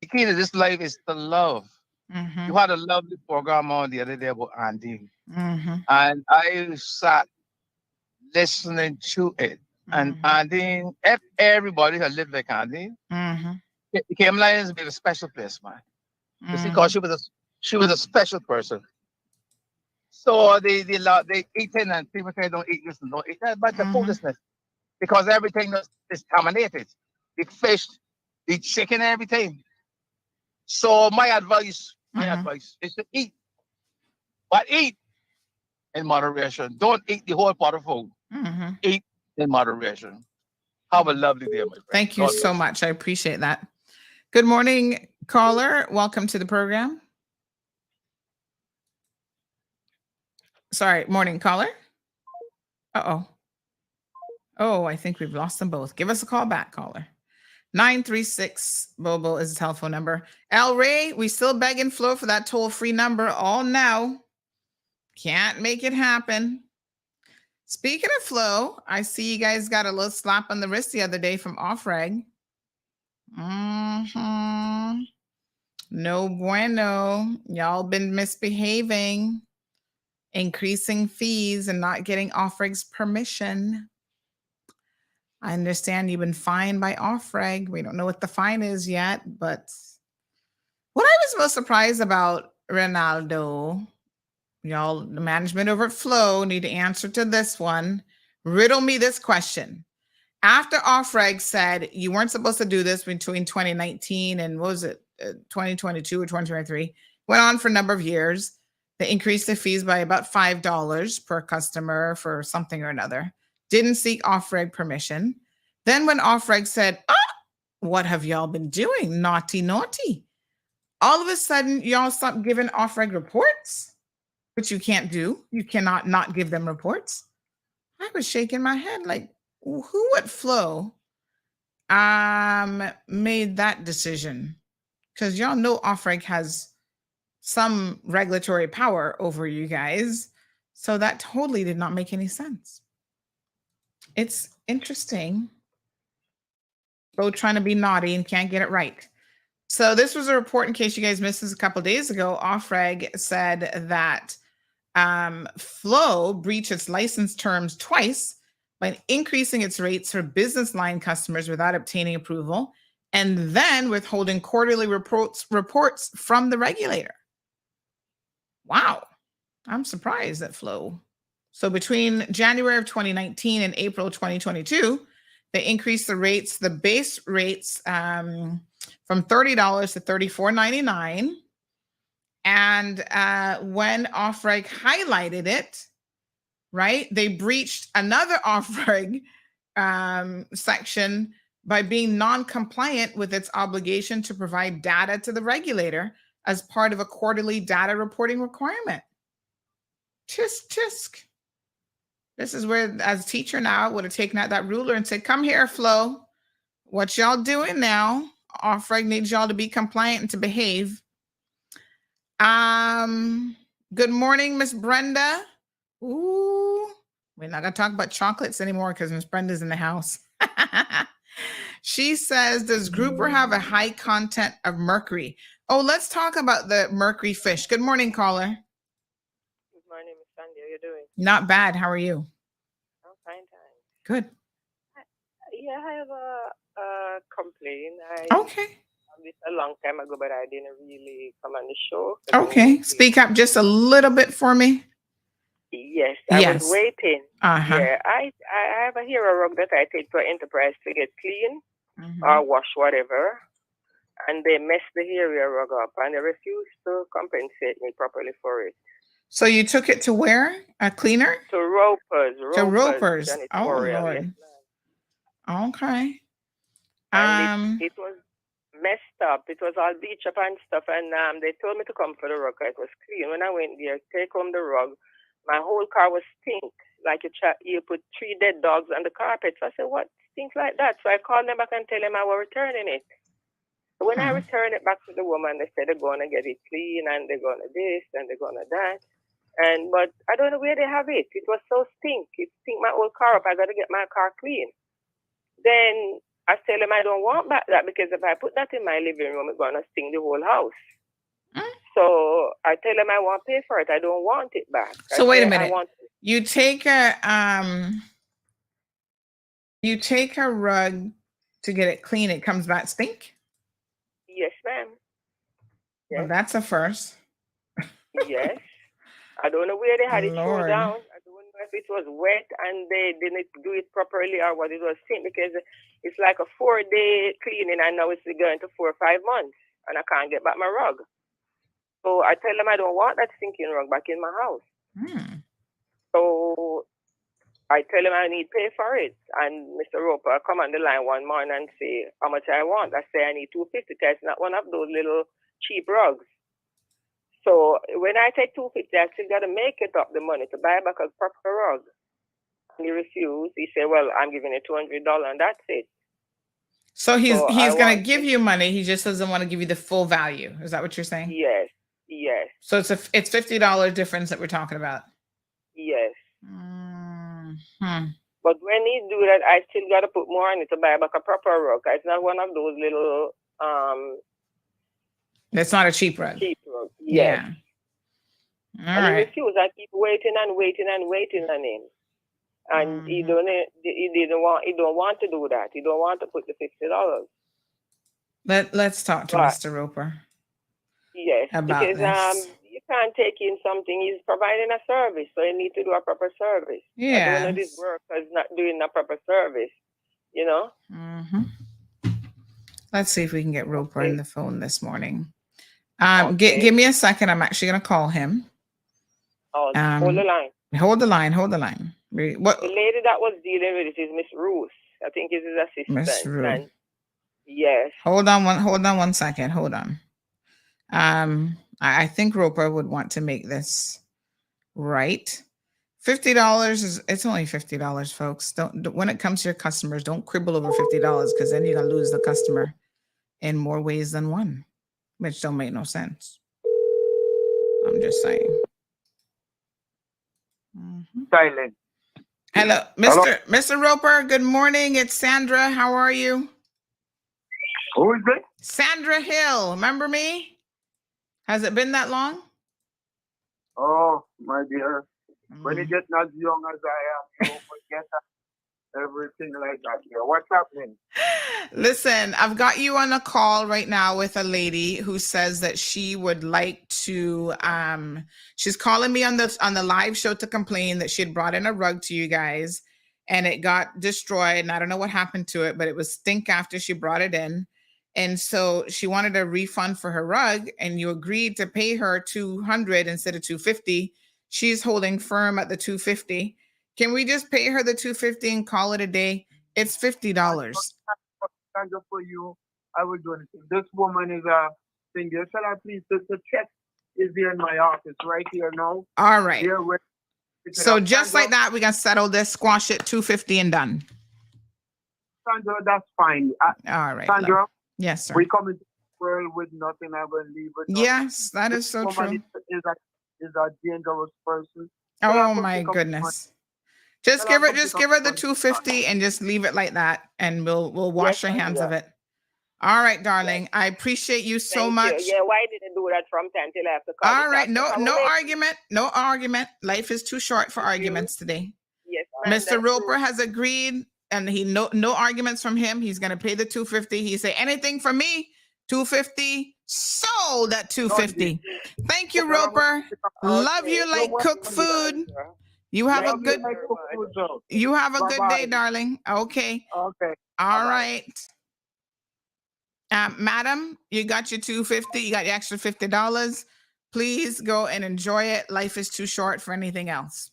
to this life is to love. You had a lovely program on the other day about Andy. And I sat listening to it. And Andy, if everybody had lived like Andy, the Cayman Islands would be a special place, man. You see, because she was a special person. So they eating and people say don't eat this and don't eat that, but the foolishness. Because everything is contaminated. The fish, the chicken, everything. So my advice is to eat. But eat in moderation. Don't eat the whole pot of food. Eat in moderation. Have a lovely day, my friend. Thank you so much. I appreciate that. Good morning, caller. Welcome to the program. Sorry, morning, caller. Oh, I think we've lost them both. Give us a call back, caller. 936 Bobo is the telephone number. El Ray, we still begging Flo for that toll-free number all now. Can't make it happen. Speaking of Flo, I see you guys got a little slap on the wrist the other day from Offreg. No bueno. Y'all been misbehaving, increasing fees and not getting Offreg's permission. I understand you've been fined by Offreg. We don't know what the fine is yet, but what I was most surprised about, Ronaldo, y'all, the management over at Flow need to answer to this one. Riddle me this question. After Offreg said you weren't supposed to do this between 2019 and what was it, 2022 or 2023, went on for a number of years. They increased the fees by about $5 per customer for something or another. Didn't seek Offreg permission. Then when Offreg said, what have y'all been doing? Naughty, naughty. All of a sudden, y'all stopped giving Offreg reports, which you can't do. You cannot not give them reports. I was shaking my head like, who at Flow made that decision? Because y'all know Offreg has some regulatory power over you guys. So that totally did not make any sense. It's interesting. Both trying to be naughty and can't get it right. So this was a report, in case you guys missed this a couple of days ago. Offreg said that Flow breached its license terms twice by increasing its rates for business line customers without obtaining approval, and then withholding quarterly reports from the regulator. Wow. I'm surprised at Flow. So between January of 2019 and April 2022, they increased the rates, the base rates, from $30 to $34.99. And when Offreg highlighted it, right, they breached another Offreg section by being non-compliant with its obligation to provide data to the regulator as part of a quarterly data reporting requirement. Tisk. This is where, as a teacher now, I would have taken out that ruler and said, come here, Flo. What y'all doing now? Offreg needs y'all to be compliant and to behave. Good morning, Miss Brenda. Ooh, we're not going to talk about chocolates anymore because Miss Brenda's in the house. She says, does grouper have a high content of mercury? Oh, let's talk about the mercury fish. Good morning, caller. Good morning, Miss Sandy. How are you doing? Not bad. How are you? I'm fine, thanks. Good. Yeah, I have a complaint. Okay. this a long time ago, but I didn't really come on the show. Okay, speak up just a little bit for me. Yes, I was waiting. Uh-huh. Yeah, I have a hero rug that I take to Enterprise to get clean Mm-hmm. or wash whatever, and they messed the area rug up, and they refused to compensate me properly for it. So you took it to where? A cleaner? To Ropers. To Ropers. Oh Janitorial, Lord. yes, Okay. and it was messed up. It was all beach up and stuff, and they told me to come for the rug. It was clean. When I went there, take home the rug, my whole car was stink. Like you put 3 dead dogs on the carpet. So I said, what stinks like that? So I called them back and tell them I was returning it. So when I returned it back to the woman, they said they're going to get it clean and they're going to this and they're going to that. But I don't know where they have it. It was so stink. It stink my whole car up. I got to get my car clean. Then I tell them I don't want back that because if I put that in my living room, it's going to stink the whole house. So I tell them I won't pay for it. I don't want it back. So wait a minute. You take a rug to get it clean. It comes back stink? Yes, ma'am. Yes. Well, that's a first. Yes. I don't know where they had it thrown Lord. down. I don't know if it was wet and they didn't do it properly or what it was stink because it's like a 4-day cleaning and now it's going to 4 or 5 months and I can't get back my rug. So I tell them I don't want that stinking rug back in my house. So I tell him I need pay for it. And Mr. Roper come on the line one morning and say how much I want. I say I need $250 because it's not one of those little cheap rugs. So when I take $250, I still got to make it up the money to buy back a proper rug. And he refused. He said, well, I'm giving you $200 and that's it. So he's going to give you money. He just doesn't want to give you the full value. Is that what you're saying? Yes. Yes. So it's $50 difference that we're talking about. Yes. But when he do that, I still got to put more on it to buy back a proper rug. It's not one of those little It's not a cheap rug. Cheap rug. Yes. Yeah. All right. He refused. I keep waiting and waiting and waiting on him. And he don't want to do that. He don't want to put the $50. Let's talk to Mr. Roper. Yes, about because this. you can't take in something. He's providing a service, so you need to do a proper service. I don't Yes. know this worker's not doing a proper service, you know? Let's see if we can get Roper on the phone this morning. Give me a second. I'm actually going to call him. Oh, hold the line. Hold the line. What? The lady that was dealing with it is Miss Ruth. I think it's his assistant. Miss Ruth. And yes. Hold on one second. Hold on. I think Roper would want to make this right. $50 it's only $50, folks. Don't when it comes to your customers, don't quibble over $50 because then you're gonna lose the customer in more ways than one, which don't make no sense. I'm just saying. Silent. Hello, Mr. Roper. Good morning. It's Sandra. How are you? Who is it? Sandra Hill. Remember me? Has it been that long? Oh, my dear. When you get as young as I am, you forget everything like that. Yeah. What's happening? Listen, I've got you on a call right now with a lady who says that she would like to she's calling me on the live show to complain that she had brought in a rug to you guys and it got destroyed and I don't know what happened to it, but it was stink after she brought it in. And so she wanted a refund for her rug and you agreed to pay her $200 instead of $250. She's holding firm at the $250. Can we just pay her the $250 and call it a day? It's $50. For you, I will do anything. This woman is a thing. Shall I please? The check is here in my office right here now. All right. Here, so just like that, we can settle this, squash it, $250 and done. Sandra, that's fine. All right. Sandra. Yes, sir. We come into the world with nothing. I will leave with nothing. Yes, that is so true. Is a dangerous person. Oh my goodness. Just give her the $250 and just leave it like that, and we'll wash our hands of it. All right, darling. Yes. I appreciate you so much. Yeah, why didn't do that from time till I have to call? All right, no argument. Life is too short for arguments today. Yes, Mr. Roper has agreed, and no arguments from him. He's gonna pay the $250. He say anything from me, 250 sold at 250. Thank you, Roper. Love you like cooked food. You have a good day, darling. Okay. Okay. All right. Madam, you got your 250. You got your extra $50. Please go and enjoy it. Life is too short for anything else.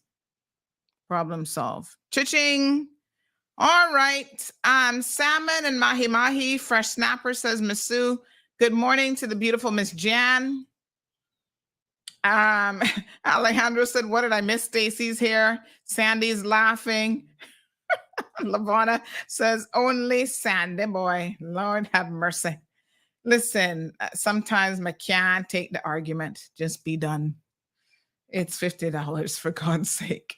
Problem solved. Cha-ching. All right. Salmon and mahi-mahi. Fresh snapper, says Masu. Good morning to the beautiful Miss Jan. Alejandro said, what did I miss? Stacy's here. Sandy's laughing. Lavana says, only Sandy boy. Lord have mercy. Listen, sometimes I can't take the argument. Just be done. It's $50 for God's sake.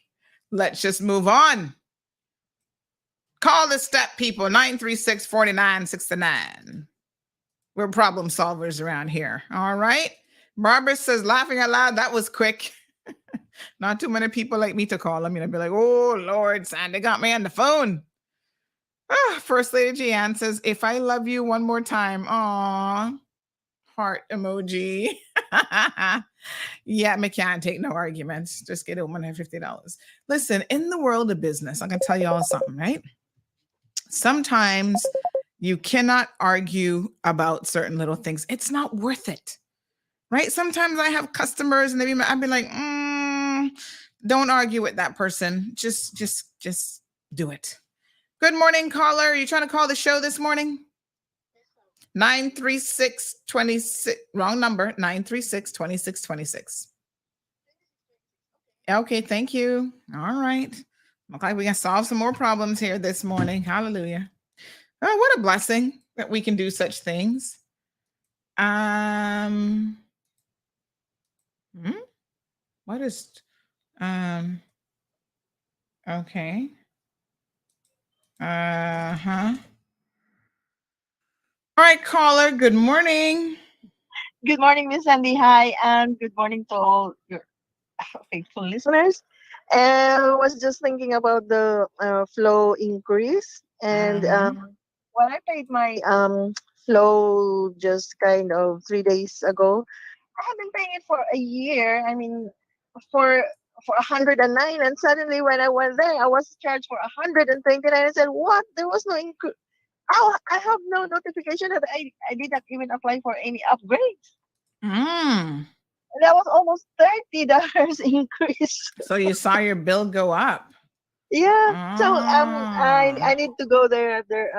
Let's just move on. Call the step people, 936-4969. We're problem solvers around here. All right. Barbara says, laughing out loud, that was quick. Not too many people like me to call. I mean, I'd be like, oh, Lord, Sandy got me on the phone. First Lady Jeanne says, if I love you one more time, aw, heart emoji. Yeah, me can't take no arguments. Just get it $150. Listen, in the world of business, I'm going to tell you all something, right? Sometimes you cannot argue about certain little things. It's not worth it, right? Sometimes I have customers and I'd be like, don't argue with that person. Just do it. Good morning, caller. Are you trying to call the show this morning? 936-26, wrong number, 936-2626. Okay, thank you. All right. Look like we can solve some more problems here this morning. Hallelujah. Oh, what a blessing that we can do such things. What is, okay. All right, caller, good morning. Good morning, Miss Sandy. Hi, and good morning to all your faithful listeners. I was just thinking about the flow increase, and when I paid my flow just kind of 3 days ago, I have been paying it for a year. I mean, for 109, and suddenly when I went there, I was charged for 129. I said, "What? There was no increase. Oh, I have no notification that I did not even apply for any upgrades." That was almost $30 increase. So you saw your bill go up. Yeah. So I need to go there at their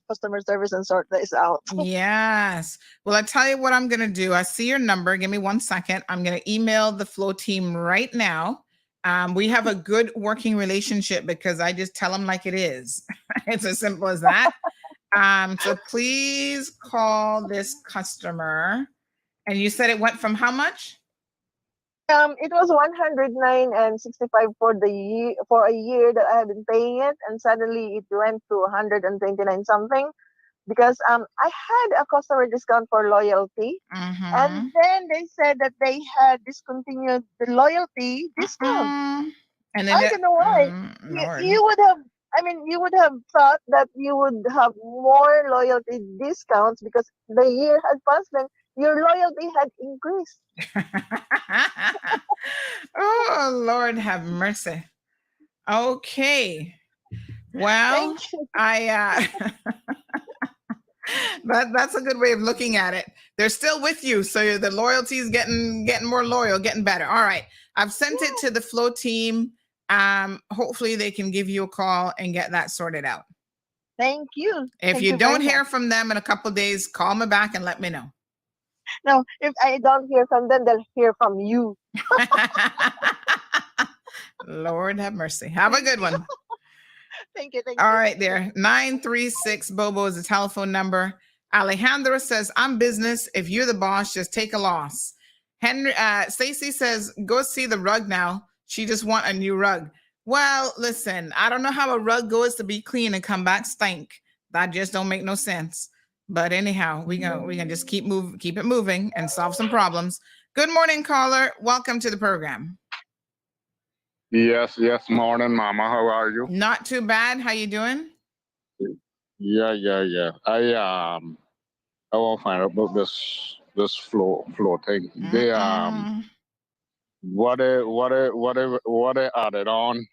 customer service and sort this out. Yes. Well, I tell you what I'm gonna do. I see your number. Give me 1 second. I'm gonna email the Flow team right now. We have a good working relationship because I just tell them like it is. It's as simple as that. So please call this customer. And you said it went from how much? It was 109.65 for the year, for a year that I have been paying it, and suddenly it went to 129 something because I had a customer discount for loyalty, and then they said that they had discontinued the loyalty discount. And I don't know why. You would have. I mean, you would have thought that you would have more loyalty discounts because the year had passed and your loyalty had increased. Oh, Lord have mercy. Okay. Well, that's a good way of looking at it. They're still with you, so the loyalty is getting more loyal, getting better. All right. I've sent it to the Flow team. Hopefully they can give you a call and get that sorted out. Thank you. If you don't hear from them in a couple of days, call me back and let me know. No, if I don't hear from them, they'll hear from you. Lord have mercy. Have a good one. Thank you. All right, there. 936 Bobo is the telephone number. Alejandro says, I'm business. If you're the boss, just take a loss. Stacy says, go see the rug now. She just want a new rug. Well, listen, I don't know how a rug goes to be clean and come back stink. That just don't make no sense. But anyhow, we can just keep it moving and solve some problems. Good morning, caller. Welcome to the program. Yes, morning, Mama. How are you? Not too bad. How you doing? Yeah. I want to find out about this flow thing. They what they added on.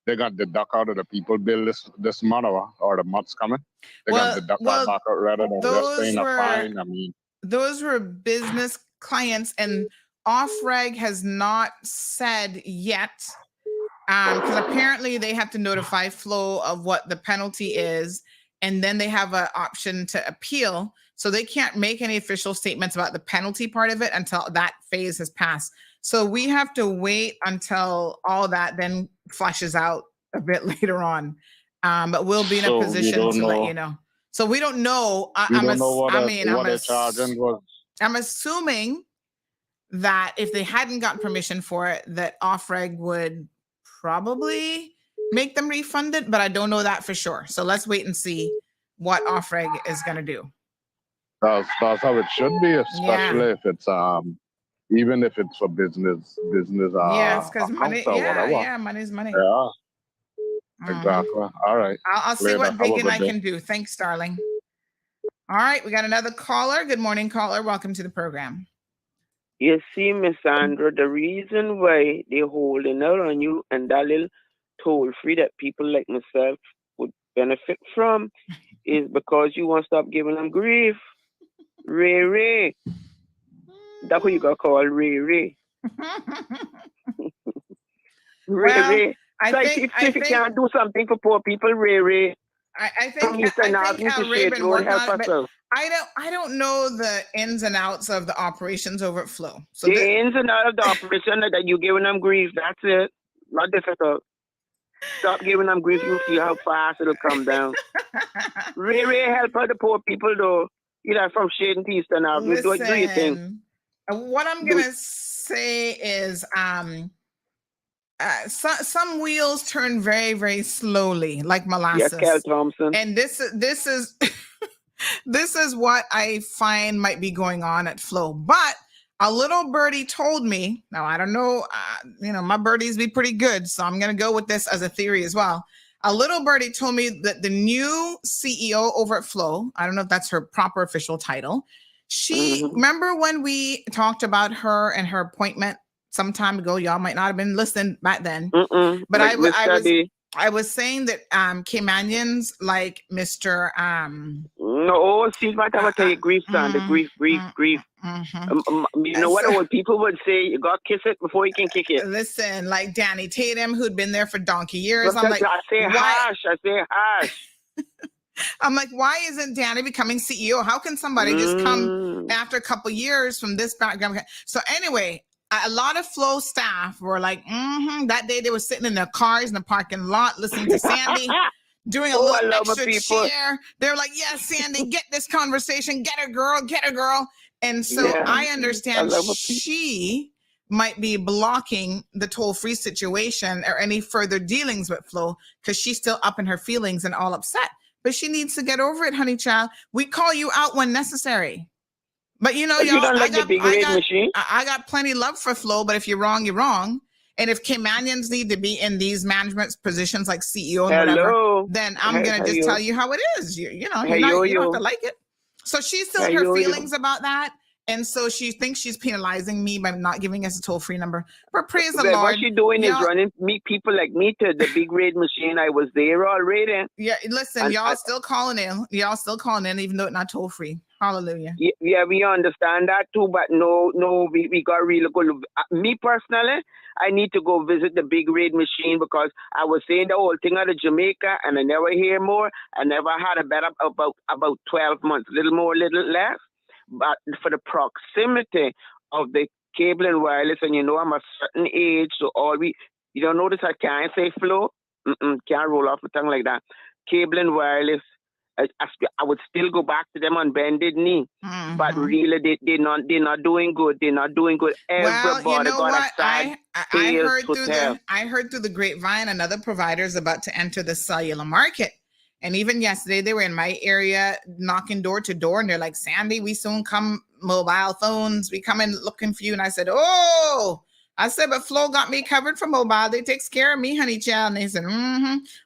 They got the duck out of the people bill this month or the month's coming. They got the duck out back out rather than just paying a fine. I mean, those were business clients, and Offreg has not said yet, because apparently they have to notify Flow of what the penalty is, and then they have an option to appeal. So they can't make any official statements about the penalty part of it until that phase has passed. So we have to wait until all that then flushes out a bit later on. But we'll be in a position to let you know. So we don't know. I'm assuming that if they hadn't gotten permission for it, that Offreg would probably make them refund it, but I don't know that for sure. So let's wait and see what Offreg is going to do. That's how it should be, especially if it's even if it's for business. Yes, because money. Yeah, money's money. Yeah, exactly. All right. I'll see what Big and I can do. Thanks, darling. All right, we got another caller. Good morning, caller. Welcome to the program. You see, Miss Sandra, the reason why they're holding out on you and that little toll free that people like myself would benefit from is because you won't stop giving them grief. Ray. That's what you got called Ray. Ray. I think you can't do something for poor people, Ray. I think Ray been working on it, but I don't know the ins and outs of the operations over at Flow. So the ins and outs of the operation that you giving them grief. That's it. Not difficult. Stop giving them grief. You'll see how fast it'll come down. Ray help out the poor people though. You know, from Shade and Eastern now. Do your thing. What I'm gonna say is some wheels turn very, very slowly, like molasses. Yeah, Kel Thompson. And this is this is what I find might be going on at Flow. But a little birdie told me, now I don't know, my birdies be pretty good, so I'm gonna go with this as a theory as well. A little birdie told me that the new CEO over at Flow, I don't know if that's her proper official title. Remember when we talked about her and her appointment some time ago? Y'all might not have been listening back then. But I was saying that Caymanians like Mr. No, she's my time to tell you grief, son. The grief. You know what old people would say? You got to kiss it before you can kick it. Listen, like Danny Tatum, who'd been there for donkey years. I'm like, I say hush. I'm like, why isn't Danny becoming CEO? How can somebody just come after a couple years from this background? So anyway, a lot of Flow staff were like, that day they were sitting in their cars in the parking lot listening to Sandy doing a little extra cheer. They're like, yeah, Sandy, get this conversation. Get her, girl. And so I understand she might be blocking the toll-free situation or any further dealings with Flow because she's still up in her feelings and all upset. But she needs to get over it, honey child. We call you out when necessary. But y'all, I got plenty of love for Flow, but if you're wrong, you're wrong. And if Caymanians need to be in these management positions like CEO and whatever, then I'm going to just tell you how it is. You don't have to like it. So she's still in her feelings about that. And so she thinks she's penalizing me by not giving us a toll-free number. But praise the Lord. What she's doing is running people like me to the big red machine. I was there already. Yeah, listen, y'all still calling in, even though it's not toll-free. Hallelujah. Yeah, we understand that too, but no, we got really good. Me personally, I need to go visit the big red machine because I was saying the whole thing out of Jamaica and I never hear more. I never had a better about 12 months, little more, little less. But for the proximity of the cable and wireless, and I'm a certain age, so you don't notice I can't say Flow, can't roll off the tongue like that. Cable and wireless, I would still go back to them on bended knee, but really they're not doing good. They're not doing good. Everybody got a side I heard through the grapevine another provider is about to enter the cellular market. And even yesterday, they were in my area knocking door to door. And they're like, Sandy, we soon come mobile phones. We come in looking for you. And I said, oh, I said, but Flo got me covered for mobile. They takes care of me, honey child. And they said,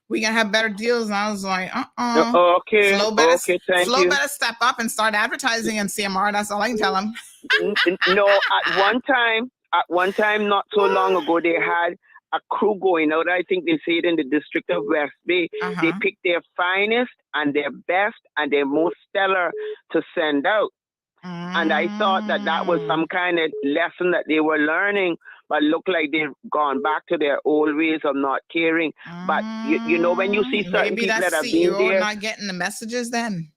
we gonna have better deals. And I was like, Okay, thank Flo you. better step up and start advertising in CMR. That's all I can tell them. No, at one time, not so long ago, they had a crew going out. I think they say it in the district of West Bay. They picked their finest and their best and their most stellar to send out. And I thought that was some kind of lesson that they were learning, but look like they've gone back to their old ways of not caring. But you know, when you see certain Maybe people that that have CEO been there not getting the messages then.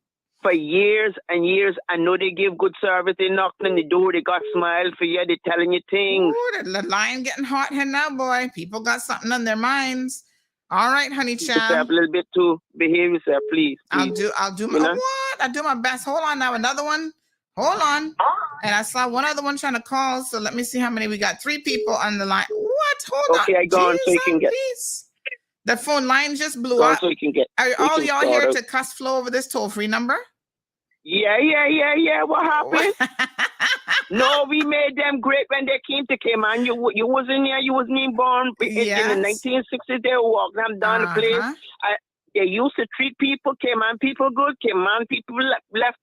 for years and years, I know they give good service. They knock on the door, they got smile for you, they telling you things. Ooh, the line getting hot here now, boy. People got something on their minds. All right, honey child. A little bit too. Behave yourself, please. I'll do my what? I do my best. Hold on now, another one. Hold on. And I saw one other one trying to call. So let me see how many we got. 3 people on the line. What? Hold on. Okay, I go on so you can get. Peace. The phone line just blew Go up. on so you can get. Are all y'all here to cuss Flo over this toll-free number? Yeah. What happened? No, we made them great when they came to Cayman. You wasn't here. You wasn't even born in the 1960s. They walked them down the place. They used to treat people, Cayman people good. Cayman people left.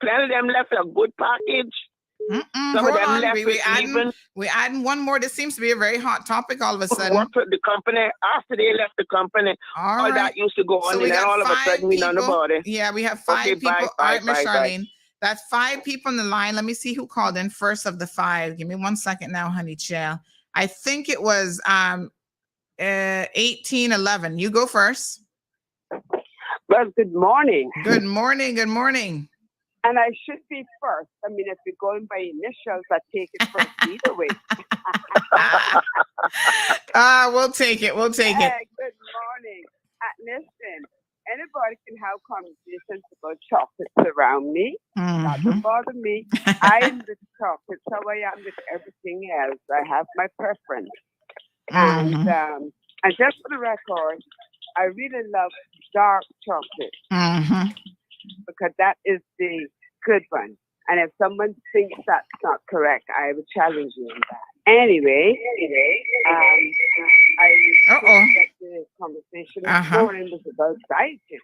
Plenty of them left a good package. Some of them left we adding one more. This seems to be a very hot topic all of a sudden. Work for the company. After they left the company, all that used to go on, and then all of a sudden we know about it. Yeah, we have 5 people. All right, Miss Charlene. That's 5 people on the line. Let me see who called in first of the 5. Give me 1 second now, honey child. I think it was 1811. You go first. Well, good morning. Good morning. And I should be first. I mean, if you're going by initials, I take it first either way. We'll take it. Good morning. Listen, anybody can have conversations about chocolates around me. That don't bother me. I'm the chocolate, so I am with everything else. I have my preference. And just for the record, I really love dark chocolate. Because that is the good one. And if someone thinks that's not correct, I will challenge you on that. Anyway, I that the conversation this morning was about dieting.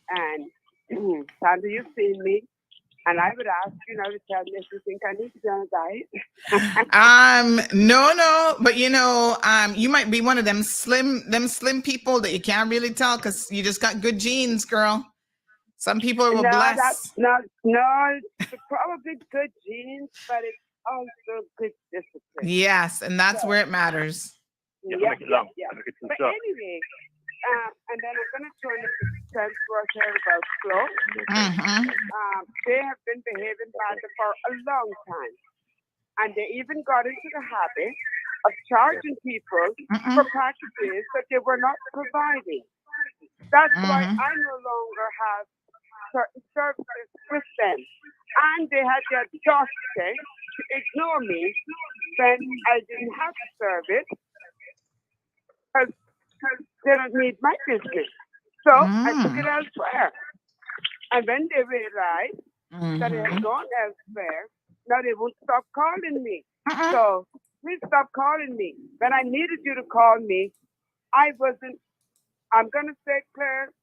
And Sandra, you've seen me. And I would ask you now to tell me if you think I need to be on a diet. No, but you might be one of them slim people that you can't really tell because you just got good genes, girl. Some people will bless. No, it's probably good genes, but it's also good discipline. Yes, and that's where it matters. Yeah. But anyway, and then I'm going to turn it to Sandra Hill about Flo. They have been behaving badly for a long time. And they even got into the habit of charging people for packages that they were not providing. That's why I no longer have certain services with them. And they had the audacity to ignore me when I didn't have to serve it because they don't need my business. So I took it elsewhere. And when they realized that it had gone elsewhere, now they won't stop calling me. So please stop calling me. When I needed you to call me, I'm going to say, Claire,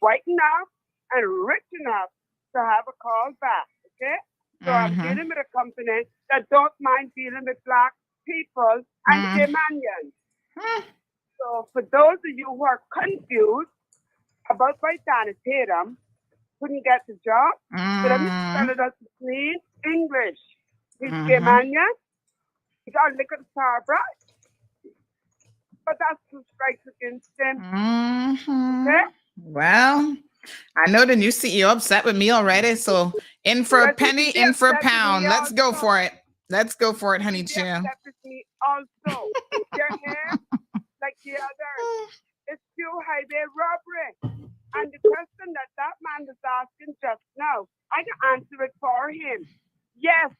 white enough and rich enough to have a call back, okay? So I'm dealing with a company that don't mind dealing with Black people and Caymanians. So for those of you who are confused about why Dana Tatum couldn't get the job, so let me spell it out in plain English. He's Caymanian. He got liquor star bright. But that's who strikes against him. Okay? Well, I know the new CEO upset with me already. So in for a penny, in for a pound. Let's go for it. Let's go for it, honey chill. Also, your hair, like the others, it's pure highway robbery. And the question that man was asking just now, I can answer it for him. Yes,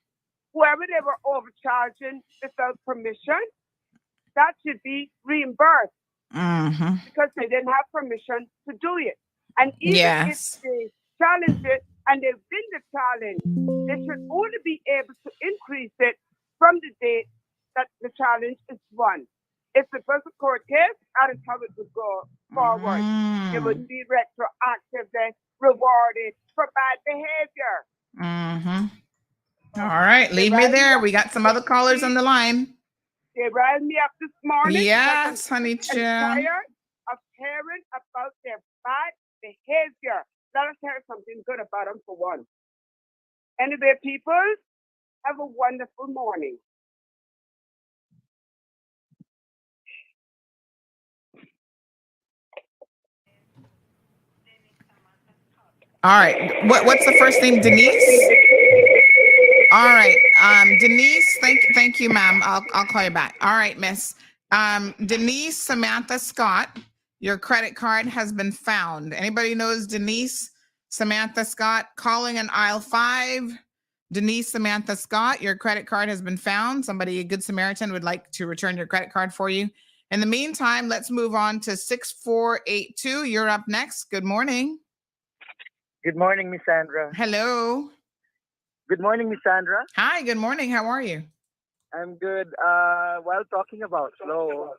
whoever they were overcharging without permission, that should be reimbursed because they didn't have permission to do it. And even if they challenge it and they win the challenge, they should only be able to increase it from the date that the challenge is won. If it was a court case, that is how it would go forward. It would be retroactively rewarded for bad behavior. All right, leave me there. We got some other callers on the line. They riled me up this morning. Yes, honey chill. I'm tired of hearing about their bad behavior. Let us hear something good about them for once. Anyway, people, have a wonderful morning. All right. What's the first name? Denise? All right. Denise, thank you, ma'am. I'll call you back. All right, miss. Denise Samantha Scott, your credit card has been found. Anybody knows Denise Samantha Scott? Calling in aisle 5. Denise Samantha Scott, your credit card has been found. Somebody, a good Samaritan, would like to return your credit card for you. In the meantime, let's move on to 6482. You're up next. Good morning. Good morning, Miss Sandra. Hello. Good morning, Miss Sandra. Hi, good morning. How are you? I'm good. While talking about flow,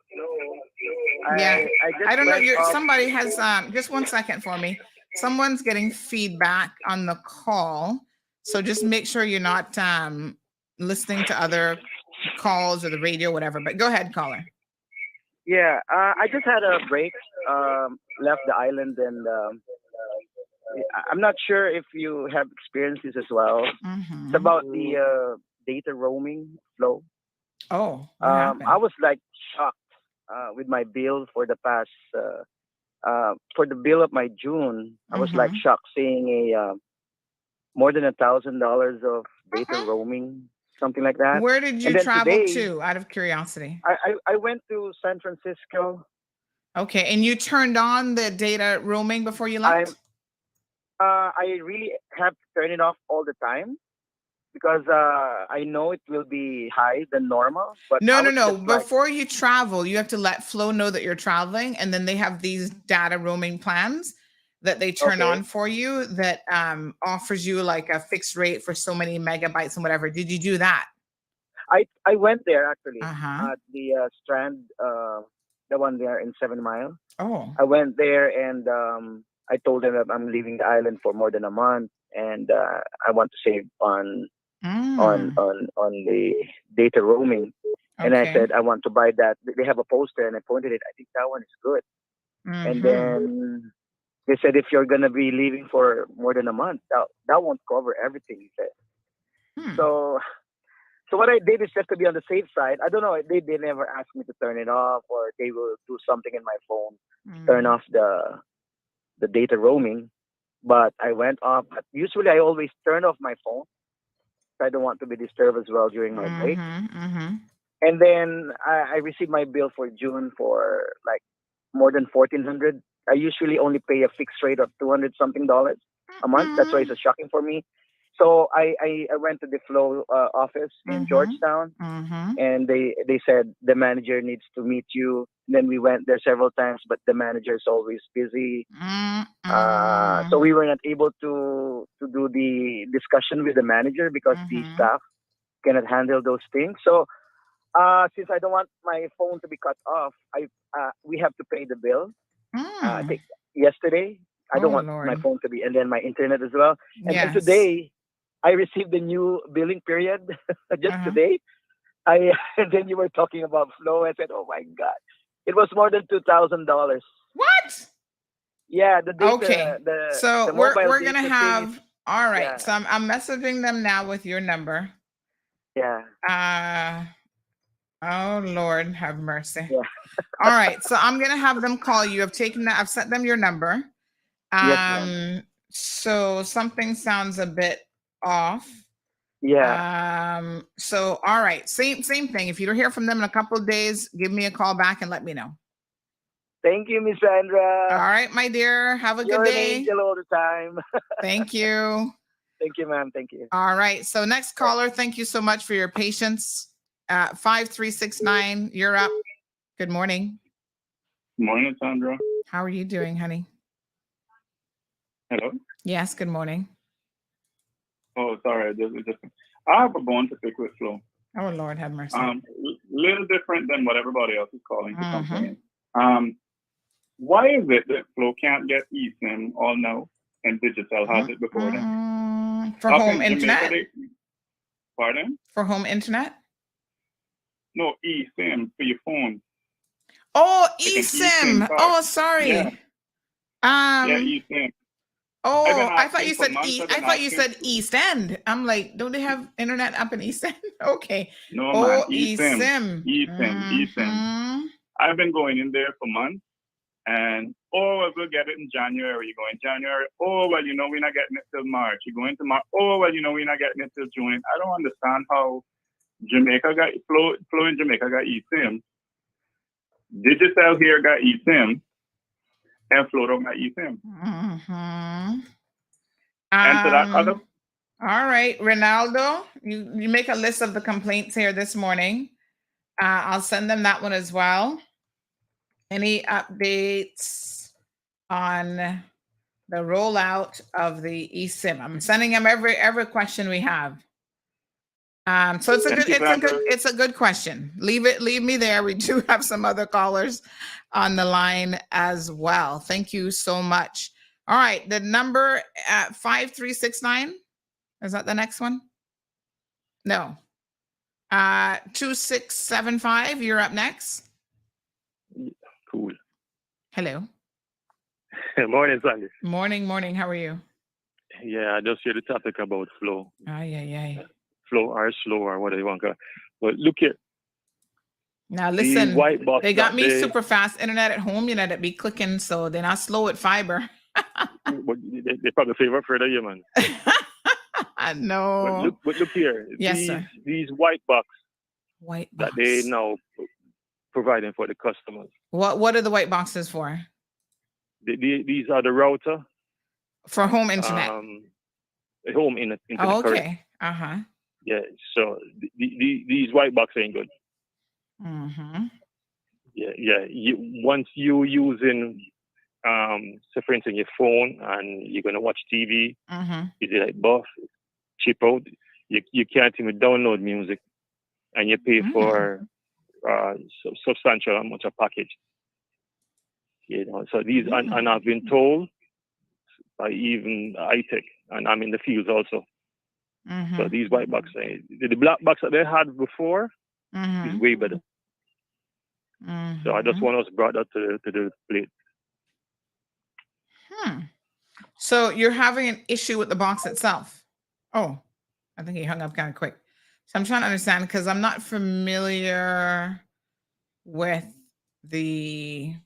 I don't know. Somebody has just 1 second for me. Someone's getting feedback on the call, so just make sure you're not listening to other calls or the radio, whatever. But go ahead, caller. Yeah, I just had a break. Left the island, and I'm not sure if you have experienced this as well. It's about the data roaming flow. Oh, I was like shocked with my bill for the past for the bill of my June. I was like shocked seeing a more than $1,000 of data roaming, something like that. Where did you travel to, out of curiosity? I went to San Francisco. Okay, and you turned on the data roaming before you left? I really have to turn it off all the time because I know it will be higher than normal. But No. Before you travel, you have to let Flow know that you're traveling, and then they have these data roaming plans that they turn on for you that offers you like a fixed rate for so many megabytes and whatever. Did you do that? I went there actually at the Strand, the one there in 7 Mile. Oh. I went there and I told them that I'm leaving the island for more than a month, and I want to save on the data roaming. And I said I want to buy that. They have a poster, and I pointed it. I think that one is good. And then they said if you're gonna be leaving for more than a month, that won't cover everything. He said. So what I did is just to be on the safe side. I don't know. They never asked me to turn it off, or they will do something in my phone, turn off the data roaming. But I went off. Usually, I always turn off my phone. I don't want to be disturbed as well during my break. And then I received my bill for June for like more than $1,400. I usually only pay a fixed rate of $200 something a month. That's why it's shocking for me. So I went to the Flow office in Georgetown, and they said the manager needs to meet you. Then we went there several times, but the manager is always busy. So we were not able to do the discussion with the manager because the staff cannot handle those things. So since I don't want my phone to be cut off, we have to pay the bill. I think yesterday. I don't want my phone to be, and then my internet as well. And then today, I received the new billing period just today. And then you were talking about Flow. I said, "Oh my God, it was more than $2,000." What? Yeah, the data. Okay. So we're gonna have. All right. Yeah. So I'm messaging them now with your number. Yeah. Oh Lord, have mercy. Yeah. All right. So I'm gonna have them call you. I've sent them your number. Yes, so something sounds a bit off. Yeah. So all right, same thing. If you don't hear from them in a couple of days, give me a call back and let me know. Thank you, Miss Sandra. All right, my dear. Have a You're good day. An angel all the time. Thank you. Thank you, ma'am. Thank you. All right. So next caller, thank you so much for your patience. 5369, you're up. Good morning. Good morning, Sandra. How are you doing, honey? Hello? Yes, good morning. Oh, sorry. I have a bone to pick with Flo. Oh, Lord, have mercy. Little different than what everybody else is calling to complain. Why is it that Flow can't get eSIM all now and Digital has it before them? For home internet? Pardon? For home internet? No, eSIM for your phone. Oh, Like eSIM. Oh, sorry. Yeah. eSIM. Oh, I thought you said East. I thought you said East End. I'm like, don't they have internet up in East End? Okay. No, man. eSIM. eSIM. I've been going in there for months. And, we'll get it in January. You go in January. We're not getting it till March. You go into March. We're not getting it till June. I don't understand how Jamaica got Flow in Jamaica got eSIM. Digital here got eSIM. And Flow don't got eSIM. And to that other. All right, Ronaldo, you make a list of the complaints here this morning. I'll send them that one as well. Any updates on the rollout of the eSIM? I'm sending them every question we have. So it's a good question. Leave me there. We do have some other callers on the line as well. Thank you so much. All right, the number 5369. Is that the next one? No. 2675. You're up next. Cool. Hello. Morning, Sandy. Morning. How are you? Yeah, I just hear the topic about flow. Flow or slow or whatever you want to. But look at. Now listen, they got me super fast internet at home, that be clicking, so they're not slow at fiber. But they probably favor further you, man. No. But look here. Yes, sir. These white box. White box. That they now providing for the customers. What are the white boxes for? These are the router. For home internet. Home internet. Oh, okay. Yeah. So these white box ain't good. Yeah. Once you using so for instance your phone and you're gonna watch TV, is it like buff, cheap out? You can't even download music, and you pay for substantial amount of package. So these and I've been told by even iTech, and I'm in the fields also. So these white box, the black box that they had before is way better. So I just want us brought that to the plate. So you're having an issue with the box itself? Oh, I think he hung up kind of quick. So I'm trying to understand because I'm not familiar with I'm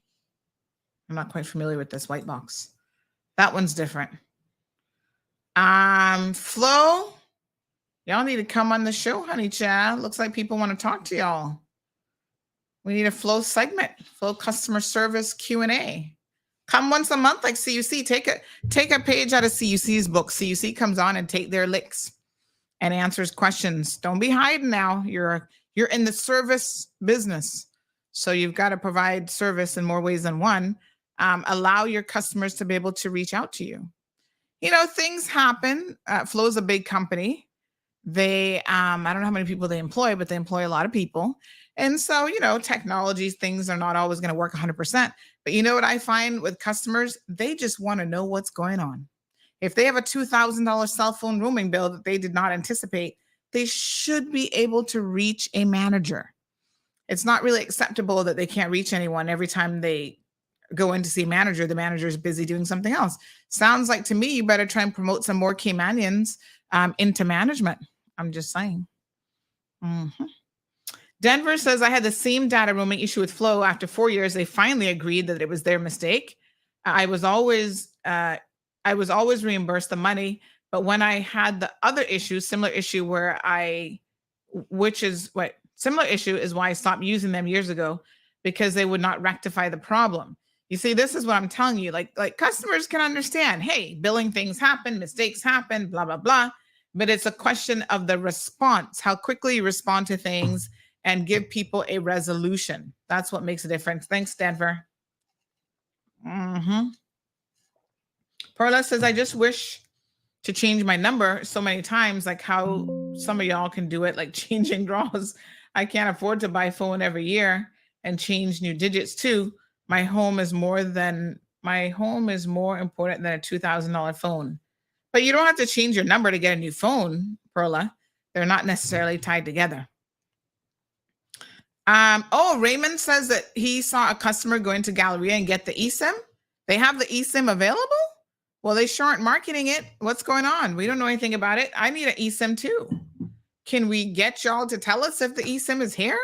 not quite familiar with this white box. That one's different. Flo, y'all need to come on the show, honey child. Looks like people want to talk to y'all. We need a Flow segment, Flow customer service Q&A. Come once a month like CUC. Take a page out of CUC's book. CUC comes on and take their licks and answers questions. Don't be hiding now. You're in the service business. So you've got to provide service in more ways than one. Allow your customers to be able to reach out to you. Things happen. Flow's a big company. They, I don't know how many people they employ, but they employ a lot of people. And so, technology things are not always going to work 100%. But you know what I find with customers? They just want to know what's going on. If they have a $2,000 cell phone roaming bill that they did not anticipate, they should be able to reach a manager. It's not really acceptable that they can't reach anyone every time they go in to see a manager. The manager is busy doing something else. Sounds like to me, you better try and promote some more Caymanians into management. I'm just saying. Denver says, I had the same data roaming issue with Flow. After 4 years, they finally agreed that it was their mistake. I was always reimbursed the money, but when I had the other issue, similar issue is why I stopped using them years ago, because they would not rectify the problem. You see, this is what I'm telling you. Like customers can understand, hey, billing things happen, mistakes happen, blah, blah, blah. But it's a question of the response, how quickly you respond to things and give people a resolution. That's what makes a difference. Thanks, Denver. Perla says, I just wish to change my number so many times, like how some of y'all can do it, like changing draws. I can't afford to buy a phone every year and change new digits too. My home is more important than a $2,000 phone. But you don't have to change your number to get a new phone, Perla. They're not necessarily tied together. Raymond says that he saw a customer go into Galleria and get the eSIM. They have the eSIM available? Well, they sure aren't marketing it. What's going on? We don't know anything about it. I need an eSIM too. Can we get y'all to tell us if the eSIM is here?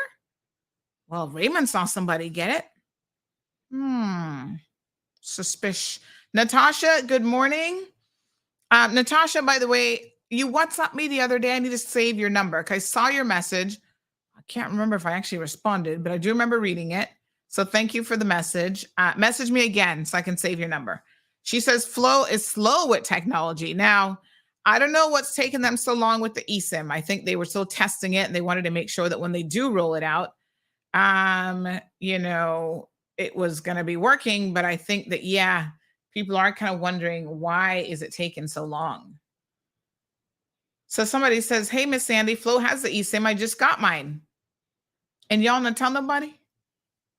Well, Raymond saw somebody get it. Suspicious. Natasha, good morning. Natasha, by the way, you WhatsApped me the other day. I need to save your number because I saw your message. I can't remember if I actually responded, but I do remember reading it. So thank you for the message. Message me again so I can save your number. She says Flow is slow with technology. Now, I don't know what's taking them so long with the eSIM. I think they were still testing it and they wanted to make sure that when they do roll it out, it was going to be working. But I think that, people are kind of wondering, why is it taking so long? So somebody says, hey, Miss Sandy, Flo has the eSIM. I just got mine. And y'all not tell nobody?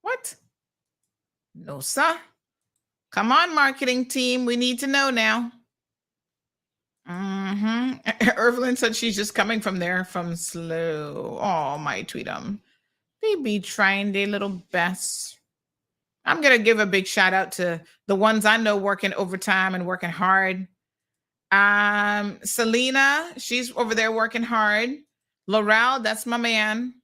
What? No, sir. Come on, marketing team. We need to know now. Evelyn said she's just coming from slow. Oh, my Tweetum. They be trying their little best. I'm going to give a big shout out to the ones I know working overtime and working hard. Selena, she's over there working hard. Laurel, that's my man.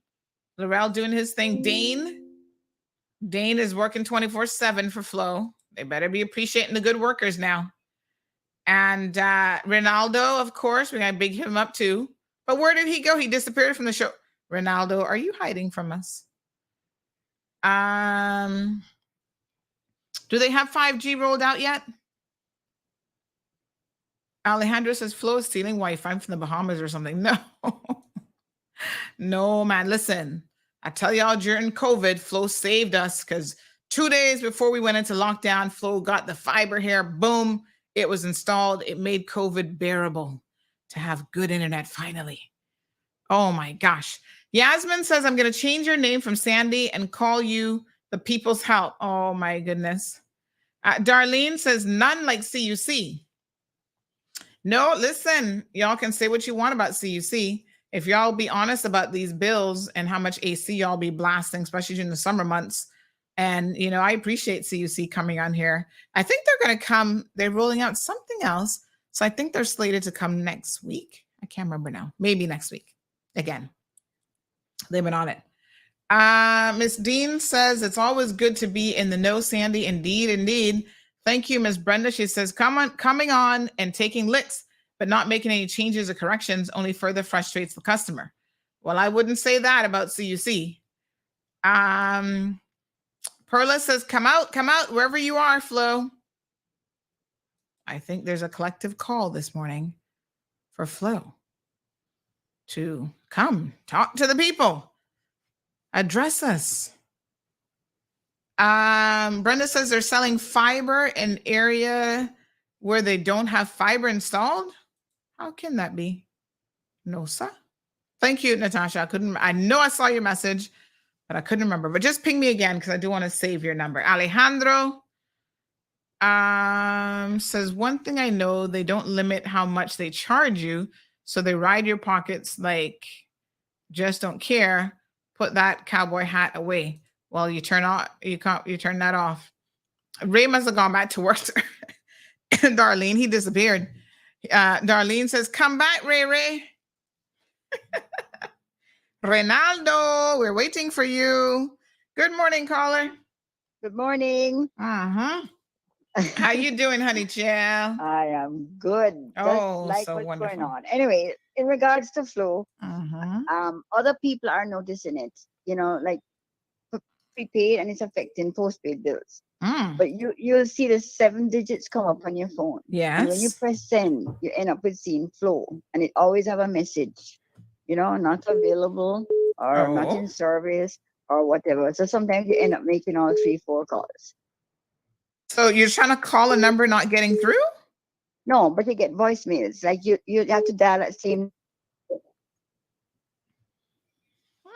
Laurel doing his thing. Dane is working 24/7 for Flo. They better be appreciating the good workers now. And Ronaldo, of course, we got to big him up too. But where did he go? He disappeared from the show. Ronaldo, are you hiding from us? Do they have 5G rolled out yet? Alejandro says Flo is stealing Wi-Fi from the Bahamas or something. No. No, man. Listen, I tell y'all during COVID, Flo saved us because 2 days before we went into lockdown, Flo got the fiber here. Boom. It was installed. It made COVID bearable to have good internet finally. Oh my gosh. Yasmin says, I'm going to change your name from Sandy and call you the People's Help. Oh my goodness. Darlene says, none like CUC. No, listen, y'all can say what you want about CUC. If y'all be honest about these bills and how much AC y'all be blasting, especially during the summer months. And, I appreciate CUC coming on here. I think they're going to come. They're rolling out something else. So I think they're slated to come next week. I can't remember now. Maybe next week. Again, they've been on it. Miss Dean says, it's always good to be in the know, Sandy. Indeed. Thank you, Miss Brenda. She says, coming on and taking licks, but not making any changes or corrections only further frustrates the customer. Well, I wouldn't say that about CUC. Perla says, come out, wherever you are, Flo. I think there's a collective call this morning for Flo to come talk to the people, address us. Brenda says they're selling fiber in area where they don't have fiber installed. How can that be? No, sir. Thank you, Natasha. I know I saw your message, but I couldn't remember. But just ping me again because I do want to save your number. Alejandro says, one thing I know, they don't limit how much they charge you. So they ride your pockets like just don't care. Put that cowboy hat away. Well, you turn that off. Ray must have gone back to work. Darlene, he disappeared. Darlene says, come back, Ray. Ronaldo, we're waiting for you. Good morning, caller. Good morning. How you doing, honey child? I am good. Oh, like so what's wonderful. going on. Anyway, in regards to Flo, other people are noticing it, like prepaid, and it's affecting postpaid bills. But you'll see the 7 digits come up on your phone. Yes. And when you press send, you end up with seeing Flo, and it always have a message, not available or not in service or whatever. So sometimes you end up making all 3-4 calls. So you're trying to call a number not getting through? No, but you get voicemails. Like you have to dial at the same.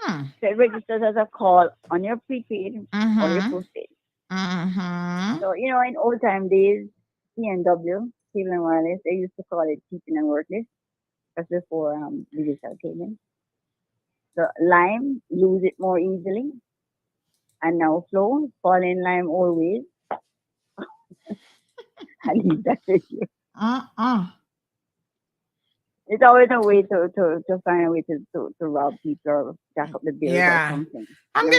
So it registers as a call on your prepaid or your postpaid. So, in old time days, CNW, Cable and Wireless, they used to call it keeping and worthless. That's before digital came in. So Lime use it more easily. And now Flow, fall in line always. I leave that with you. It's always a way to find a way to rob people or jack up the bills or something. I'm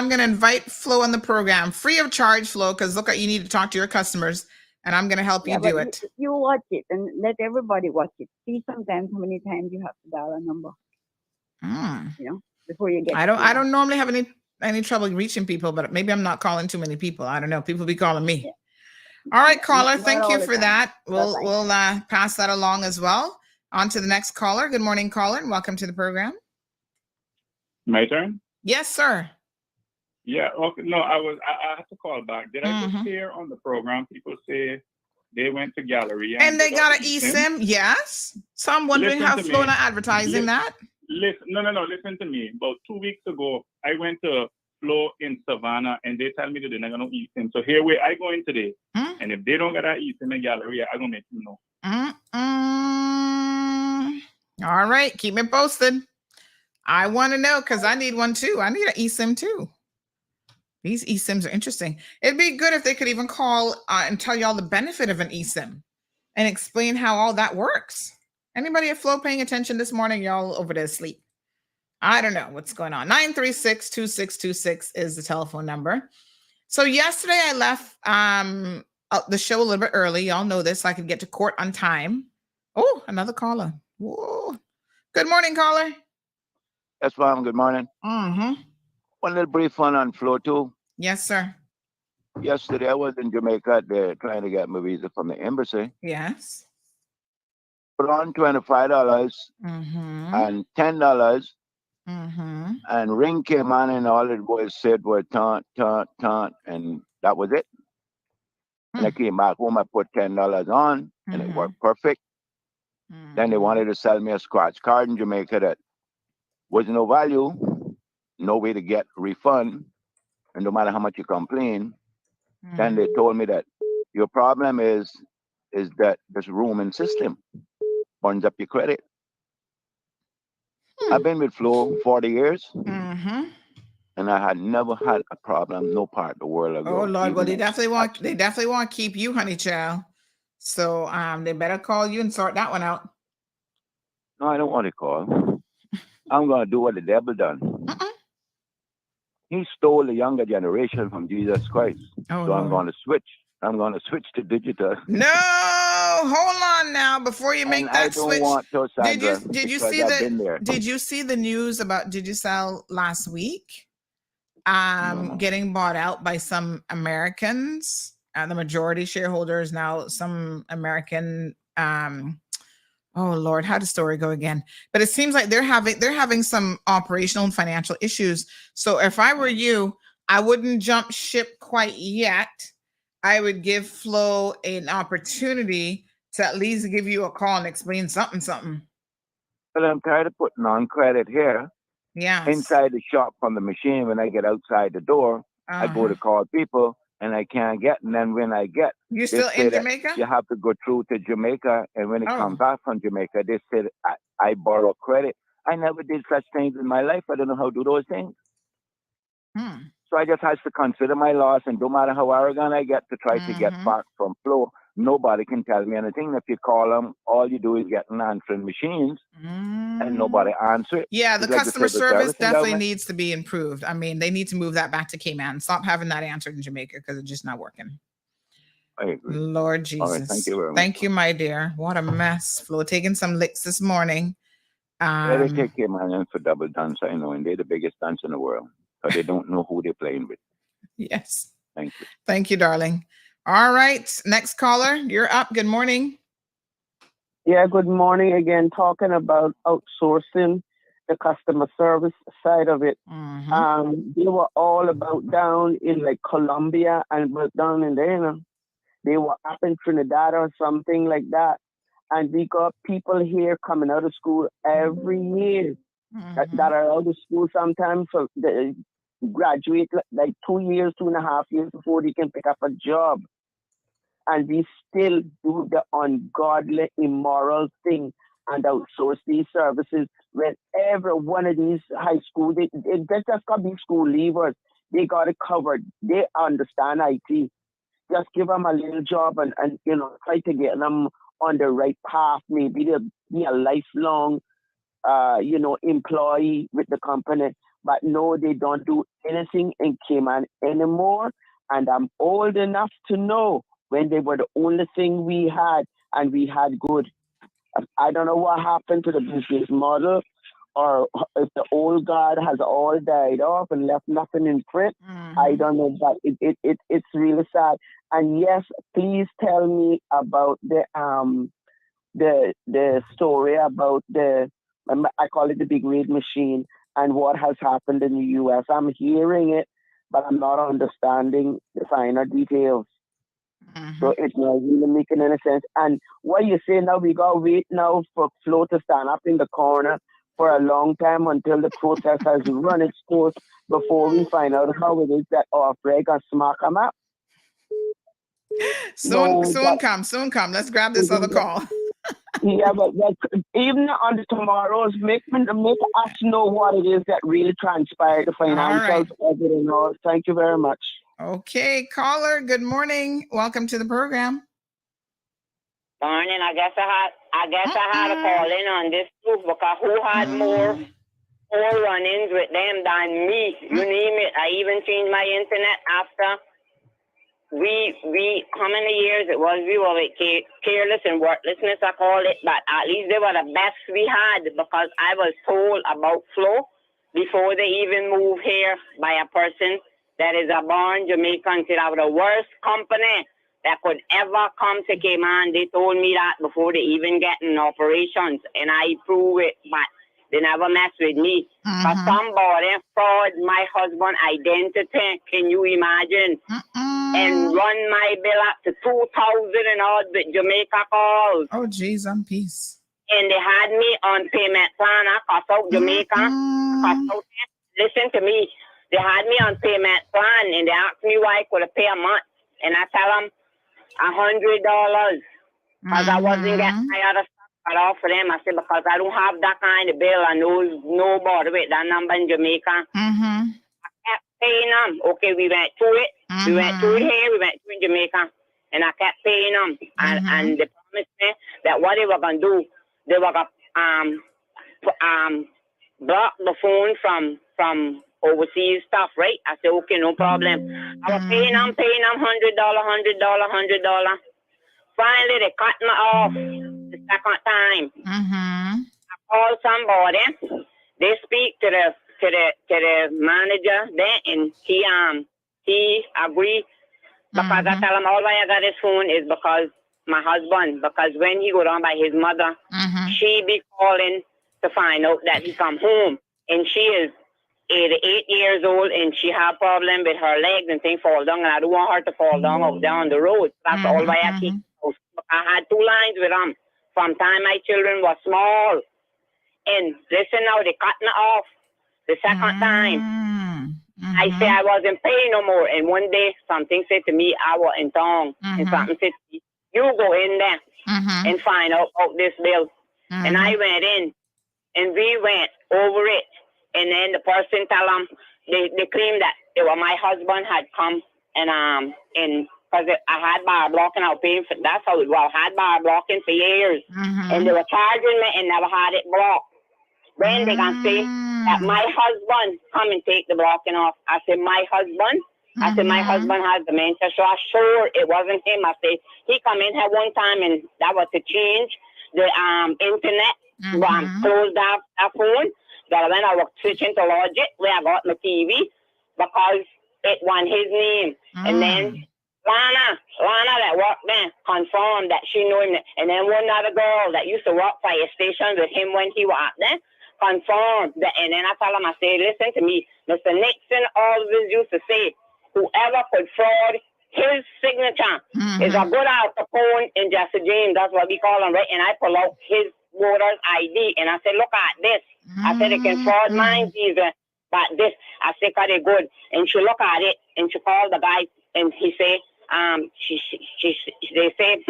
gonna invite Flo on the program, free of charge, Flo, because look, you need to talk to your customers, and I'm gonna help you do it. You watch it and let everybody watch it. See sometimes how many times you have to dial a number. Before you get. I don't normally have any trouble reaching people, but maybe I'm not calling too many people. I don't know. People be calling me. Yeah. All right, caller. Thank you for that. We'll pass that along as well. On to the next caller. Good morning, caller, and welcome to the program. My turn? Yes, sir. Yeah. Okay. No, I have to call back. Did I just hear on the program people say they went to Galleria and they got an eSIM? Yes. So I'm wondering how Flo not advertising that. No. Listen to me. About 2 weeks ago, I went to Flo in Savannah, and they tell me that they're not gonna eSIM. So here I go in today, and if they don't get an eSIM in Galleria, I'm gonna make you know. All right, keep me posted. I want to know because I need one too. I need an eSIM too. These eSIMs are interesting. It'd be good if they could even call and tell y'all the benefit of an eSIM and explain how all that works. Anybody at Flo paying attention this morning? Y'all over there asleep. I don't know what's going on. 936-2626 is the telephone number. So yesterday I left the show a little bit early. Y'all know this. So I could get to court on time. Oh, another caller. Whoa. Good morning, caller. Yes, ma'am. Good morning. One little brief one on Flo too. Yes, sir. Yesterday I was in Jamaica. They're trying to get my visa from the embassy. Yes. Put on $25 and $10. And ring came on and all it was said were taunt, and that was it. And I came back home, I put $10 on and it worked perfect. Then they wanted to sell me a scratch card in Jamaica that was no value, no way to get a refund, and no matter how much you complain. Then they told me that your problem is that this roaming system burns up your credit. I've been with Flo 40 years, and I had never had a problem, no part of the world ago. Oh Lord, well they definitely want to keep you, honey child. So they better call you and sort that one out. No, I don't want to call. I'm gonna do what the devil done. He stole the younger generation from Jesus Christ. So I'm gonna switch. I'm gonna switch to digital. No, hold on now before you make that switch. Sandra, did you see the news about Digicel last week? Getting bought out by some Americans. The majority shareholders now some American. Oh Lord, how does the story go again? But it seems like they're having some operational and financial issues. So if I were you, I wouldn't jump ship quite yet. I would give Flo an opportunity to at least give you a call and explain something. But I'm tired of putting on credit here. Yeah. Inside the shop from the machine, when I get outside the door, I go to call people and I can't get. And then when I get, you still in Jamaica? You have to go through to Jamaica. And when it comes back from Jamaica, they said I borrow credit. I never did such things in my life. I don't know how to do those things. So I just have to consider my loss, and no matter how arrogant I get to try to get back from Flo, nobody can tell me anything. If you call them, all you do is get an answering machines, and nobody answers. Yeah, the customer service definitely needs to be improved. I mean, they need to move that back to Cayman. Stop having that answered in Jamaica because it's just not working. I agree. Lord Jesus. All right, thank you very much. Thank you, my dear. What a mess. Flo taking some licks this morning. They take Cayman in for double dance, I know, and they're the biggest dance in the world. But they don't know who they're playing with. Yes. Thank you. Thank you, darling. All right. Next caller, you're up. Good morning. Yeah, good morning again. Talking about outsourcing the customer service side of it. They were all about down in like Colombia and down in there, They were up in Trinidad or something like that. And we got people here coming out of school every year that are out of school sometimes. So they graduate like 2 years, 2.5 years before they can pick up a job. And we still do the ungodly, immoral thing and outsource these services when every one of these high school, they just got be school leavers. They got it covered. They understand IT. Just give them a little job and try to get them on the right path. Maybe they'll be a lifelong, employee with the company. But no, they don't do anything in Cayman anymore. And I'm old enough to know when they were the only thing we had, and we had good. I don't know what happened to the business model, or if the old guard has all died off and left nothing in print. I don't know, but it's really sad. And yes, please tell me about the story about I call it the big red machine, and what has happened in the U.S. I'm hearing it, but I'm not understanding the finer details. So it's not really making any sense. And what you say now, we got to wait now for Flo to stand up in the corner for a long time until the protest has run its course before we find out how it is that our flag can smack them up. Soon come. Let's grab this other call. Yeah, but even on the tomorrows, make us know what it is that really transpired, the financials of it and all. Thank you very much. Okay, caller, good morning. Welcome to the program. Morning. I guess I had to call in on this too, because who had more run-ins with them than me? You name it. I even changed my internet after we how many years it was, we were like careless and worthlessness, I call it, but at least they were the best we had, because I was told about Flo before they even moved here by a person that is a born Jamaican. Said I was the worst company that could ever come to Cayman. They told me that before they even get in operations, and I prove it, but they never mess with me. But somebody fraud my husband's identity. Can you imagine? And run my bill up to 2,000 and odd with Jamaica calls. Oh, geez, I'm peace. And they had me on payment plan. I cost out Jamaica. Listen to me. They had me on payment plan, and they asked me why I could pay a month. And I tell them $100 because I wasn't getting my other stuff cut off for them. I said, because I don't have that kind of bill. I know nobody with that number in Jamaica. I kept paying them. Okay, we went through it. We went through it here. We went through Jamaica. And I kept paying them. And they promised me that what they were going to do, they were going to block the phone from overseas stuff, right? I said, okay, no problem. I was paying them $100. Finally, they cut me off the second time. I called somebody. They speak to the manager there, and he agreed, because I tell him all why I got his phone is because my husband, because when he go down by his mother, she be calling to find out that he come home, and she is 88 years old, and she have problem with her legs and things fall down, and I don't want her to fall down out down the road. That's all why I keep. I had 2 lines with them from time my children were small, and listen now, they cut me off the second time. I say I wasn't paying no more, and one day something said to me, I was in town, and something said to me, you go in there and find out about this bill. And I went in, and we went over it. And then the person tell them, they claim that it was my husband had come and because I had bar blocking, I was paying for, that's how it was. I had bar blocking for years. And they were charging me and never had it blocked. Then they can say that my husband come and take the blocking off. I said, my husband? I said, my husband has dementia, so I'm sure it wasn't him. I said, he come in here one time, and that was to change the internet, close that phone. That when I was switching to Logic, where I got my TV, because it was his name. And then Lana that worked there confirmed that she knew him. And then one other girl that used to work fire station with him when he was out there confirmed that. And then I tell him, I say, listen to me, Mr. Nixon always used to say, whoever could fraud his signature is a good Al Capone in Jesse James. That's what we call him, right? And I pull out his voter's ID and I said, look at this. I said, it can fraud mine even, but this, I said, cause they good. And she look at it and she called the guy and he say, they say,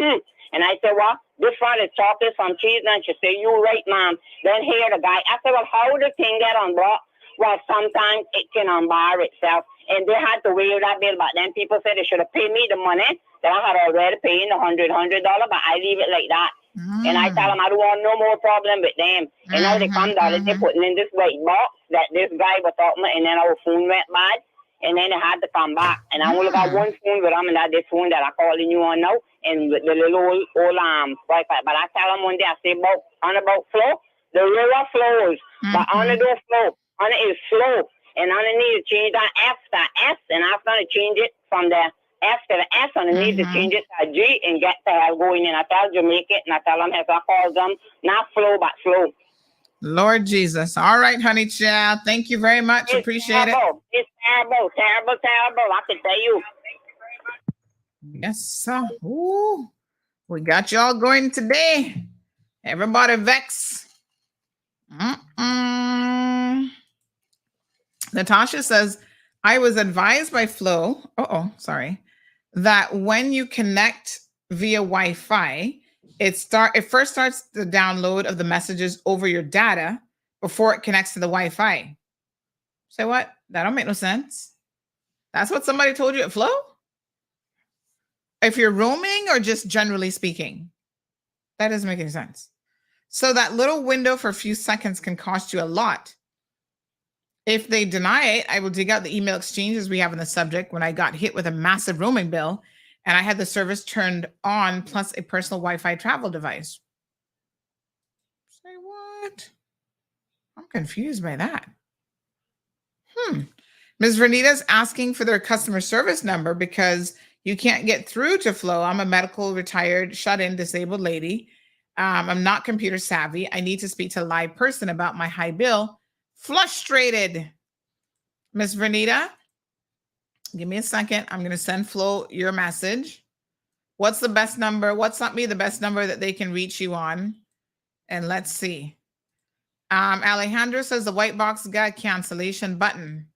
And I said, well, this one is chocolate from cheese. And she said, you right, ma'am. Then here the guy. I said, well, how the thing get unblocked? Well, sometimes it can unbar itself. And they had to waive that bill. But then people said they should have paid me the money that I had already paid, the $100, but I leave it like that. And I tell them I don't want no more problem with them. And now they come down and they putting in this white box that this guy was talking about, and then our phone went bad. And then they had to come back. And I only got one phone with them, and that's this phone that I'm calling you on now. And with the little old Wi-Fi. But I tell them one day, I say, about flow, the river flows. But on the door flow, on it is slow. And on it need to change that F to S. And after I change it from the F to the S, and I need to change it to a G and get the hell going. And I tell Jamaica, and I tell them, as I call them, not flow, but flow. Lord Jesus. All right, honey child. Thank you very much. Appreciate it. It's terrible. I can tell you. Yes, sir. Ooh, we got y'all going today. Everybody vex. Natasha says, I was advised by Flo, that when you connect via Wi-Fi, it first starts the download of the messages over your data before it connects to the Wi-Fi. Say what? That don't make no sense. That's what somebody told you at Flo? If you're roaming or just generally speaking? That doesn't make any sense. So that little window for a few seconds can cost you a lot. If they deny it, I will dig out the email exchanges we have in the subject when I got hit with a massive roaming bill and I had the service turned on plus a personal Wi-Fi travel device. Say what? I'm confused by that. Ms. Vernita's asking for their customer service number because you can't get through to Flo. I'm a medical retired, shut-in, disabled lady. I'm not computer savvy. I need to speak to a live person about my high bill. Frustrated. Ms. Vernita, give me a second. I'm going to send Flo your message. What's the best number? WhatsApp me the best number that they can reach you on. And let's see. Alejandro says the white box got a cancellation button.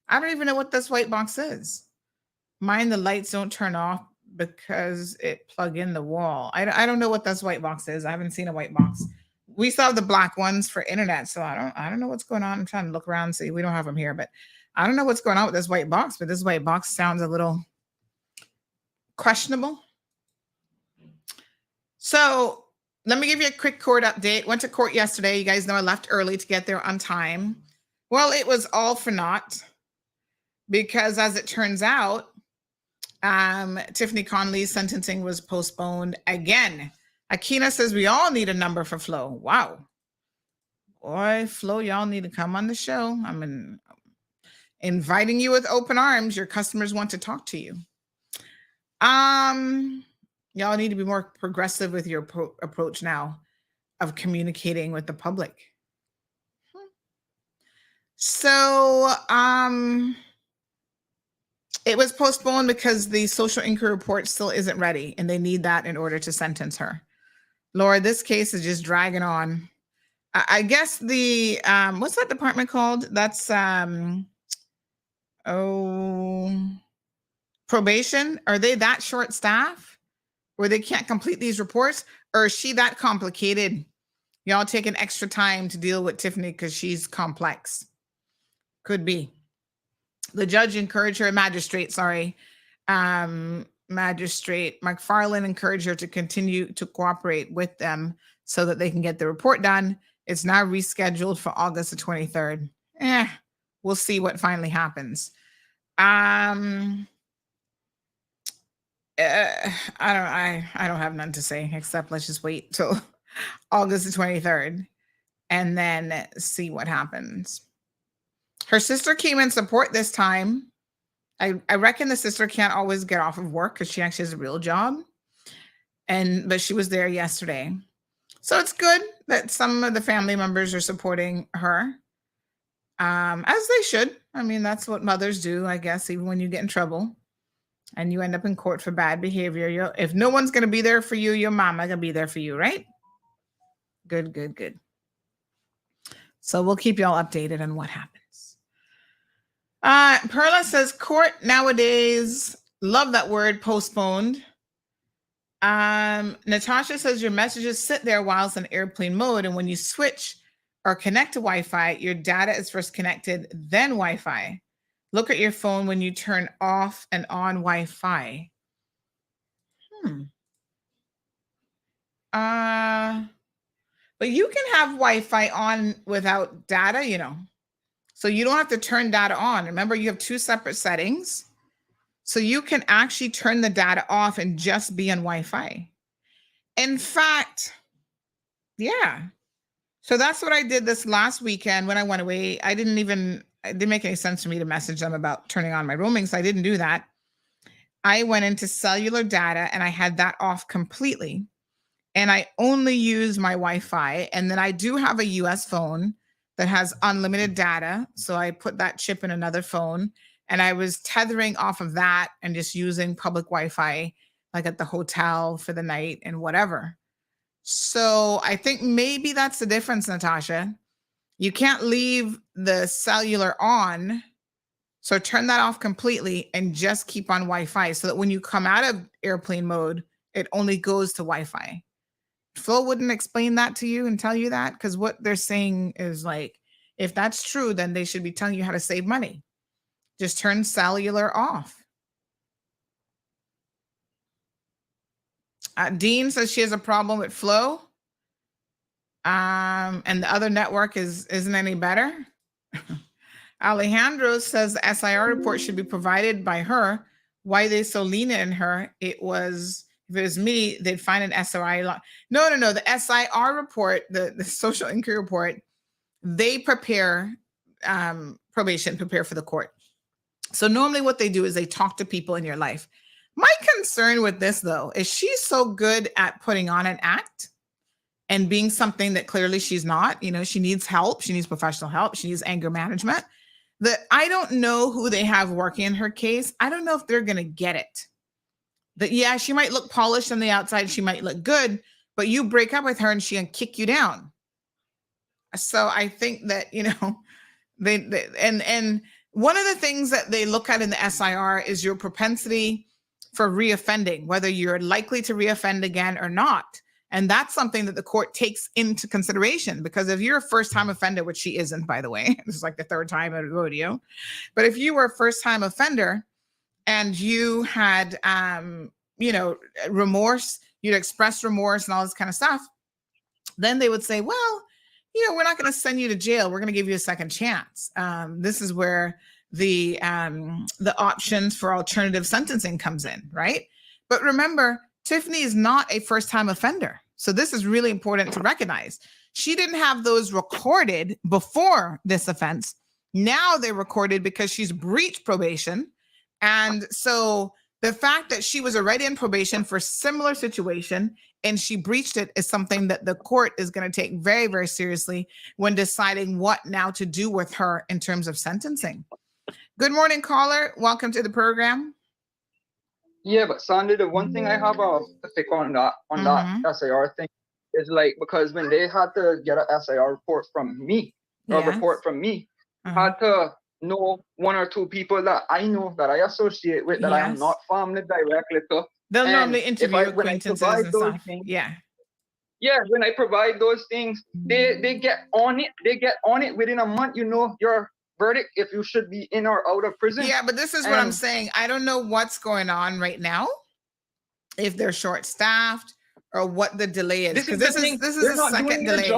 I don't even know what this white box is. Mine, the lights don't turn off because it plug in the wall. I don't know what this white box is. I haven't seen a white box. We still have the black ones for internet, so I don't know what's going on. I'm trying to look around and see. We don't have them here, but I don't know what's going on with this white box, but this white box sounds a little questionable. So let me give you a quick court update. Went to court yesterday. You guys know I left early to get there on time. Well, it was all for naught because as it turns out, Tiffany Conley's sentencing was postponed again. Akina says we all need a number for Flo. Wow. Boy, Flo, y'all need to come on the show. I'm inviting you with open arms. Your customers want to talk to you. Y'all need to be more progressive with your approach now of communicating with the public. So, it was postponed because the social inquiry report still isn't ready, and they need that in order to sentence her. Laura, this case is just dragging on. I guess the, what's that department called? That's, probation. Are they that short staff where they can't complete these reports? Or is she that complicated? Y'all taking extra time to deal with Tiffany because she's complex. Could be. The judge encouraged her, magistrate McFarland encouraged her to continue to cooperate with them so that they can get the report done. It's now rescheduled for August the 23rd. We'll see what finally happens. I don't have none to say except let's just wait till August the 23rd and then see what happens. Her sister came in support this time. I reckon the sister can't always get off of work because she actually has a real job. But she was there yesterday. So it's good that some of the family members are supporting her. As they should. I mean, that's what mothers do, I guess, even when you get in trouble. And you end up in court for bad behavior. If no one's going to be there for you, your mama going to be there for you, right? Good, good, good. So we'll keep y'all updated on what happens. Perla says court nowadays, love that word, postponed. Natasha says your messages sit there while it's in airplane mode. And when you switch or connect to Wi-Fi, your data is first connected, then Wi-Fi. Look at your phone when you turn off and on Wi-Fi. But you can have Wi-Fi on without data, So you don't have to turn data on. Remember, you have two separate settings. So you can actually turn the data off and just be on Wi-Fi. In fact, yeah. So that's what I did this last weekend when I went away. It didn't make any sense for me to message them about turning on my roaming, so I didn't do that. I went into cellular data and I had that off completely. And I only use my Wi-Fi. And then I do have a US phone that has unlimited data. So I put that chip in another phone and I was tethering off of that and just using public Wi-Fi, like at the hotel for the night and whatever. So I think maybe that's the difference, Natasha. You can't leave the cellular on. So turn that off completely and just keep on Wi-Fi so that when you come out of airplane mode, it only goes to Wi-Fi. Flo wouldn't explain that to you and tell you that, because what they're saying is like, if that's true, then they should be telling you how to save money. Just turn cellular off. Dean says she has a problem with Flo. And the other network isn't any better. Alejandro says the SIR report should be provided by her. Why they so lenient in her? If it was me, they'd find an SRI. No. The SIR report, the social inquiry report, they prepare probation, prepare for the court. So normally what they do is they talk to people in your life. My concern with this, though, is she's so good at putting on an act and being something that clearly she's not. She needs help. She needs professional help. She needs anger management. That I don't know who they have working in her case. I don't know if they're going to get it. That, yeah, she might look polished on the outside. She might look good, but you break up with her and she'll kick you down. So I think that, they and one of the things that they look at in the SIR is your propensity for reoffending, whether you're likely to reoffend again or not. And that's something that the court takes into consideration, because if you're a first-time offender, which she isn't, by the way, this is like the third time at a rodeo, but if you were a first-time offender and you had, remorse, you'd express remorse and all this kind of stuff, then they would say, well, we're not going to send you to jail. We're going to give you a second chance. This is where the options for alternative sentencing comes in, right? But remember, Tiffany is not a first-time offender. So this is really important to recognize. She didn't have those recorded before this offense. Now they're recorded because she's breached probation. And so the fact that she was already in probation for a similar situation and she breached it is something that the court is going to take very, very seriously when deciding what now to do with her in terms of sentencing. Good morning, caller. Welcome to the program. Yeah, but Sandy, the one thing I have to pick on that SIR thing is like, because when they had to get an SIR report from me, had to know one or two people that I know, that I associate with, that I am not family directly to. They'll normally interview acquaintances and stuff. Yeah, when I provide those things, they get on it. They get on it within a month. Your verdict if you should be in or out of prison. Yeah, but this is what I'm saying. I don't know what's going on right now, if they're short-staffed or what the delay is. Because this is a second delay.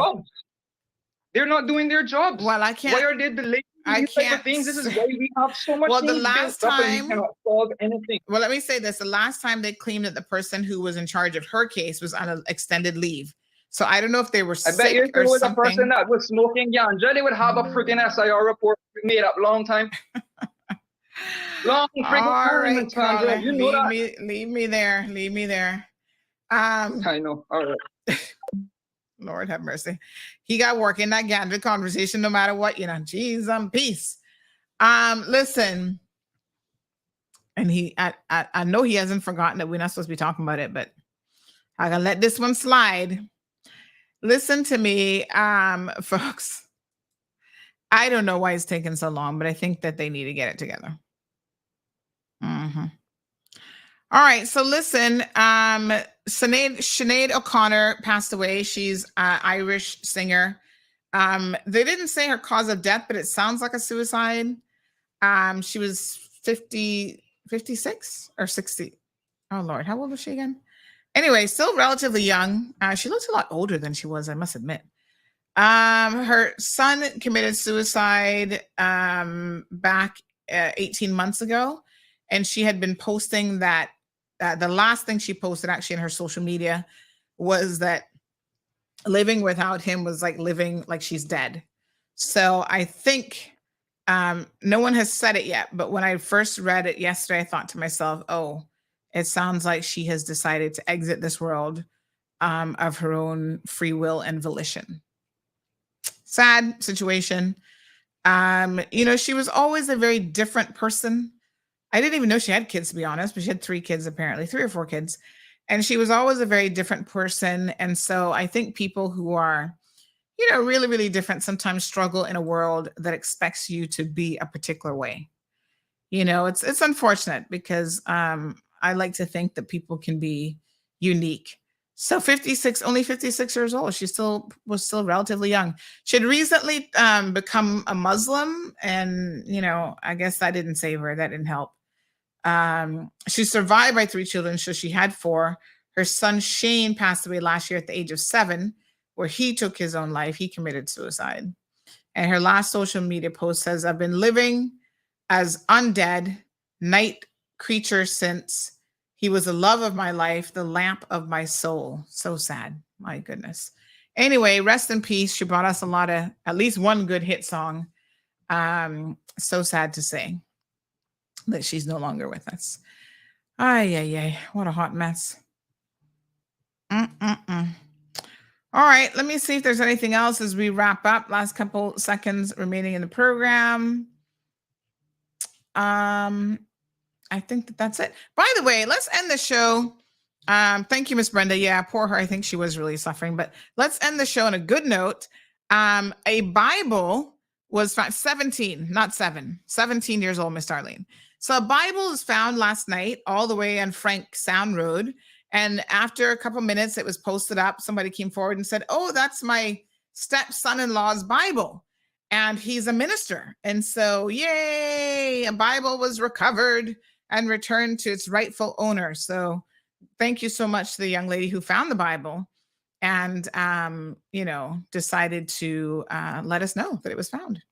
They're not doing their jobs. Well, I can't. Why are they delaying these type of things? This is why we have so much. Well, the last time, we cannot solve anything. Well, let me say this: the last time they claimed that the person who was in charge of her case was on an extended leave. So I don't know if they were sick or something. I bet if it was a person that was smoking ganja, they would have a freaking SIR report made up long time. Long freaking time. You know that. Leave me there. I know. All right. Lord have mercy. He got work in that ganja conversation no matter what, jeez, peace. Listen, And I know he hasn't forgotten that we're not supposed to be talking about it, but I gotta let this one slide. Listen to me, folks. I don't know why it's taking so long, but I think that they need to get it together. Mm-hmm. All right, so listen, Sinead O'Connor passed away. She's an Irish singer. They didn't say her cause of death, but it sounds like a suicide. She was 56 or 60. Oh, Lord, how old was she again? Anyway, still relatively young. She looks a lot older than she was, I must admit. Her son committed suicide back 18 months ago, and she had been posting that the last thing she posted actually in her social media was that living without him was like living like she's dead. So I think no one has said it yet, but when I first read it yesterday, I thought to myself, oh, it sounds like she has decided to exit this world of her own free will and volition. Sad situation. She was always a very different person. I didn't even know she had kids, to be honest, but she had 3 kids, apparently, 3 or 4 kids. And she was always a very different person. And so I think people who are, really, really different sometimes struggle in a world that expects you to be a particular way. It's unfortunate because I like to think that people can be unique. So only 56 years old. She was still relatively young. She had recently become a Muslim, and I guess that didn't save her. That didn't help. She's survived by 3 children, so she had 4. Her son Shane passed away last year at the age of 7, where he took his own life. He committed suicide. And her last social media post says, "I've been living as undead night creature since. He was the love of my life, the lamp of my soul." So sad. My goodness. Anyway, rest in peace. She brought us at least one good hit song. So sad to say that she's no longer with us. Ay. What a hot mess. All right, let me see if there's anything else as we wrap up. Last couple seconds remaining in the program. I think that's it. By the way, let's end the show. Thank you, Miss Brenda. Yeah, poor her. I think she was really suffering, but let's end the show on a good note. A Bible was found, 17 years old, Miss Darlene. So a Bible was found last night all the way on Frank Sound Road. And after a couple minutes, it was posted up. Somebody came forward and said, "Oh, that's my stepson-in-law's Bible. And he's a minister." And so, yay, a Bible was recovered and returned to its rightful owner. So thank you so much to the young lady who found the Bible and, decided to let us know that it was found.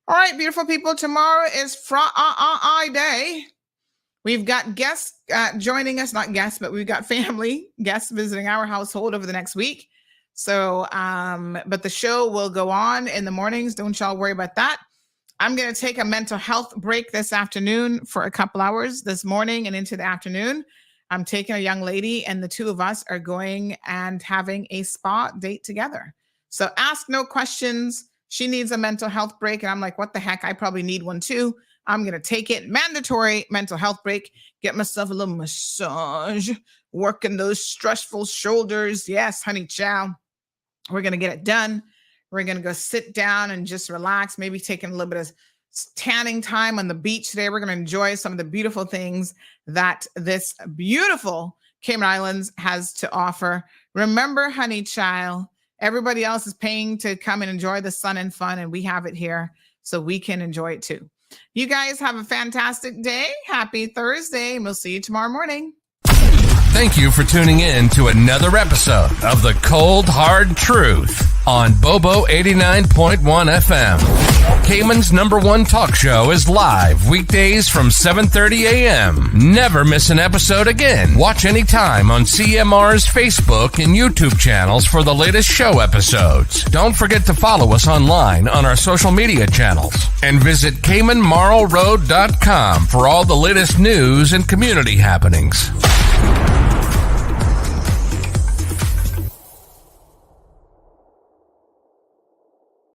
All right, beautiful people, tomorrow is Friday. We've got guests joining us, not guests, but we've got family guests visiting our household over the next week. So, but the show will go on in the mornings. Don't y'all worry about that. I'm going to take a mental health break this afternoon for a couple hours this morning and into the afternoon. I'm taking a young lady and the 2 of us are going and having a spa date together. So ask no questions. She needs a mental health break. And I'm like, what the heck? I probably need one too. I'm going to take it. Mandatory mental health break. Get myself a little massage. Working those stressful shoulders. Yes, honey child. We're going to get it done. We're going to go sit down and just relax. Maybe taking a little bit of tanning time on the beach today. We're going to enjoy some of the beautiful things that this beautiful Cayman Islands has to offer. Remember, honey child, everybody else is paying to come and enjoy the sun and fun, and we have it here so we can enjoy it too. You guys have a fantastic day. Happy Thursday, and we'll see you tomorrow morning. Thank you for tuning in to another episode of The Cold Hard Truth on Bobo 89.1 FM. Cayman's #1 talk show is live weekdays from 7:30 a.m. Never miss an episode again. Watch anytime on CMR's Facebook and YouTube channels for the latest show episodes. Don't forget to follow us online on our social media channels and visit CaymanMarlRoad.com for all the latest news and community happenings.